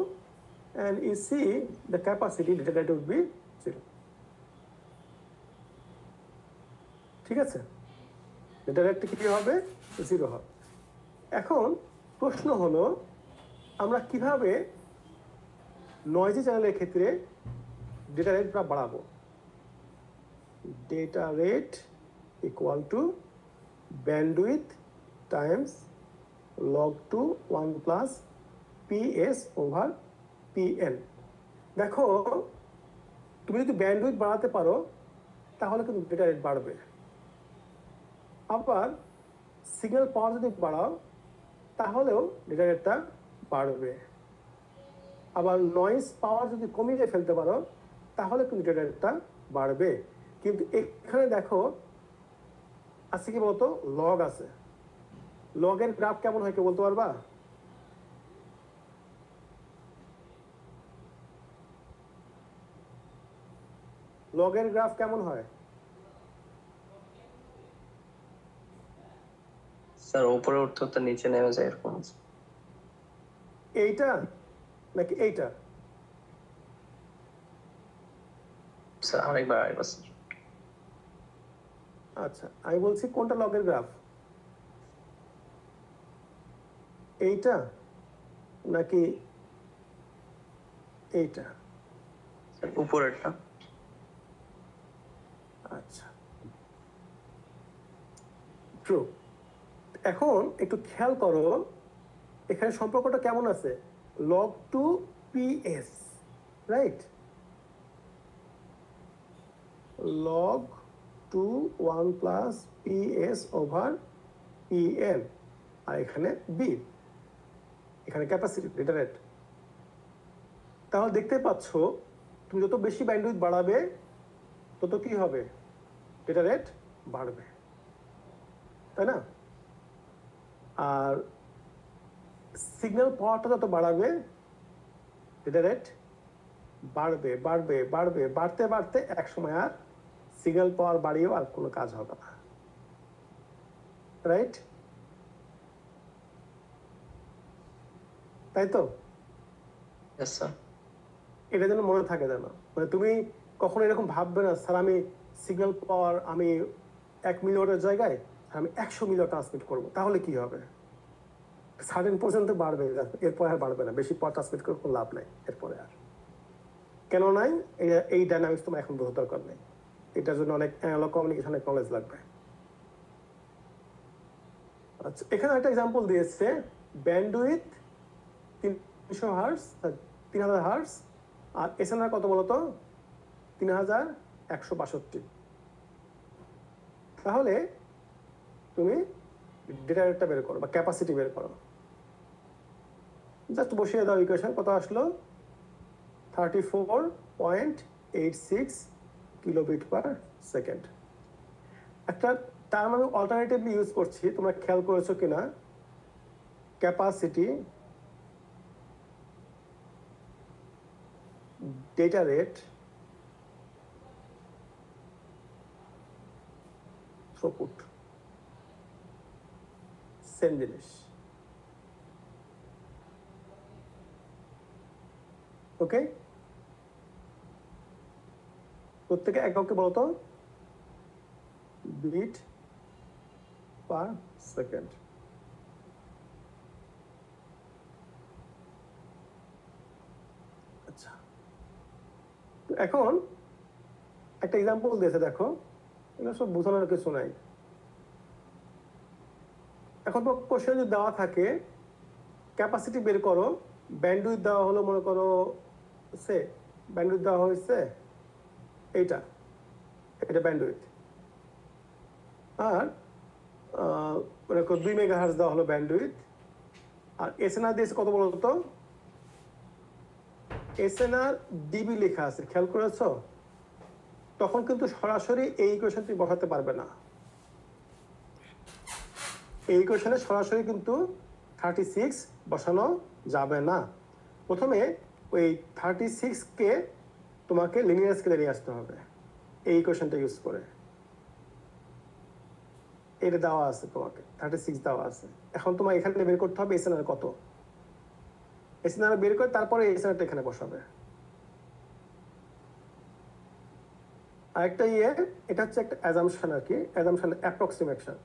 and you see the capacity data rate would be 0. ঠিক আছে, data রেটটা কি হবে? 0 হবে। এখন প্রশ্ন হলো আমরা কিভাবে নয়েজি চ্যানেলের ক্ষেত্রে ডেটা রেটটা বাড়াবো। Data rate equal two bandwidth Times log 2 1 plus PS over PN। দেখো, তুমি যদি ব্যান্ডউইথ বাড়াতে পারো তাহলে কিন্তু ডেটা রেট বাড়বে। আবার সিগন্যাল পাওয়ার যদি বাড়াও তাহলেও ডেটা রেটটা বাড়বে। আবার নয়েজ পাওয়ার যদি কমিয়ে ফেলতে পারো তাহলে কিন্তু ডেটা রেটটা বাড়বে। কিন্তু এখানে দেখো আছে কি বলতো, লগ আছে। লগের গ্রাফ কেমন হয় কেউ বলতে পারবা? লগের গ্রাফ কেমন হয়? স্যার উপরে উঠতে উঠতে নিচে নেমে যায় এরকম। এইটা নাকি এইটা? স্যার আরেকবার আরেকবার। আচ্ছা, আমি বলছি কোনটা লগের গ্রাফ, এইটা নাকি এইটা? উপরেরটা। আচ্ছা, ট্রু। এখন একটু খেয়াল করো এখানে সম্পর্কটা কেমন আছে, log 2 PS, right? log 2 1 plus PS over PN, আর এখানে B, এখানে ক্যাপাসিটি ডেটা রেট। তাহলে দেখতে পাচ্ছ তুমি যত বেশি ব্যান্ডউইথ বাড়াবে তত কি হবে, ডেটা রেট বাড়বে, তাই না? আর সিগন্যাল পাওয়ারটা যত বাড়াবে ডেটা রেট বাড়বে বাড়বে বাড়বে, বাড়তে বাড়তে এক সময় আর সিগন্যাল পাওয়ার বাড়িয়েও আর কোনো কাজ হবে না, রাইট? তাই তো? Yes sir. এটা যেন মনে থাকে যেন, মানে তুমি কখনো এরকম ভাববে না স্যার আমি সিগন্যাল পাওয়ার আমি 1 মিলিওয়াটের জায়গায় আমি 100 মিলিওয়াট ট্রান্সমিট করবো, তাহলে কি হবে? সার্টেন পর্যন্ত বাড়বে, এরপরে আর বাড়বে না, বেশি পাওয়ার ট্রান্সমিট করে কোনো লাভ নাই এরপরে আর। কেন নাই? এই ডাইনামিক্স তোমার এখন বোঝার দরকার নেই, এটার জন্য অনেক অ্যানালগ কমিউনিকেশনের নলেজ লাগবে। আচ্ছা, এখানে একটা এক্সাম্পল দিয়েছে, ব্যান্ডউইথ 300 হার্টজ 3000 হার্টজ, আর এসএনআর কত বলতো, 3162। তাহলে তুমি ডেটা রেটটা বের করো বা ক্যাপাসিটি বের করো, জাস্ট বসিয়ে দাও ইকুয়েশন, কত আসলো, 34.86 কিলোবিট পার সেকেন্ড। একটা টার্ম আমি অল্টারনেটিভলি ইউজ করছি, তোমরা খেয়াল করেছো কিনা, capacity data rate throughput, same জিনিস। ওকে, প্রত্যেকে এককে বলতো বিট পার সেকেন্ড। আচ্ছা, এখন একটা এক্সাম্পল দিয়েছে, দেখো এগুলো সব বোঝানোর কিছু নাই। এখন কোশ্চেন যদি দেওয়া থাকে ক্যাপাসিটি বের করো, ব্যান্ডউইথ দেওয়া হলো, মনে করো সে ব্যান্ডউইথ দেওয়া হয়েছে এইটা, এটা ব্যান্ডউইথ, আর মনে করো 2 মেগাহার্টজ দেওয়া হলো ব্যান্ডউইথ, আর এসএনআর দিয়েছে কত বলতো, এসএনআর ডিবি লেখা আছে, খেয়াল করেছো? তখন কিন্তু সরাসরি এই ইকুয়েশন তুমি বসাতে পারবে না, এই ইকুয়েশনে সরাসরি কিন্তু 36 বসানো যাবে না। প্রথমে ওই 36 কে তোমাকে লিনিয়ার স্কেলে নিয়ে আসতে হবে, এই ইকুয়েশনটা ইউজ করে। এটা দেওয়া আছে তোমাকে 36 দেওয়া আছে। এখন তোমার এখানে বের করতে হবে এসএনআর কত, এসএনআর বের করে তারপরে এসএনআরটা এখানে বসাবে। আরেকটা এটা হচ্ছে একটা অ্যাজাম্পশন আর কি, অ্যাজাম্পশন অ্যাপ্রক্সিমেশন।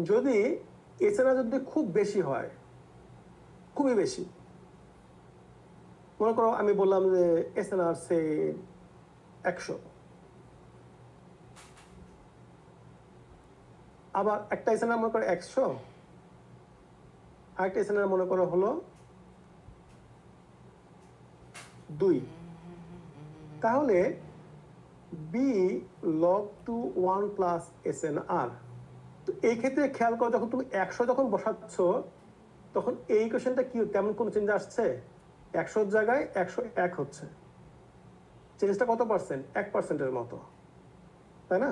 যদি এসএনআর যদি খুব বেশি হয়, খুবই বেশি, মনে করো আমি বললাম যে এসএনআর সে 100, আবার একটা এসএনআর মনে করো 100, আরেকটা এসএনআর মনে করো হলো 2, তাহলে B log to 1 plus SNR. তো এই ক্ষেত্রে খেয়াল করো, যখন তুমি 100 যখন বসাচ্ছ তখন এই ইকুয়েশনটা কি তেমন কোনো চেঞ্জ আসছে? 100 জায়গায় 101 হচ্ছে। চেঞ্জটা কত পার্সেন্ট? 1%-এর মতো, তাই না?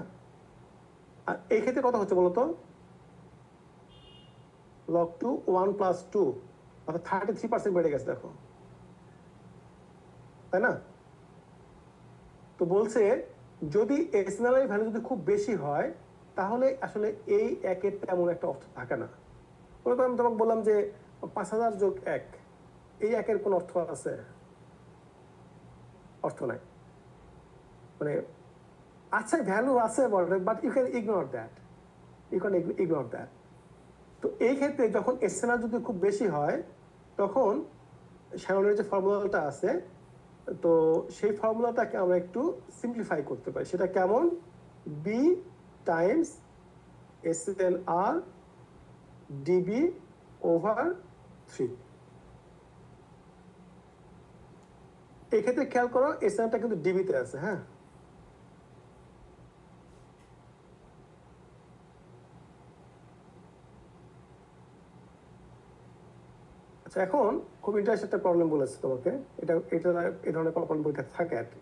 আর এই ক্ষেত্রে কত হচ্ছে বলতো? log to 1 প্লাস 2, অর্থাৎ 33% বেড়ে গেছে, দেখো, তাই না? তো বলছে যদি এসএনআর এর ভ্যালু যদি খুব বেশি হয় তাহলে আসলে এই একের তেমন একটা অর্থ থাকে না। মনে করো আমি তোমাকে বললাম যে 5000 যোগ 1, এই একের কোন অর্থ আছে? অর্থ নাই। মানে আচ্ছা ভ্যালু আছে but you can ignore that, তো এই ক্ষেত্রে যখন এসএনআর যদি খুব বেশি হয় তখন শ্যাননের যে ফর্মুলাটা আছে, তো সেই ফর্মুলাটাকে আমরা একটু সিম্পলিফাই করতে পারি। সেটা কেমন? B times SNR dB over 3। এই ক্ষেত্রে খেয়াল করো এসএনআরটা কিন্তু ডিবিতে আছে। হ্যাঁ, আচ্ছা, এখন খুব ইন্টারেস্টিং একটা প্রবলেম বলেছে তোমাকে। এটা এই ধরনের প্রবলেম পরীক্ষা থাকে আর কি।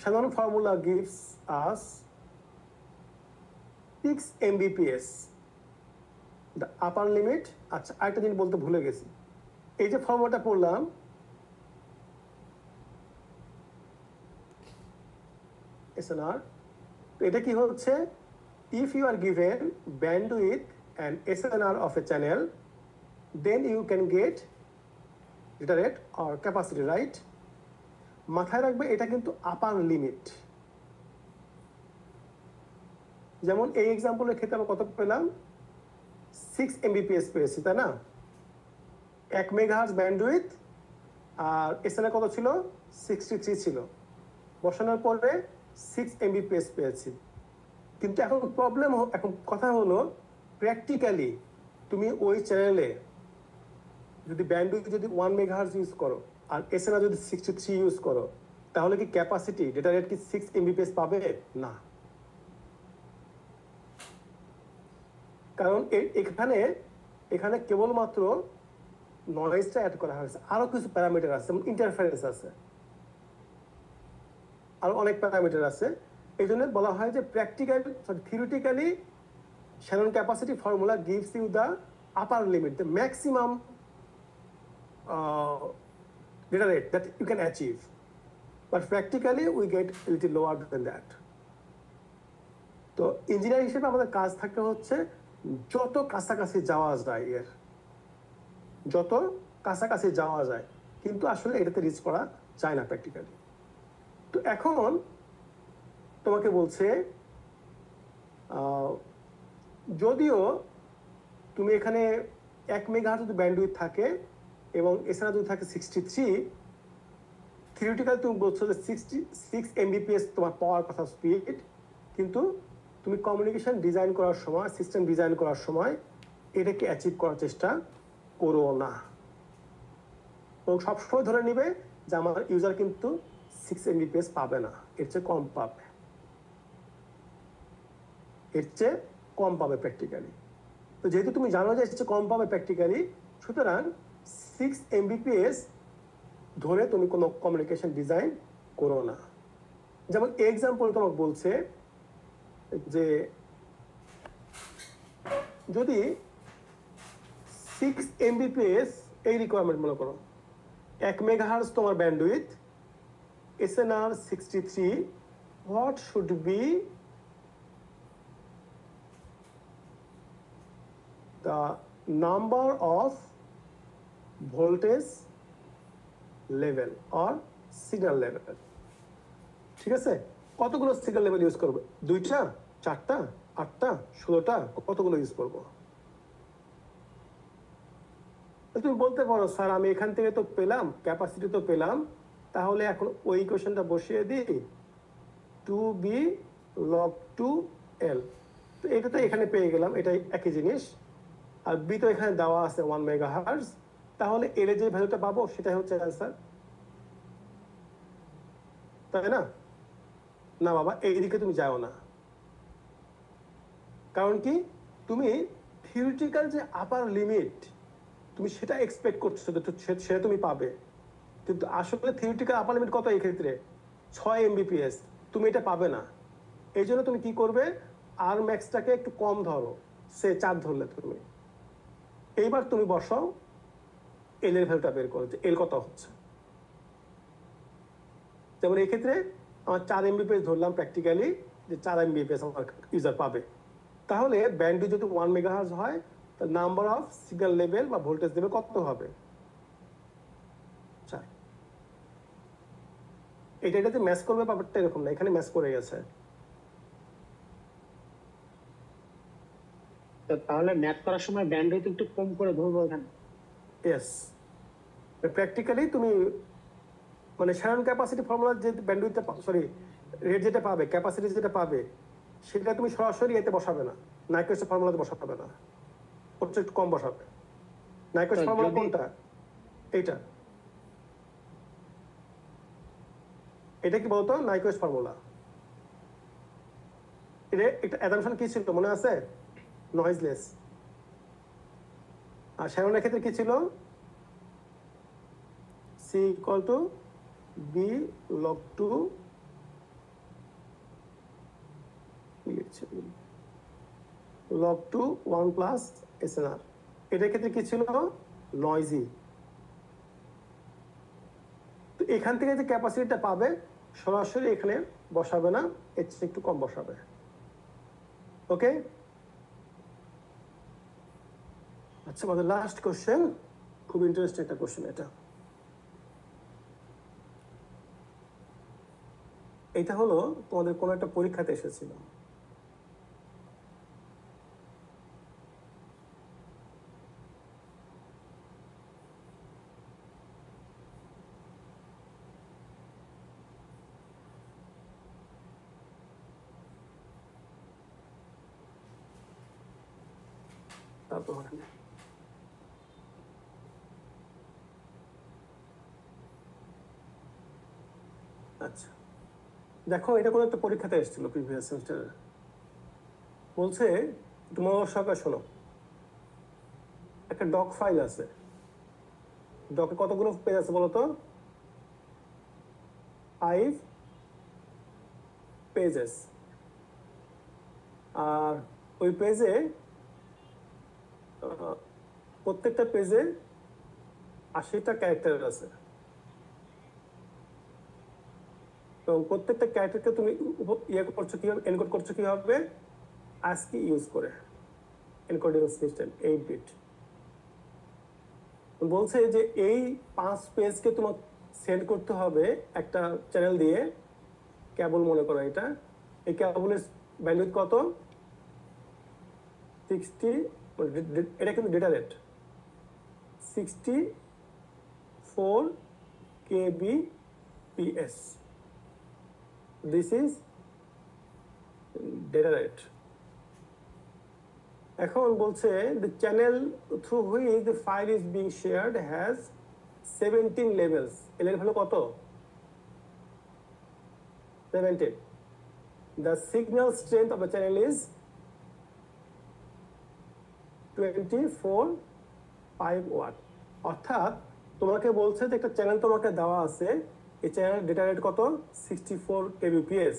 Shannon formula gives us 6 Mbps, the upper limit। আচ্ছা, আরেকটা জিনিস বলতে ভুলে গেছি, এই যে ফর্মুলাটা পড়লাম, SNR, তো এটা কি হচ্ছে? If you are given bandwidth and SNR of a channel, then you can get data rate or capacity, right? মাথায় রাখবে এটা কিন্তু আপার লিমিট। যেমন এই এক্সাম্পলের ক্ষেত্রে আমরা কত পেলাম? 6 Mbps পেয়েছি, তাই না? 1 মেগাহার্টজ ব্যান্ডউইথ, আর এসএনআর কত ছিল? 63 ছিল। বসানোর পরে 6 Mbps পেয়েছি। কিন্তু এখন কথা হলো প্র্যাকটিক্যালি তুমি ওই চ্যানেলে যদি ব্যান্ডউইথ যদি 1 মেগাহার্টজ ইউজ করো আর এসএনআর যদি 63 ইউজ করো, তাহলে কি ক্যাপাসিটি ডেটা রেট কি 6 Mbps পাবে? না, কারণ এখানে কেবলমাত্র নয়েজটা অ্যাড করা হয়েছে, আরো কিছু প্যারামিটার আছে, যেমন ইন্টারফারেন্স আছে, আরো অনেক প্যারামিটার আছে। এই জন্য বলা হয় যে theoretically Shannon capacity formula gives you the upper limit, the maximum data rate that you can achieve, but practically we get a little lower than that. তো ইঞ্জিনিয়ার হিসেবে আমাদের কাজ থাকে হচ্ছে যত কাছাকাছি যাওয়া যায়, যত কাছাকাছি যাওয়া যায়, কিন্তু আসলে এটাতে রিচ করা যায় না প্র্যাকটিক্যালি। তো এখন তোমাকে বলছে যদিও তুমি এখানে 1 মেগাহার্টজ যদি ব্যান্ডউইথ থাকে এবং এছাড়া যদি থাকে 63, থিওরিটিক্যালি তুমি বলছো যে 66 Mbps তোমার পাওয়ার কথা স্পিড, কিন্তু তুমি কমিউনিকেশন ডিজাইন করার সময়, সিস্টেম ডিজাইন করার সময় এটাকে অ্যাচিভ করার চেষ্টা করো না, এবং সবসময় ধরে নিবে যে আমার ইউজার কিন্তু 6 Mbps পাবে না, এর চেয়ে কম পাবে প্র্যাকটিক্যালি। তো যেহেতু তুমি জানো যে এর চেয়ে কম পাবে প্র্যাকটিক্যালি, সুতরাং 6 Mbps ধরে তুমি কোনো কমিউনিকেশন ডিজাইন করো না। যেমন এক্সাম্পল তোমাকে বলছে যে যদি 6 Mbps এই রিকোয়ারমেন্ট মনে করো 1 মেগাহার্জ তোমার bandwidth, SNR 63, what should be the number of voltage level or signal level? ঠিক আছে, কতগুলো সিগন্যাল লেভেল ইউজ করবে? 2টা, 4টা, 8টা, 16টা, কতগুলো ইউজ করবো? তুমি বলতে পারো স্যার আমি এখান থেকে তো পেলাম, ক্যাপাসিটি তো পেলাম, তাহলে এখন ওই ইকুয়েশনটা বসিয়ে দিই 2b log 2l। তো এটা তো এখানে পেয়ে গেলাম, এটাই একই জিনিস। আর বি তো এখানে দেওয়া আছে 1 মেগাহার্টজ, তাহলে এর যে ভ্যালুটা পাবো সেটাই হচ্ছে অ্যান্সার, তাই না? না বাবা, এইদিকে তুমি যাও না। কারণ কি, তুমি থিওরিটিক্যাল যে আপার লিমিট তুমি সেটা এক্সপেক্ট করছো, সেটা তুমি পাবে, কিন্তু আসলে থিওরিটিক্যাল আপার লিমিট কত? এই ক্ষেত্রে 6 এমবিপিএস, তুমি এটা পাবে না। এই জন্য তুমি কি করবে, আর ম্যাক্সটাকে একটু কম ধরো, সে 4 ধরলে তুমি। এইবার তুমি বসাও এল এর ভ্যালুটা বের করো, যে এল কত হচ্ছে। যেমন এই ক্ষেত্রে আমার 4 এমবিপিএস ধরলাম প্র্যাকটিক্যালি, যে 4 এমবিপিএস আমার ইউজার পাবে। তাহলে ব্যান্ডউইথ যদি 1 মেগাহার্জ হয়, নাম্বার অফ সিগন্যাল লেভেল বা ভোল্টেজ লেভেল কত হবে? 4। এটাতে ম্যাচ করবে, ব্যাপারটা এরকম না, এখানে ম্যাচ করে গেছে। তাহলে ম্যাথ করার সময় ব্যান্ডউইথ একটু কম করে ধরবো এখানে। ইয়েস, প্র্যাকটিক্যালি তুমি মানে শ্যানন ক্যাপাসিটি ফর্মুলা যে ব্যান্ডউইথটা, সরি রেট যেটা পাবে, ক্যাপাসিটি যেটা পাবে, সেটা তুমি সরাসরি এতে বসাবে না, নাইকুয়েস্টের ফর্মুলাতে বসাবে না, হচ্ছে একটু কম বসাবে। নাইকুয়েস্ট ফর্মুলা কোনটা? এইটা। এটা কি বলতো নাইকুয়েস্ট ফর্মুলা? এটা একটা অ্যাজাম্পশন কি ছিল মনে আছে? নয়েজলেস। আর শ্যাননের ক্ষেত্রে কি ছিল? C equal to B log 2 log 2 1 plus SNR. এটার ক্ষেত্রে কি ছিল? নয়েজি। তো এখান থেকে যে ক্যাপাসিটিটা পাবে সরাসরি এখানে বসাবে না, এর চেয়ে একটু কম বসাবে। ওকে, আচ্ছা আমাদের লাস্ট কোশ্চেন, খুব ইন্টারেস্টিং একটা কোশ্চেন এটা। এটা হলো তোমাদের কোনো একটা পরীক্ষাতে এসেছিল, তারপর আচ্ছা দেখো, এটা কোনো একটা পরীক্ষাতে এসেছিল প্রিভিয়াস সেমিস্টারে। বলছে তোমার সরকার শোনো, একটা ডক ফাইল আছে, ডকে কতগুলো পেজ আছে বলো তো? 5 পেজেস। আর ওই পেজে প্রত্যেকটা পেজে 80টা ক্যারেক্টার আছে, এবং প্রত্যেকটা ক্যারেক্টারকে তুমি ইয়ে করছো কিভাবে, এনকোড করছো কিভাবে? ASCII ইউজ করে, এনকোডিং সিস্টেম 8 বিট। বলছে যে এই 5 পেজকে তোমার সেন্ড করতে হবে একটা চ্যানেল দিয়ে, কেবল মনে করো এটা, এই কেবলের ব্যান্ডউইথ কত? 60, এটা কিন্তু data rate 64 kbps। This is data rate. এখন বলছে the channel through which the file is being shared has 17 levels। এর ভ্যালু কত? 17। The signal strength of the channel is 24.5 watt. অর্থাৎ তোমাকে বলছে যে একটা চ্যানেল তোমাকে দেওয়া আছে, এই চ্যানেলের ডেটা রেট কত? 64 kbps।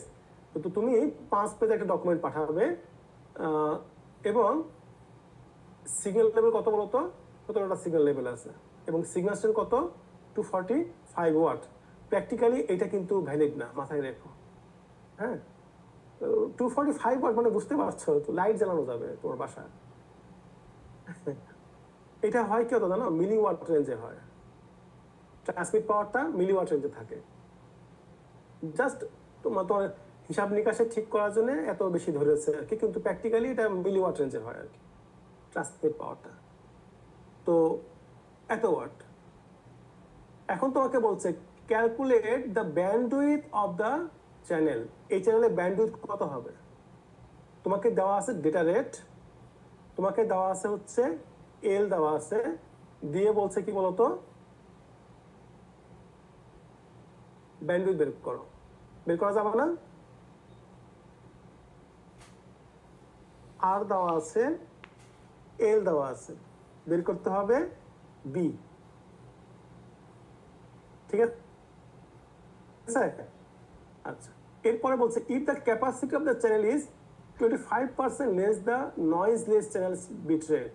তো তুমি 5 পেজ একটা ডকুমেন্ট পাঠাবে, এবং সিগন্যাল লেভেল কত বলতো? 17টা সিগন্যাল লেভেল আছে। এবং সিগন্যাল স্ট্রেংথ কত 245 ওয়াট। প্র্যাকটিক্যালি এটা কিন্তু ভ্যালিড না, মাথায় রেখো। হ্যাঁ, 245 ওয়াট মানে বুঝতে পারছো তো, লাইট জ্বালানো যাবে তোমার বাসা। এটা হয় কি হতো জানো, মিলি ওয়াট রেঞ্জে হয়, ট্রান্সমিট পাওয়ারটা মিলি ওয়াট রেঞ্জে থাকে। জাস্ট তোমার হিসাব নিকাশে ঠিক করার জন্য এত বেশি ধরেছে আর কি, কিন্তু প্র্যাকটিক্যালি এটা মিলি ওয়াট রেঞ্জে হয় আর কি ট্রান্সমিট পাওয়ারটা। তো এত ওয়াট। এখন তোমাকে বলছে calculate the bandwidth of the channel. এই চ্যানেলের ব্যান্ডউইথ কত হবে? তোমাকে দেওয়া আছে ডেটা রেট, তোমাকে দেওয়া আছে হচ্ছে এল দেওয়া আছে, দিয়ে বলছে কি বলতো, ব্যান্ডউইথ বের করো। বের করা যাবে না? আর দেওয়া আছে, এল দেওয়া আছে, বের করতে হবে বি। ঠিক আছে? আচ্ছা, এরপরে বলছে if the capacity of the channel is 25% less the noiseless channel bit rate.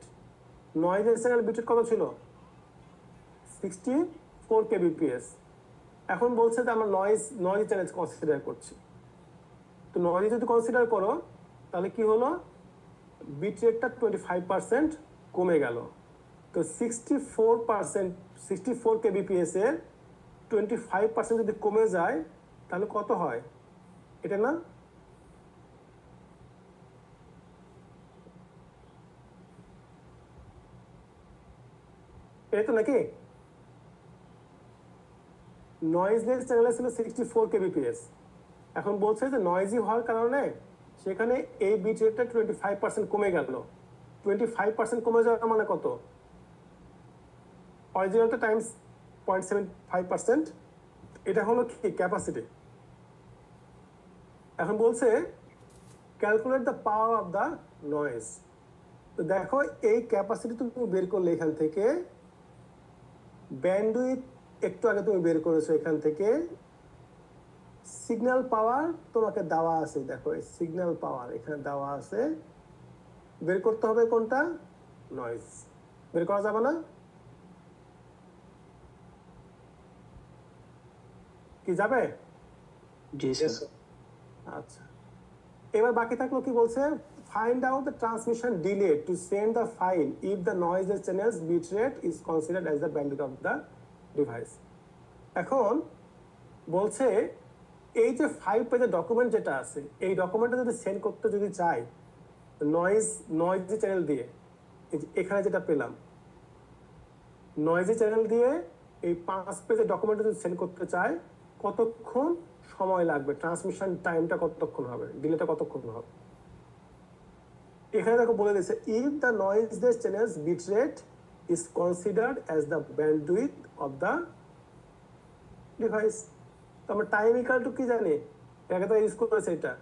Noiseless channel bit rate কত ছিল? 64 kbps। এখন বলছে যে আমরা নয়েজ চ্যানেল কনসিডার করছি। তো নয়েজ যদি কনসিডার করো তাহলে কি হলো, বিট রেটটা 25% কমে গেল। তো 64 kbps এর 25% যদি কমে যায় তাহলে কত হয়? এটা না, এটা তো নাকি নয়েজলেস চ্যানেলে ছিল 64 kbps। এখন বলছে যে নয়েজি হওয়ার কারণে সেখানে এই বিট রেটটা 25% কমে গেল। 25% কমে যাওয়ার মানে কত? অরিজিনালটা টাইমস 0.75%, এটা হলো কি ক্যাপাসিটি। এখন বলছে calculate the power of the noise. তো দেখো এই ক্যাপাসিটি তুমি বের করলে এখান থেকে, ব্যান্ডউইথ একটু আগে তুমি বের করেছো এখান থেকে, সিগন্যাল পাওয়ার তোমাকে দেওয়া আছে, দেখো এই সিগন্যাল পাওয়ার এখানে দেওয়া আছে, বের করতে হবে কোনটা? নয়েজ। বের করা যাবে না? কি যাবে? জি স্যার। আচ্ছা, এবার বাকি থাকলো কি বলছে, find out the transmission delay to send the file if the noise channels bit rate is considered as the bandwidth of the device. এখন বলছে এই যে 5 পেজের ডকুমেন্ট যেটা আছে, এই ডকুমেন্টটা যদি সেন্ড করতে যদি চাই নয়েজি চ্যানেল দিয়ে, এখানে যেটা পেলাম নয়েজি চ্যানেল দিয়ে এই 5 পেজের ডকুমেন্টটা যদি সেন্ড করতে চাই, কতক্ষণ সময় লাগবে? ট্রান্সমিশন টাইমটা কতক্ষণ হবে? ডিলেটা কতক্ষণ হবে? এখানে দেখো বলে দিয়েছে if the noiseless channels bit rate is considered as the bandwidth of the device. তো আমরা টাইম ইকুয়াল টু কি জানি? এটাকে তো ইউজ করেছে, এটা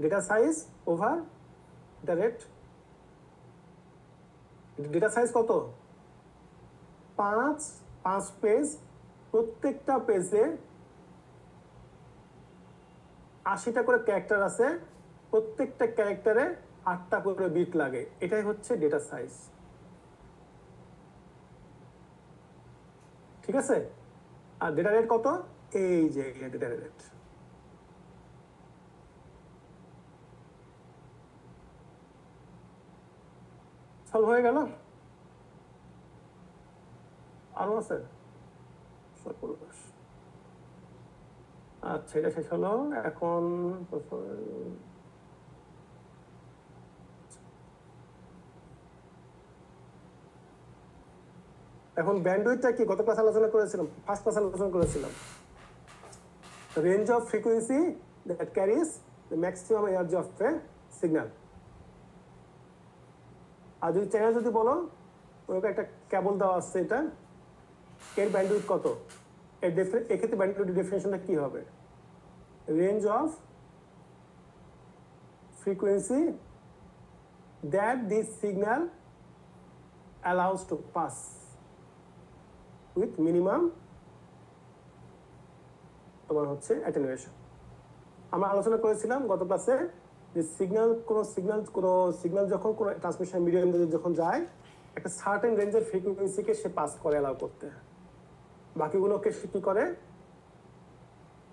data size over the rate. Data size কত? 5 পেজ, প্রত্যেকটা পেজে 80টা করে ক্যারেক্টার আছে, প্রত্যেকটা ক্যারেক্টারে 8টা করে বিট লাগে, এটাই হচ্ছে ডেটা সাইজ। ঠিক আছে? আর ডেটা রেট কত? এই যে ডেটা রেট। সলভ হয়ে গেল? আরো আছে? আচ্ছা, এটা শেষ হলো। এখন ব্যান্ডউইথটা কি গত ক্লাস আলোচনা করেছিলাম, ফার্স্ট ক্লাস আলোচনা করেছিলাম, range of frequency that carries the maximum energy of a signal. আর যদি চ্যানেল যদি বলো, ওকে একটা কেবল দেওয়া আসছে, এটা এর ব্যান্ডউইথ কত? এক্ষেত্রে ব্যান্ডউইথ ডেফিনেশনটা কি হবে? Range of frequency that this signal allows to pass with minimum তোমার হচ্ছে অ্যাটেনুয়েশন। আমরা আলোচনা করেছিলাম গত ক্লাসে যে সিগন্যাল যখন কোনো ট্রান্সমিশন মিডিয়াম যখন যায়, একটা সার্টেন রেঞ্জের ফ্রিকোয়েন্সিকে সে পাস করে অ্যালাউ করতে, বাকিগুলোকে সে কি করে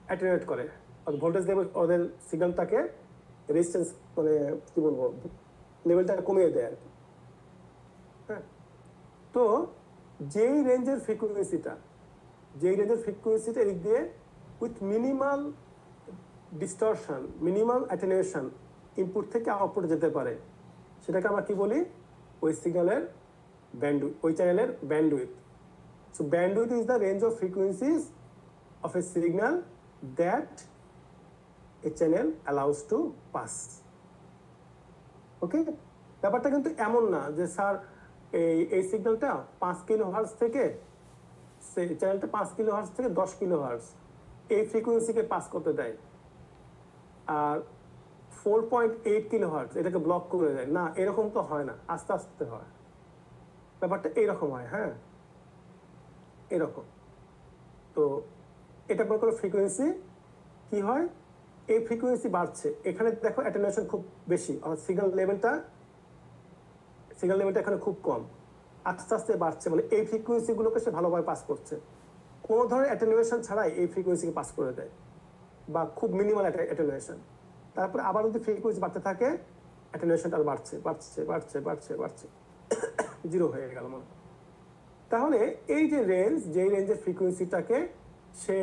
অ্যাটেনুয়েট করে, ভোল্টেজ লেভেল ওদের সিগন্যালটাকে রেজিস্ট্যান্স মানে কি বলবো লেভেলটা কমিয়ে দেয় আর কি। হ্যাঁ, তো যেই রেঞ্জের ফ্রিকোয়েন্সিটা এদিক দিয়ে with minimal distortion, minimal attenuation input থেকে আউটপুটে যেতে পারে, সেটাকে আমরা কি বলি, ওই সিগন্যালের ব্যান্ডউইথ, ওই চ্যানেলের bandwidth. So bandwidth is the range of frequencies of a signal that a channel allows to pass. Okay, ব্যাপারটা কিন্তু এমন না যে স্যার এই সিগন্যালটা 5 কিলোহার্টজ থেকে চ্যানেলটা 5 কিলোহার্টজ থেকে 10 কিলোহার্টজ এই ফ্রিকোয়েন্সিকে পাস করতে দেয়, আর 4.8 কিলোহার্টজ এটাকে ব্লক করে দেয় না, এরকম তো হয় না, আস্তে আস্তে হয়, ব্যাপারটা এইরকম হয়। হ্যাঁ, এরকম। তো এটা মনে করো ফ্রিকোয়েন্সি কি হয়, এই ফ্রিকোয়েন্সি বাড়ছে, এখানে দেখো অ্যাটেনুয়েশন খুব বেশি, আর সিগন্যাল লেভেলটা এখানে খুব কম, আস্তে আস্তে বাড়ছে, মানে এই ফ্রিকোয়েন্সিগুলোকে সে ভালোভাবে পাস করছে, কোনো ধরনের অ্যাটেনুয়েশন ছাড়াই এই ফ্রিকোয়েন্সিকে পাস করে দেয়, বা খুব মিনিমাল অ্যাটেনুয়েশন। তারপরে আবার যদি ফ্রিকোয়েন্সি বাড়তে থাকে, অ্যাটেনুয়েশনটা আর বাড়ছে বাড়ছে বাড়ছে বাড়ছে বাড়ছে, জিরো হয়ে গেল মনে। তাহলে এই যে রেঞ্জ, যেই রেঞ্জের ফ্রিকোয়েন্সিটাকে সে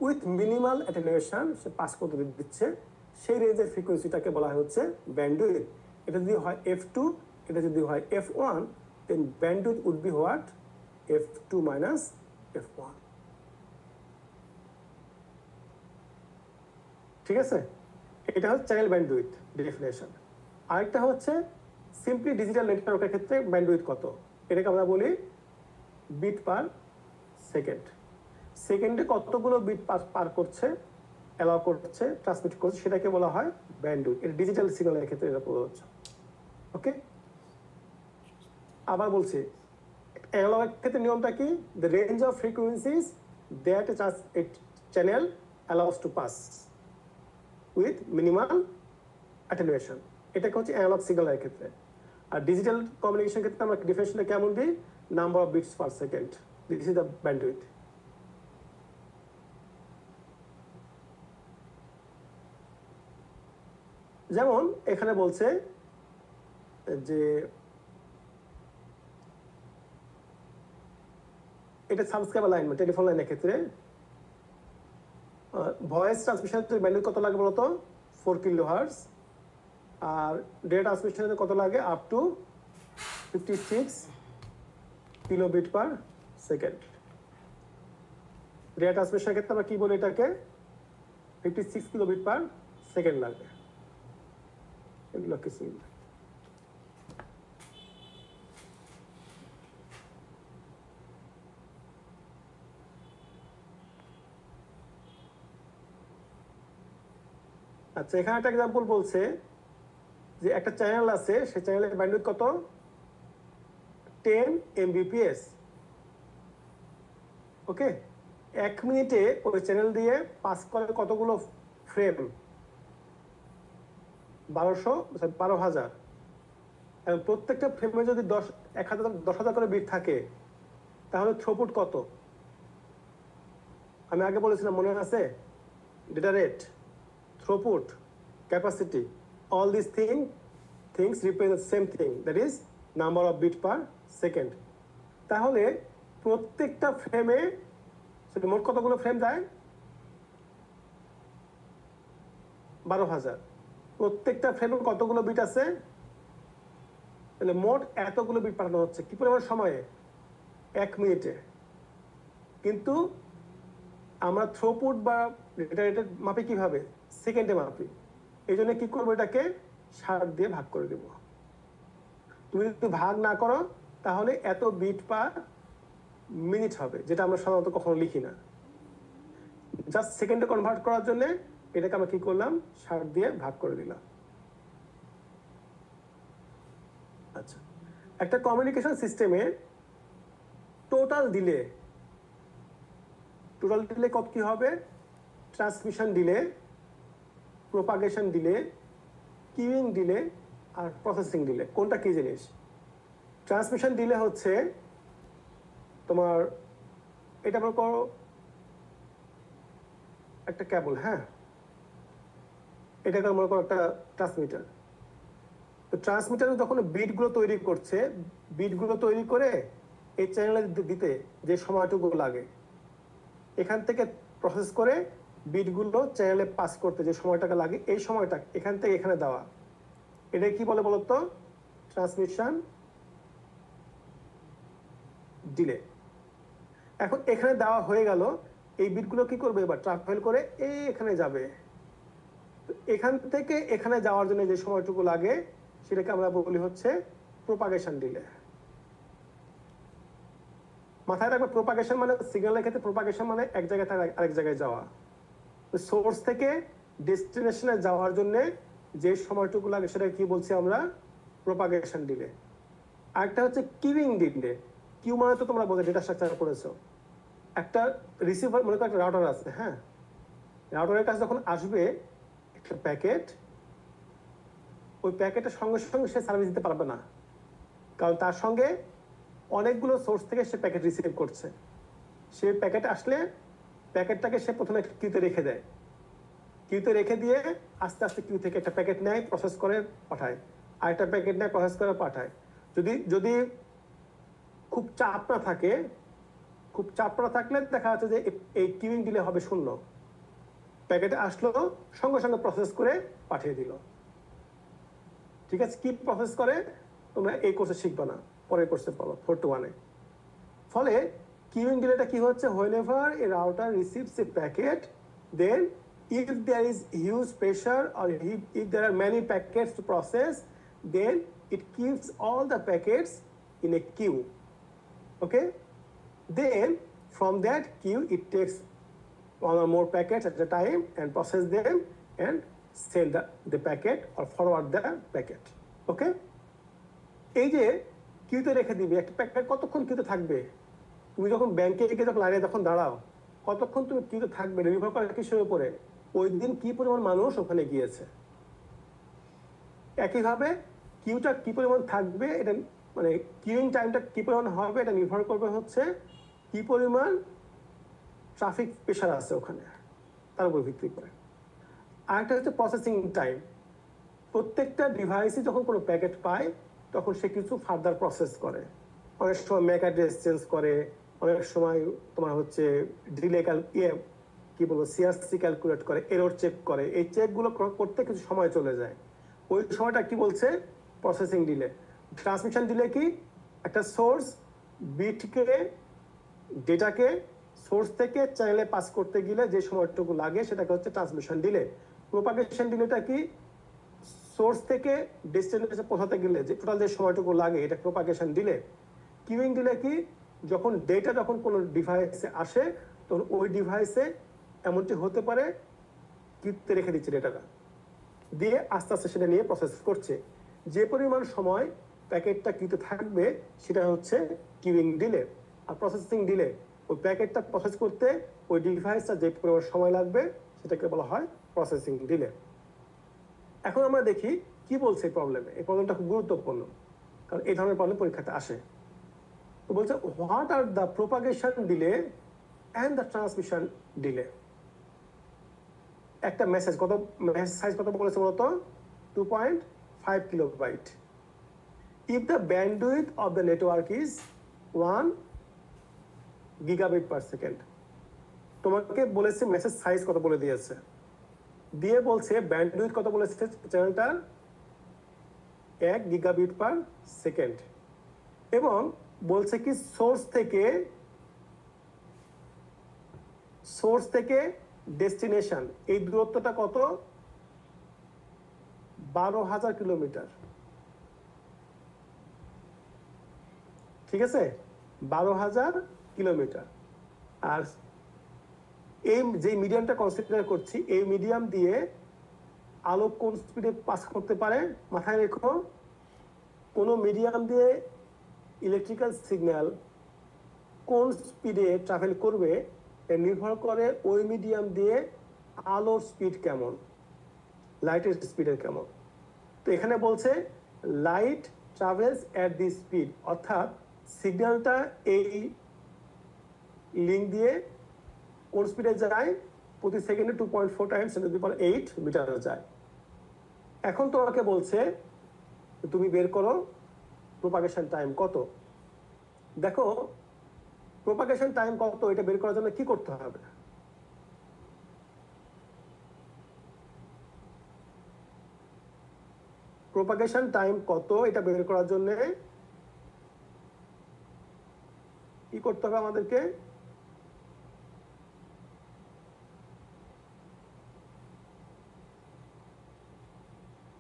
উইথ মিনিমাল অ্যাটেনুয়েশন সে পাস করতে দিচ্ছে, সেই রেঞ্জের ফ্রিকোয়েন্সিটাকে বলা হচ্ছে ব্যান্ডউইথ। এটা যদি হয় f2, এটা যদি হয় f1, then bandwidth would be what, f2 minus f1। ঠিক আছে, এটা হচ্ছে চ্যানেল ব্যান্ডউইথ ডেফিনেশন। আরেকটা হচ্ছে সিম্পলি ডিজিটাল নেটওয়ার্কের ক্ষেত্রে ব্যান্ডউইথ কত, এটাকে আমরা বলি বিট পার সেকেন্ড। সেকেন্ডে কতগুলো বিট পার করছে, অ্যালাউ করছে, ট্রান্সমিট করছে, সেটাকে বলা হয় ব্যান্ডউইথ। এটা ডিজিটাল সিগন্যালের ক্ষেত্রে এটা প্রযোজ্য। ওকে, আবার বলছি, অ্যানালগ ক্ষেত্রে নিয়মটা কি, the range of frequencies that a channel allows to pass with minimal attenuation, এটাকে হচ্ছে অ্যানালগ সিগন্যালের ক্ষেত্রে। আর ডিজিটাল কমিউনিকেশন ক্ষেত্রে আমরা ডিফারেন্সটা কেমন দিই, number of bits per second, this is the bandwidth. যেমন এখানে বলছে যে এটা সাবস্ক্রাইবার লাইন, টেলিফোন লাইনের ক্ষেত্রে ভয়েস ট্রান্সমিশনের ব্যান্ডউইথ কত লাগে বলতো, 4 কিলোহার্টজ, আর ডেটা ট্রান্সমিশনের কত লাগে, up to 56 kilobit per second. Data ট্রান্সমিশনের ক্ষেত্রে আমরা কি বলি, এটাকে 56 কিলোবিট পার সেকেন্ড লাগে। এগুলো কিছু আচ্ছা, এখানে একটা এক্সাম্পল বলছে যে একটা চ্যানেল আছে, সেই চ্যানেলের ব্যান্ডউইথ কত, 10 Mbps। ওকে, 1 মিনিটে ওই চ্যানেল দিয়ে পাস করে কতগুলো ফ্রেম, 12,000। এবং প্রত্যেকটা ফ্রেমে যদি 10,000 করে বিট থাকে, তাহলে থ্রুপুট কত, আমি আগে বলেছিলাম মনে আছে, data rate, throughput, capacity, all these things represent the same thing, that is number of bit per second। তাহলে প্রত্যেকটা ফ্রেমে মোট কতগুলো ফ্রেম যায়, 12,000। প্রত্যেকটা ফ্রেমে কতগুলো বিট আছে, তাহলে মোট এতগুলো বিট পাঠানো হচ্ছে কি পরিমাণ সময়ে, 1 মিনিটে। কিন্তু আমরা থ্রুপুট বা ডেটা রেটের মাপি কিভাবে, সেকেন্ডে মাপি। এই জন্য কি করবো, এটাকে 60 দিয়ে ভাগ করে দেব। তুমি যদি ভাগ না করো, তাহলে এত বিট পার মিনিট হবে, যেটা আমরা সাধারণত কখনো লিখি না। জাস্ট সেকেন্ডে কনভার্ট করার জন্য এটাকে আমরা কি করলাম, 60 দিয়ে ভাগ করে দিলাম। আচ্ছা, একটা কমিউনিকেশন সিস্টেমে টোটাল ডিলে কত কি হবে, transmission delay, propagation delay, queuing delay আর প্রসেসিং ডিলে। কোনটা কি জিনিস, ট্রান্সমিশন ডিলে হচ্ছে তোমার এটা মনে করো একটা কেবল, হ্যাঁ, এটাকে মনে করো একটা ট্রান্সমিটার। তো ট্রান্সমিটারে যখন বিটগুলো তৈরি করছে, বিটগুলো তৈরি করে এই চ্যানেলে দিতে যে সময়টুকু লাগে, এখান থেকে প্রসেস করে বিটগুলো চ্যানেলে পাস করতে যে সময়টাকে লাগে, এই সময়টা এখান থেকে এখানে দেওয়া, এটা কি বলে বলতো? Transmission delay. এখন এখানে দেওয়া হয়ে গেল, এই বিটগুলো কি করবে? এবার ট্রাভেল করে এখানে যাবে। তো এখান থেকে এখানে যাওয়ার জন্য যে সময়টুকু লাগে সেটাকে আমরা বলি হচ্ছে প্রোপাগেশন ডিলে। মাথায় রাখবে, প্রোপাগেশন মানে সিগন্যালের ক্ষেত্রে প্রোপাগেশন মানে এক জায়গা থেকে আরেক জায়গায় যাওয়া। সোর্স থেকে ডেস্টিনেশনে যাওয়ার জন্য যে সময়টুকু লাগে সেটা কি বলছি আমরা? Propagation delay. আরেকটা হচ্ছে কিউইং ডিলে। কিউ মানে তো তোমরা বোঝো, ডেটা স্ট্রাকচার করেছো। একটা রিসিভার মনে করো একটা রাউটার আছে, হ্যাঁ, রাউটারের কাছে যখন আসবে একটা প্যাকেট, ওই প্যাকেটের সঙ্গে সঙ্গে সে সার্ভিস দিতে পারবে না, কারণ তার সঙ্গে অনেকগুলো সোর্স থেকে সে প্যাকেট রিসিভ করছে। সে প্যাকেট আসলে প্যাকেটটাকে সে প্রথমে কিউতে রেখে দেয়, কিউতে রেখে দিয়ে আস্তে আস্তে কিউ থেকে একটা প্যাকেট নেয়, প্রসেস করে পাঠায়, আরেকটা প্যাকেট নেয়, প্রসেস করে পাঠায়। যদি খুব চাপ না থাকে, খুব চাপ না থাকলে দেখা যাচ্ছে যে এই কিউইং ডিলে হবে 0। প্যাকেটে আসলো, সঙ্গে সঙ্গে প্রসেস করে পাঠিয়ে দিল। ঠিক আছে, কি প্রসেস করে তোমরা এই কোর্সে শিখবে না, পরের কোর্সে পড়ো 4-1-এ। ফলে কিউইং ডিলেটা কি হচ্ছে? whenever a router receives a packet, then if there is huge pressure or if there are many packets to process, then it keeps all the packets in a queue. Okay, then from that queue it takes one or more packets at a time and process them and send the packet or forward the packet. Okay, এই যে কিউতে রেখে দিবে একটা packet, কতক্ষণ কিউতে থাকবে? তুমি যখন ব্যাংকে গিয়ে যখন লাইনে যখন দাঁড়াও, কতক্ষণ তুমি কিউতে থাকবে নির্ভর করে কিসের উপরে? ওই দিন কি পরিমাণ মানুষ ওখানে গিয়েছে। একইভাবে কিউটা কি পরিমাণ থাকবে, এটা মানে কিউইং টাইমটা কি পরিমাণ হবে, এটা নির্ভর করবে হচ্ছে কি পরিমাণ ট্রাফিক প্রেশার আছে ওখানে, তার উপর ভিত্তি করে। আরেকটা হচ্ছে প্রসেসিং টাইম। প্রত্যেকটা ডিভাইসে যখন কোনো প্যাকেট পায় তখন সে কিছু ফার্দার প্রসেস করে। অনেক সময় ম্যাক অ্যাড্রেস চেঞ্জ করে, অনেক সময় তোমার হচ্ছে ডিলে কি বলবো সিআরসি ক্যালকুলেট করে, এরর চেক করে। এই চেকগুলো করতে কিছু সময় চলে যায়। ওই সময়টা কি বলছে? Processing delay. ট্রান্সমিশন ডিলে কি? একটা সোর্স বিটকে, ডেটাকে সোর্স থেকে চ্যানেলে পাস করতে গেলে যে সময়টুকু লাগে সেটাকে হচ্ছে ট্রান্সমিশন ডিলে। প্রোপাগেশন ডিলেটা কি? সোর্স থেকে ডেস্টিনেশনে পৌঁছাতে গেলে যে টোটাল যে সময়টুকু লাগে, এটা প্রোপাগেশন ডিলে। কিউইং ডিলে কি? যখন ডেটা যখন কোনো ডিভাইসে আসে তখন ওই ডিভাইসে এমনটি হতে পারে কিউতে রেখে দিচ্ছে ডেটাটা, দিয়ে আস্তে আস্তে সেটা নিয়ে প্রসেস করছে। যে পরিমাণ সময় প্যাকেটটা কিউতে থাকবে সেটা হচ্ছে কিউইং ডিলে। আর প্রসেসিং ডিলে, ওই প্যাকেটটা প্রসেস করতে ওই ডিভাইসটা যে পরিমাণ সময় লাগবে সেটাকে বলা হয় প্রসেসিং ডিলে। এখন আমরা দেখি কি বলছে এই প্রবলেমে। এই প্রবলেমটা খুব গুরুত্বপূর্ণ, কারণ এই ধরনের প্রবলেম পরীক্ষাতে আসে। তো বলছে what are the propagation delay and the transmission delay. একটা মেসেজ সাইজ কত বলেছে বলতো? 2.5 kilobyte. If the bandwidth of the network is 1 gigabyte per second. তোমাকে বলেছে মেসেজ সাইজ কত বলে দিয়েছে, দিয়ে বলছে ব্যান্ডউইথ কত বলেছে চ্যানেলটার? 1 গিগাবিট পার সেকেন্ড। এবং বলছে কি সোর্স থেকে ডেস্টিনেশন এই দূরত্বটা কত? 12,000 কিলোমিটার। ঠিক আছে, 12,000 কিলোমিটার। আর এই যে মিডিয়ামটা কনসিডার করছি, এই মিডিয়াম দিয়ে আলো কোন স্পিডে পাস করতে পারে মাথায় রেখো। কোনো মিডিয়াম দিয়ে ইলেকট্রিক্যাল সিগন্যাল কোন স্পিডে ট্রাভেল করবে নির্ভর করে ওই মিডিয়াম দিয়ে আলোর স্পিড কেমন, লাইটের স্পিডের কেমন। তো এখানে বলছে light travels at the speed, অর্থাৎ সিগন্যালটা এই লিঙ্ক দিয়ে কোন স্পিডে যায়, প্রতি সেকেন্ডে 2.4 টাইমস 10⁸ মিটার যায়। এখন তোমাকে বলছে তুমি বের করো প্রোপাগেশন টাইম কত। দেখো প্রোপাগেশন টাইম কত এটা বের করার জন্য কি করতে হবে? প্রোপাগেশন টাইম কত এটা বের করার জন্য কি করতে হবে আমাদেরকে?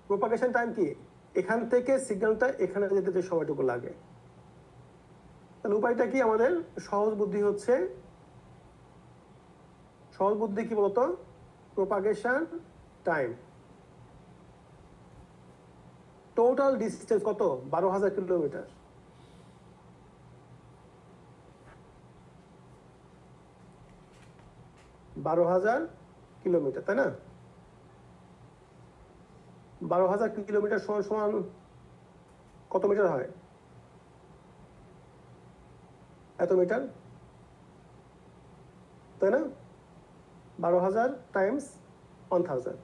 প্রোপাগেশন টাইম কি? এখান থেকে সিগন্যালটা এখানে যেতে যে সময়টুকু লাগে। তাহলে উপায়টা কি আমাদের? সহজ বুদ্ধি হচ্ছে, সহজ বুদ্ধি কি বলতো? প্রোপাগেশন টাইম টোটাল ডিস্টেন্স কত? 12,000 কিলোমিটার। কিলোমিটার, তাই না? 12,000 কিলোমিটার সমান সমান কত মিটার হয়? এত মিটার, তাই না? 12,000 টাইমস 1000।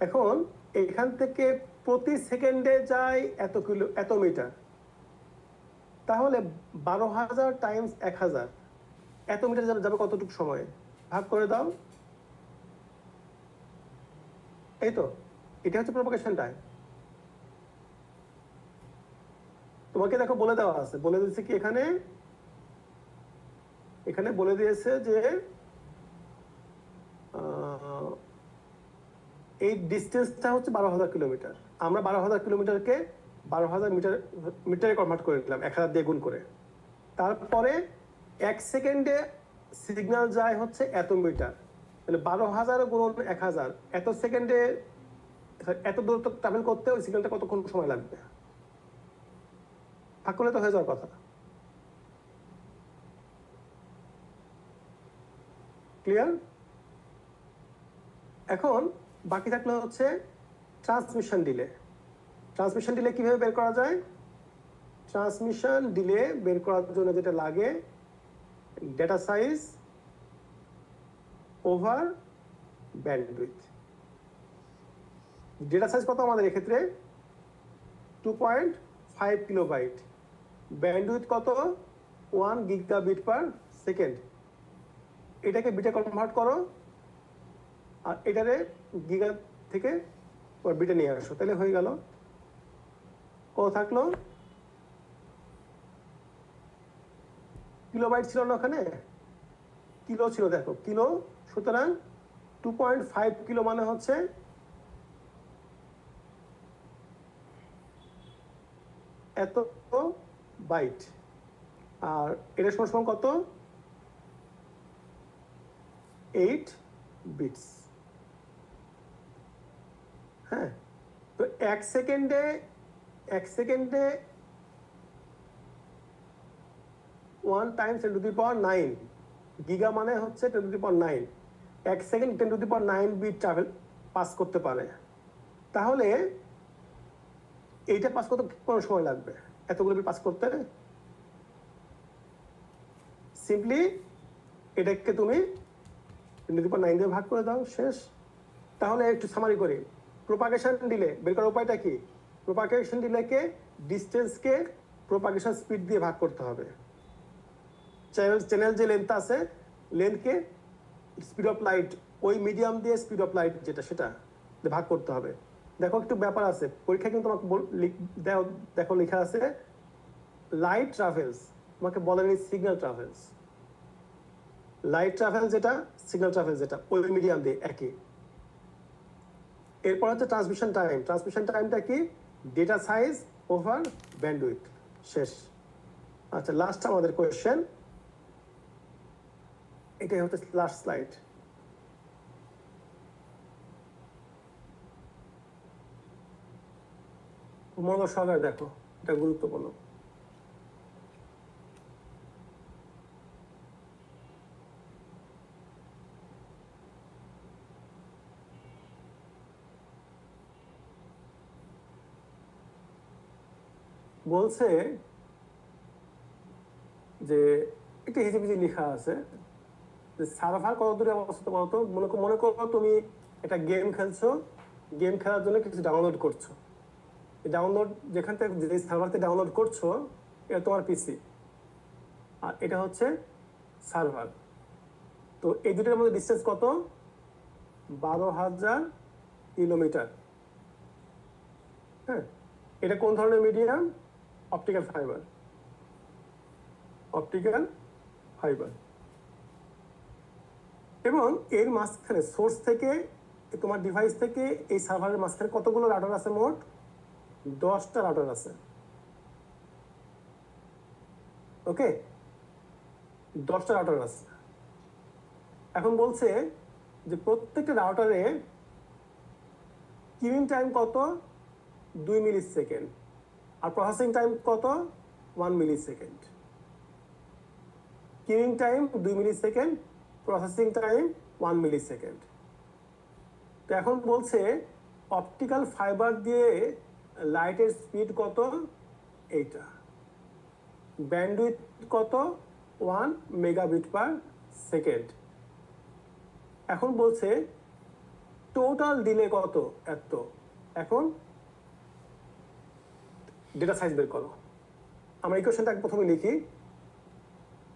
এখন এখান থেকে প্রতি সেকেন্ডে যায় এত মিটার, তাহলে 12,000 টাইমস 1000, এত মিটার যাবে কতটুকু সময়ে? ভাগ করে দাও। এই তো, এটা হচ্ছে প্রোপাগেশন টাইম। তোমাকে দেখো বলে দেওয়া আছে, বলে দিয়েছে কি এখানে বলে দিয়েছে যে এই ডিস্টেন্সটা হচ্ছে 12,000 কিলোমিটার। আমরা 12,000 কিলোমিটারকে 12,000 মিটারে কনভার্ট করে দিলাম 1000 দিয়ে গুণ করে। তারপরে 1 সেকেন্ডে সিগন্যাল যায় হচ্ছে এত মিটার, তাহলে 12,000 গুণন 1000, এত সেকেন্ডে এত দূরত্ব ট্রাভেল করতে ওই সিগন্যালটা কতক্ষণ সময় লাগবে? ভাগ করলে তো হয়ে যাওয়ার কথা। ক্লিয়ার? এখন বাকি থাকলে হচ্ছে ট্রান্সমিশন ডিলে। ট্রান্সমিশন ডিলে কিভাবে বের করা যায়? ট্রান্সমিশন ডিলে বের করার জন্য যেটা লাগে, data size over bandwidth. Data size কত আমাদের এক্ষেত্রে? 2.5 কিলোবাইট। ব্যান্ডউইথ কত? 1 গিগাবিট পার সেকেন্ড। এটাকে বিটে কনভার্ট করো, আর এটারে গিগা থেকে বিটে নিয়ে আসো, তাহলে হয়ে গেল। কত থাকলো? কিলোবাইট ছিল না ওখানে, কিলো ছিল, দেখো কিলো। সুতরাং 2.5 কিলো মানে হচ্ছে এত বাইট, আর এটা সমান কত? 8 বিটস। হ্যাঁ, তো 1 সেকেন্ডে 1 টাইমস 10⁹, গিগা মানে হচ্ছে 10⁹। 1 সেকেন্ড 10⁹ বিট ট্রাভেল পাস করতে পারে। তাহলে এইটা পাস করতে কোন সময় লাগবে এতগুলো বিট পাস করতে? সিম্পলি এটাকে তুমি 10⁹ দিয়ে ভাগ করে দাও, শেষ। তাহলে একটু সামারি করি। প্রোপাগেশন ডিলে বের করার উপায়টা কি? প্রোপাগেশন ডিলেকে ডিস্টেন্সকে প্রোপাগেশন স্পিড দিয়ে ভাগ করতে হবে। চ্যানেল যে লেন্থ আছে, লেন্থকে স্পিড অফ লাইট, ওই মিডিয়াম দিয়ে স্পিড অফ লাইট যেটা, সেটা ভাগ করতে হবে। দেখো একটু ব্যাপার আছে পরীক্ষায়, কিন্তু তোমাকে দেখো লেখা আছে লাইট ট্রাভেলস, তোমাকে বলেনি সিগন্যাল ট্রাভেলস। লাইট ট্রাভেল যেটা, সিগন্যাল ট্রাভেল যেটা, ওই মিডিয়াম দিয়ে একই। এরপর হচ্ছে ট্রান্সমিশন টাইম। ট্রান্সমিশন টাইমটা কি? ডেটা সাইজ ওভার ব্যান্ডউইথ, শেষ। আচ্ছা, লাস্ট আমাদের কোয়েশ্চেন, এটাই হচ্ছে লাস্ট স্লাইড। মনোযোগ সহকারে দেখো, এটা গুরুত্বপূর্ণ। বলছে যে একটা হিজিবিজি লেখা আছে যে সার্ভার কত দূরে অবস্থিত বলতো, মনে করো তুমি একটা গেম খেলছো, গেম খেলার জন্য কিছু ডাউনলোড করছো, ডাউনলোড যেখান থেকে যে সার্ভার থেকে ডাউনলোড করছো এটা তোমার পিসি, আর এটা হচ্ছে সার্ভার। তো এই দুটোর মধ্যে ডিস্টেন্স কত? 12,000 কিলোমিটার। হ্যাঁ, এটা কোন ধরনের medium? Optical fibre. Optical fibre. এবং এর মাঝখানে সোর্স থেকে তোমার ডিভাইস থেকে এই সার্ভারের মাঝখানে কতগুলো রাউটার আছে? মোট 10টা রাউটার আছে। ওকে, 10টা রাউটার আছে। এখন বলছে যে প্রত্যেকটা রাউটারে কিউইং টাইম কত? 2 মিলি সেকেন্ড, আর প্রসেসিং টাইম কত? 1 মিলি সেকেন্ড। কিউইং টাইম 2 মিলি সেকেন্ড, প্রসেসিং টাইম 1 মিলি সেকেন্ড। তো এখন বলছে অপটিক্যাল ফাইবার দিয়ে লাইটের স্পিড কত? এইটা। ব্যান্ডউইথ কত? 1 মেগাবিট পার সেকেন্ড। এখন বলছে টোটাল ডিলে কত? এত। এখন ডেটা সাইজ বের করো। আমরা ইকুয়েশনটা প্রথমে লিখি।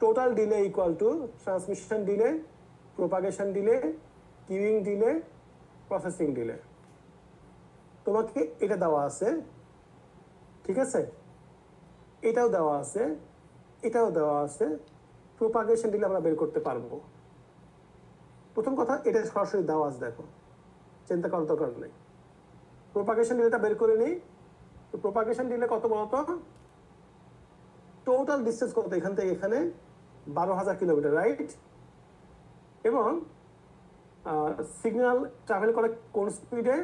Total delay equal to transmission delay, propagation delay, queuing delay, processing delay. তোমাকে এটা দেওয়া আছে, ঠিক আছে, এটাও দেওয়া আছে, এটাও দেওয়া আছে। প্রোপাগেশন ডিলে আমরা বের করতে পারবো। প্রথম কথা, এটা সরাসরি দেওয়া আছে, দেখো, চিন্তা করার দরকার নেই। প্রোপাগেশন ডিলেটা বের করে নিই। তো প্রোপাগেশন ডিলে কত বলতো? টোটাল ডিস্টেন্স কত এখান থেকে এখানে? 12,000 কিলোমিটার, রাইট? এবং সিগন্যাল ট্রাভেল করে কোন স্পিডে?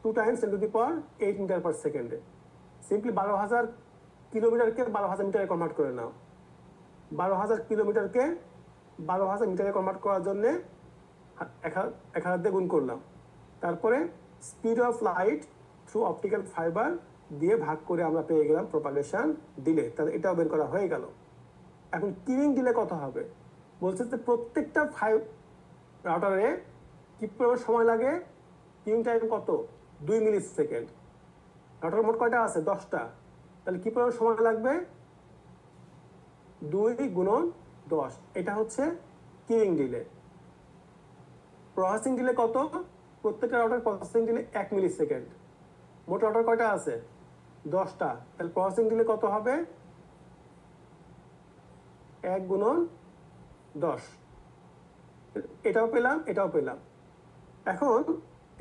2 টাইমস 10⁸ মিটার পার সেকেন্ডে। সিম্পলি 12,000 কিলোমিটারকে 12,000 মিটারে কনভার্ট করে নাও। 12,000 কিলোমিটারকে 12,000 মিটারে কনভার্ট করার জন্যে 1000 দিয়ে গুণ করলাম। তারপরে speed of light through optical fibre দিয়ে ভাগ করে আমরা পেয়ে গেলাম প্রোপাগেশন ডিলে। তাহলে এটাও বের করা হয়ে গেল। এখন কিউইং ডিলে কত হবে? বলছে যে প্রত্যেকটা রাউটারে কি পরিমাণ সময় লাগে? কিউইং টাইম কত? 2 মিলি সেকেন্ড। রাউটার মোট কয়টা আছে? 10টা। তাহলে কি পরিমাণ সময় লাগবে? 2 গুণন 10। এটা হচ্ছে কিউইং ডিলে। প্রসেসিং ডিলে কত? প্রত্যেকটা রাউটার প্রসেসিং ডিলে 1 মিলি সেকেন্ড। মোট রাউটার কয়টা আছে? 10টা। তাহলে প্রসেসিং ডিলে কত হবে? 1 গুণন 10। এটাও পেলাম, এটাও পেলাম। এখন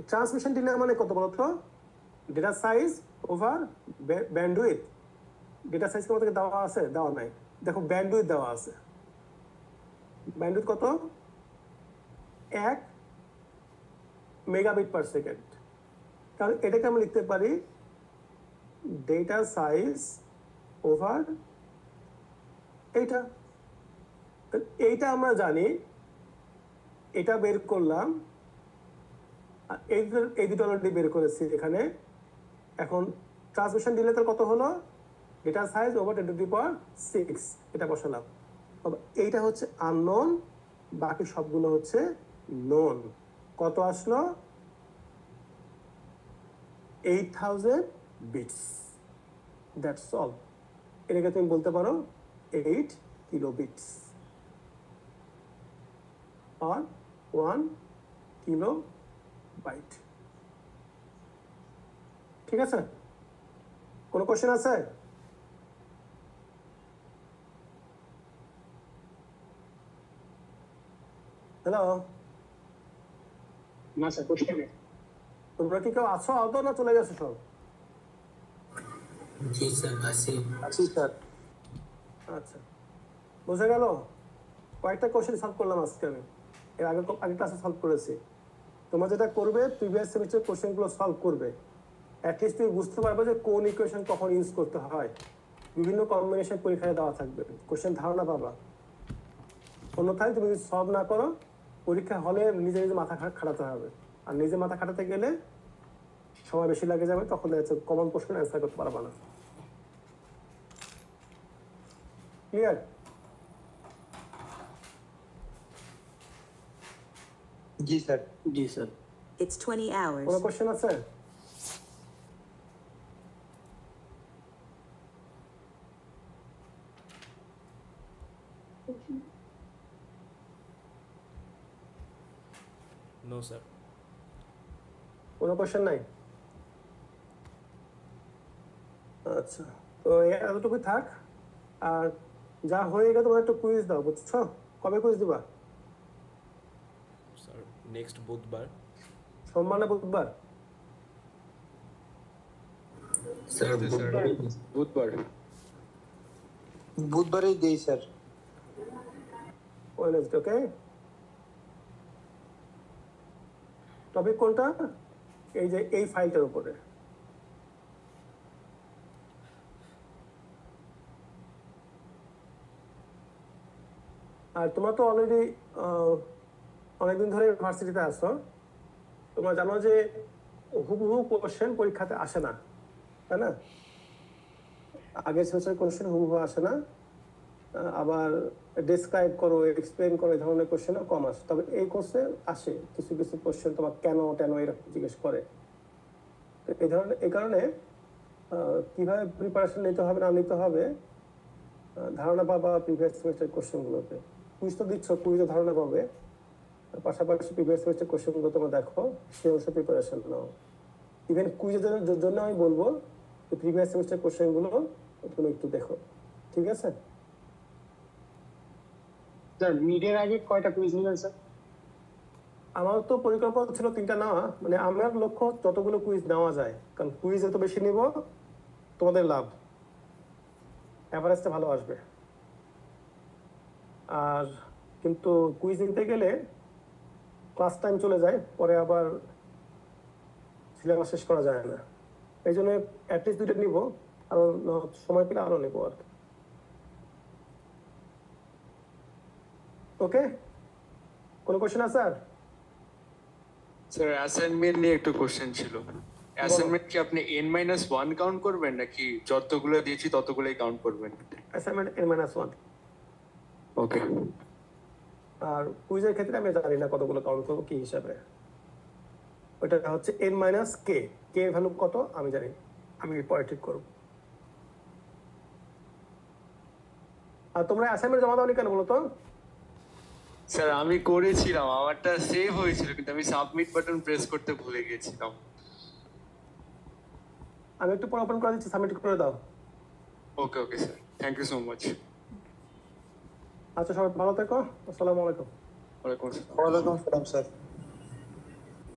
ট্রান্সমিশন ডিলে মানে কত বলতো? Data size over bandwidth. Data size কত থেকে দেওয়া আছে? দেওয়া নাই। দেখো ব্যান্ডউইথ দেওয়া আছে। ব্যান্ডউইথ কত? 1 মেগাবিট পার সেকেন্ড। তাহলে এটাকে আমরা লিখতে পারি ডেটা সাইজ ওভার এইটা। এইটা আমরা জানি, এটা বের করলাম, এই দুটো অলরেডি বের করেছি এখানে। এখন ট্রান্সমিশন ডিলে তো কত হলো? ডেটা সাইজ ওভার 10⁶, এটা বসালাম। এইটা হচ্ছে আননোন, বাকি সবগুলো হচ্ছে নোন। কত আসলো? 8000 বিটস। That's all. এটাকে তুমি বলতে পারো 8 কিলোবিটস আর 1 কিলোবাইট। ঠিক আছে? কোনো কোশ্চেন আছে? হ্যালো, না স্যার, কোশ্চেন নেই। তোমরা কি কেউ আছো আদৌ, না চলে গেছো সব? জি স্যার, আছি স্যার। আচ্ছা, বুঝে গেল? কয়েকটা কোশ্চেন সলভ করলাম আজকে আমি। এর আগে ক্লাসে সলভ করেছি। তোমরা যেটা করবে, প্রিভিয়াস সেমিস্টার কোশ্চেনগুলো সলভ করবে। অ্যাটলিস্ট তুমি বুঝতে পারবে যে কোন ইকুয়েশন কখন ইউজ করতে হয়। বিভিন্ন কম্বিনেশন পরীক্ষায় দেওয়া থাকবে, কোশ্চেন ধারণা পাবা। অন্যথায় তুমি যদি সলভ না করো, পরীক্ষা হলে নিজে নিজে মাথা খাটাতে হবে। আর নিজে মাথা খাটাতে গেলে সময় বেশি লাগে যাবে, তখন কমন প্রশ্ন অ্যান্সার করতে পারবা না। ক্লিয়ার? জি স্যার। জি স্যার। It's 20 hours. কোনো কোশ্চেন আছে? No sir. কোনো কোশ্চেন নাই? আচ্ছা, তো এতটুকু থাক। আর যা হয়ে গেলে তোমার একটু কুইজ দাও, বুঝছো? কবে কুইজ দিবা? স্যার নেক্সট বুধবার। সোমবার না বুধবার? স্যার বুধবার বুধবারই দেই স্যার। ওয়েডনেসডে, ওকে। টপিক কোনটা? এই যে এই ফাইলটার উপরে। আর তোমরা তো অলরেডি অনেকদিন ধরে ইউনিভার্সিটিতে আছো, তোমরা জানো যে হুবহু কোশ্চেন পরীক্ষাতে আসে না, তাই না? আগের সেমিস্টার কোশ্চেন হুবহু আসে না, আবার ডেসক্রাইব করো, এক্সপ্লেন করো, এই ধরনের কোশ্চেনও কম আসে। তবে এই কোর্সে আসে কিছু কিছু কোশ্চেন তোমার কেন এরকম জিজ্ঞেস করে। তো এই কারণে কিভাবে প্রিপারেশন নিতে হবে না নিতে হবে ধারণা পাবা প্রিভিয়াস সেমিস্টার কোশ্চেনগুলোতে। কুইজ তো দিচ্ছ, কুইজে ধারণা পাবে, পাশাপাশি প্রিভিয়াস সেমিস্টার কোশ্চেনগুলো তোমরা দেখো, সে অনুসারে প্রিপারেশন নাও। ইভেন কুইজের জন্য আমি বলবো প্রিভিয়াস সেমিস্টার কোশ্চেনগুলো তুমি একটু দেখো, ঠিক আছে? স্যার মিডের আগে কয়টা কুইজ নেবেন স্যার? আমার তো পরিকল্পনা ছিল 3টা নেওয়া, মানে আমার লক্ষ্য যতগুলো কুইজ নেওয়া যায়, কারণ কুইজ যত বেশি নিব তোমাদের লাভ, অ্যাভারেজটা ভালো আসবে। আর কিন্তু কুইজ নিতে গেলে ক্লাস টাইম চলে যায়, পরে আবার সিলেবাস শেষ করা যায় না। এই জন্য অ্যাটলিস্ট 2টা নিব, আরো সময় পেলে আরো নেবো আর কি। ওকে, কোনো কোশ্চেন আছে আর? স্যার অ্যাসাইনমেন্ট নিয়ে একটু কোশ্চেন ছিল। অ্যাসাইনমেন্ট কি আপনি n-1 কাউন্ট করবেন নাকি যতগুলো দিয়েছি ততগুলোই কাউন্ট করবেন? Assignment n-1। ওকে। আর কুইজের ক্ষেত্রে আমি জানি না কতগুলো কাউন্ট করবো কি হিসাবে, ওটা হচ্ছে n-k, কে ভ্যালু কত আমি জানি, আমি পরে ঠিক করবো। আর তোমরা অ্যাসাইনমেন্ট জমা দাওনি কেন বলো তো? স্যার আমি করেছিলাম, আমারটা সেভ হয়েছিল কিন্তু আমি সাবমিট বাটন প্রেস করতে ভুলে গেছিলাম। আমি একটু পরে ওপেন করে দিচ্ছি, সাবমিট করে দাও। Okay okay sir, thank you so much. আচ্ছা, সবাই ভালো থেকো, আসসালামু আলাইকুম। ওয়ালাইকুম আসসালাম। ওয়ালাইকুম আসসালাম স্যার।